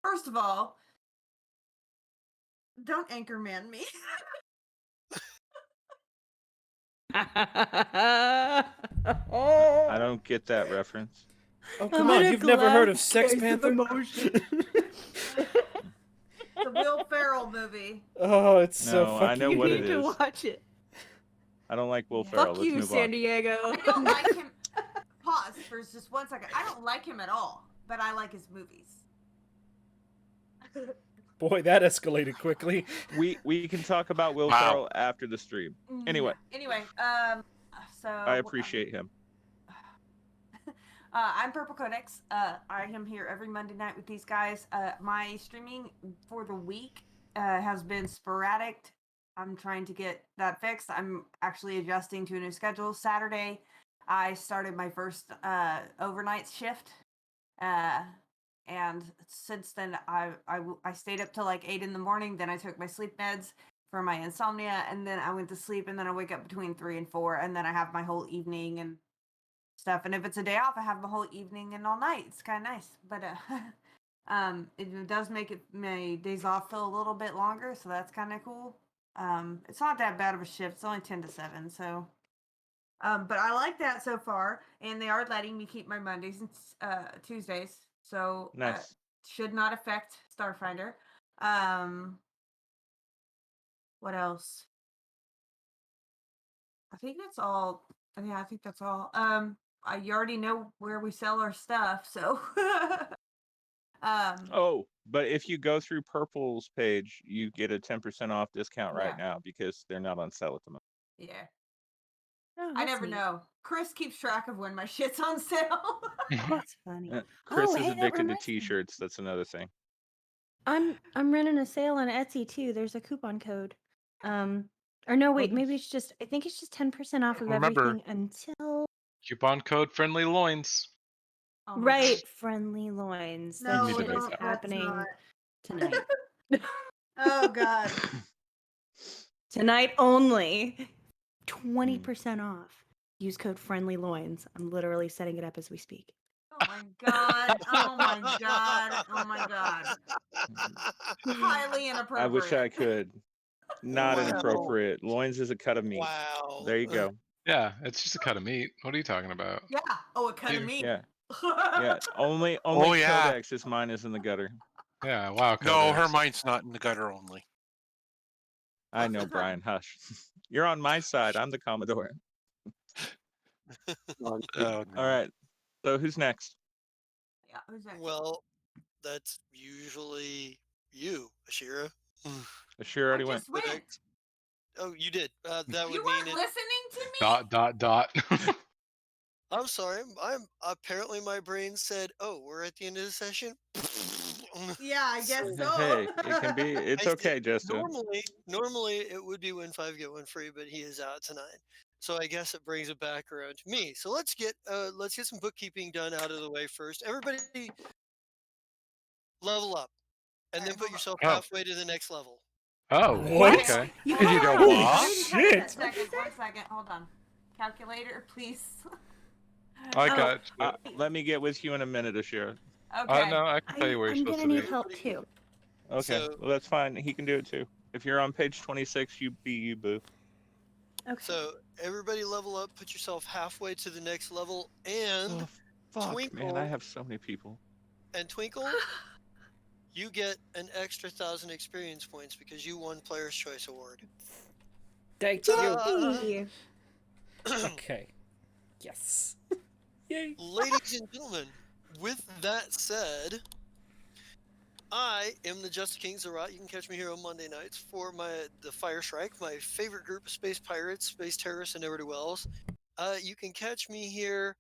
First of all, don't Anchorman me. I don't get that reference. Oh, I'm come in on. a You've never heard of glass Sex case of Panther? emotion. The Will Ferrell movie. Oh, it's so No, I know fucking You what it need good. to is. watch it. I don't like Will Yeah. Ferrell. Fuck Let's you, move San on. Diego. I don't like him. Pause for just 1 second. I don't like him at all, but I like his movies. Boy, that escalated quickly. We can talk about Will Wow. Ferrell after the stream. Anyway, Anyway, so I appreciate him. I'm Purple Codex. I am here every Monday night with these guys. My streaming for the week has been sporadic. I'm trying to get that fixed. I'm actually adjusting to a new schedule. Saturday, I started my first overnight shift. And since then, I stayed up till like 8 in the morning. Then I took my sleep meds for my insomnia, and then I went to sleep. And then I wake up between 3 and 4, and then I have my whole evening and stuff. And if it's a day off, I have the whole evening and all night. It's kind of nice, but it does make my days off feel a little bit longer, so that's kind of cool. It's not that bad of a shift. It's only 10 to 7, so. But I like that so far, and they are letting me keep my Mondays and Tuesdays, so Nice. should not affect Starfinder. What else? I think that's all. Yeah, I think that's all. You already know where we sell our stuff, so. Oh, but if you go through Purple's page, you get a 10% off discount right Yeah. now because they're not on sale at the moment. Yeah. Oh, I that's never neat. know. Chris keeps track of when my shit's on sale. That's funny. Chris Oh, is hey, that addicted to reminds me. T-shirts. That's another thing. I'm running a sale on Etsy too. There's a coupon code. Or no, wait, maybe nice. it's just I think it's just 10% off of Remember- everything until Coupon code friendly loins. Oh my right gosh. friendly loins. You That need to shit make is that. happening tonight. Oh god. Tonight only. 20% off. Use code friendly loins. I'm literally setting it up as we speak. Oh my god. Oh my god. Oh my god. Highly inappropriate. I wish I could. Not Wow. inappropriate. Loins is a cut of meat. Wow. There you go. Yeah, it's just a cut of meat. What are you talking about? Yeah. Oh, a cut of You- meat. Yeah. Yeah. Only Oh, yeah. Codex is mine is in the gutter. Yeah, wow. No, her Codex. mind's not in the gutter only. I know, Brian. Hush. You're on my side. I'm the Commodore. Oh, All right. So who's next? Yeah. Who's next? Well, that's usually you, Ashira. Sure, I already went. just went. Oh, you did. That would You mean weren't it. listening to me. Dot. I'm sorry. I'm apparently my brain said, "Oh, we're at the end of the session." Yeah, I guess so. Hey, it can be. It's I said, okay, Justin. normally it would be win 5 get 1 free, but he is out tonight. So I guess it brings it back around to me. So let's get some bookkeeping done out of the way first. Everybody level up and then Alright, put hold on. yourself Oh. halfway to the next level. Oh, What? okay. You You got know it. what? I didn't catch Shit. that. What'd you say? 1 second. Hold on. Calculator, please. I Oh, got you. Let me get with you in a minute, Ashira. Okay. No, I can tell you where you're I'm supposed gonna to need be. help too. Okay, So- well that's fine. He can do it too. If you're on page 26, you be you, boo. Okay. So everybody level up, put yourself halfway to the next level, and Oh, fuck, man, Twinkle. I have so many people. Twinkle, you get an extra 1,000 experience points because you won Player's Choice Award. Thank you. Ta-da! Yay. Okay. Yes. Yay. Ladies and gentlemen, with that said, I am the Just King Zerat. You can catch me here on Monday nights for the Fire Shrike, my favorite group of space pirates, space terrorists, and never do wells. You can catch me here.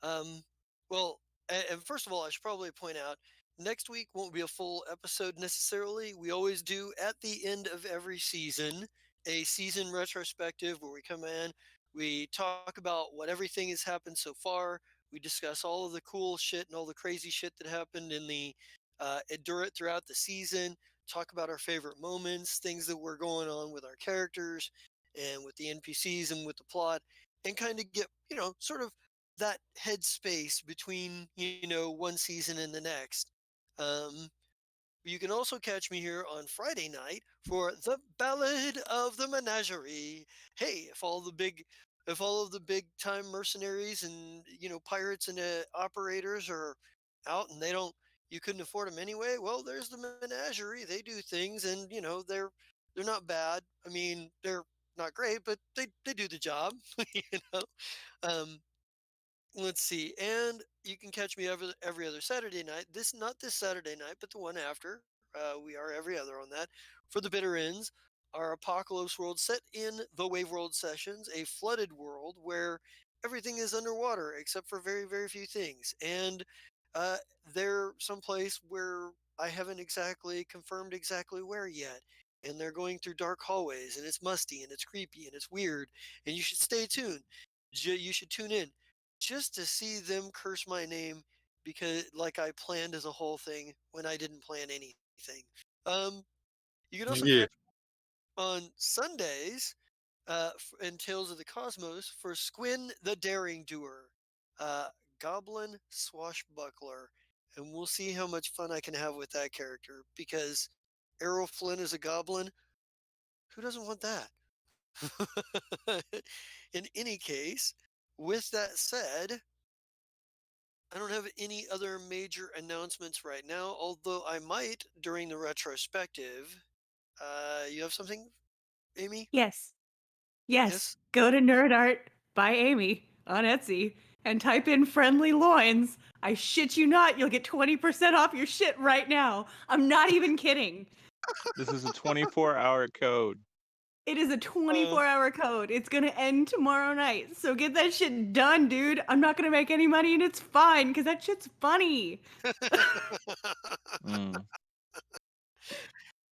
Well, and first of all, I should probably point out next week won't be a full episode necessarily. We always do at the end of every season a season retrospective where we come in, we talk about what everything has happened so far. We discuss all of the cool shit and all the crazy shit that happened in the throughout the season. Talk about our favorite moments, things that were going on with our characters and with the NPCs and with the plot, and kind of get sort of that headspace between one season and the next. You can also catch me here on Friday night for the Ballad of the Menagerie. Hey, if all the big if all of the big time mercenaries and pirates and operators are out and you couldn't afford them anyway. Well, there's the menagerie. They do things, and they're not bad. I mean, they're not great, but they do the job. you know. Um, let's see, and you can catch me every other Saturday night. Not this Saturday night, but the one after. We are every other on that for the bitter ends. Our apocalypse world set in the Wave World Sessions, a flooded world where everything is underwater except for very, very few things. And uh, they're someplace where I haven't exactly confirmed exactly where yet. And they're going through dark hallways, and it's musty, and it's creepy, and it's weird. And you should stay tuned. You should tune in just to see them curse my name because like I planned as a whole thing when I didn't plan anything. Um, you can also Yeah. catch on Sundays in Tales of the Cosmos for Squin the Daring Doer, uh, Goblin Swashbuckler, and we'll see how much fun I can have with that character because Errol Flynn is a goblin. Who doesn't want that? In any case, with that said, I don't have any other major announcements right now, although I might during the retrospective. You have something, Amy? Yes. Yes. Yes? Go to Nerd Art by Amy on Etsy and type in friendly loins. I shit you not, you'll get 20% off your shit right now. I'm not even kidding. This is a 24-hour code. It is a Uh, 24-hour code. It's going to end tomorrow night. So get that shit done, dude. I'm not going to make any money and it's fine because that shit's funny. Mm.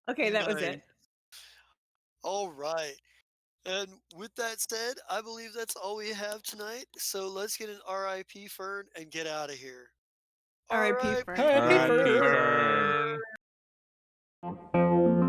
Okay, that was nice. it. All right. And with that said, I believe that's all we have tonight. So let's get an RIP Fern and get out of here. RIP Fern. RIP R.I.P. R.I.P. Fern. Fern. Burn.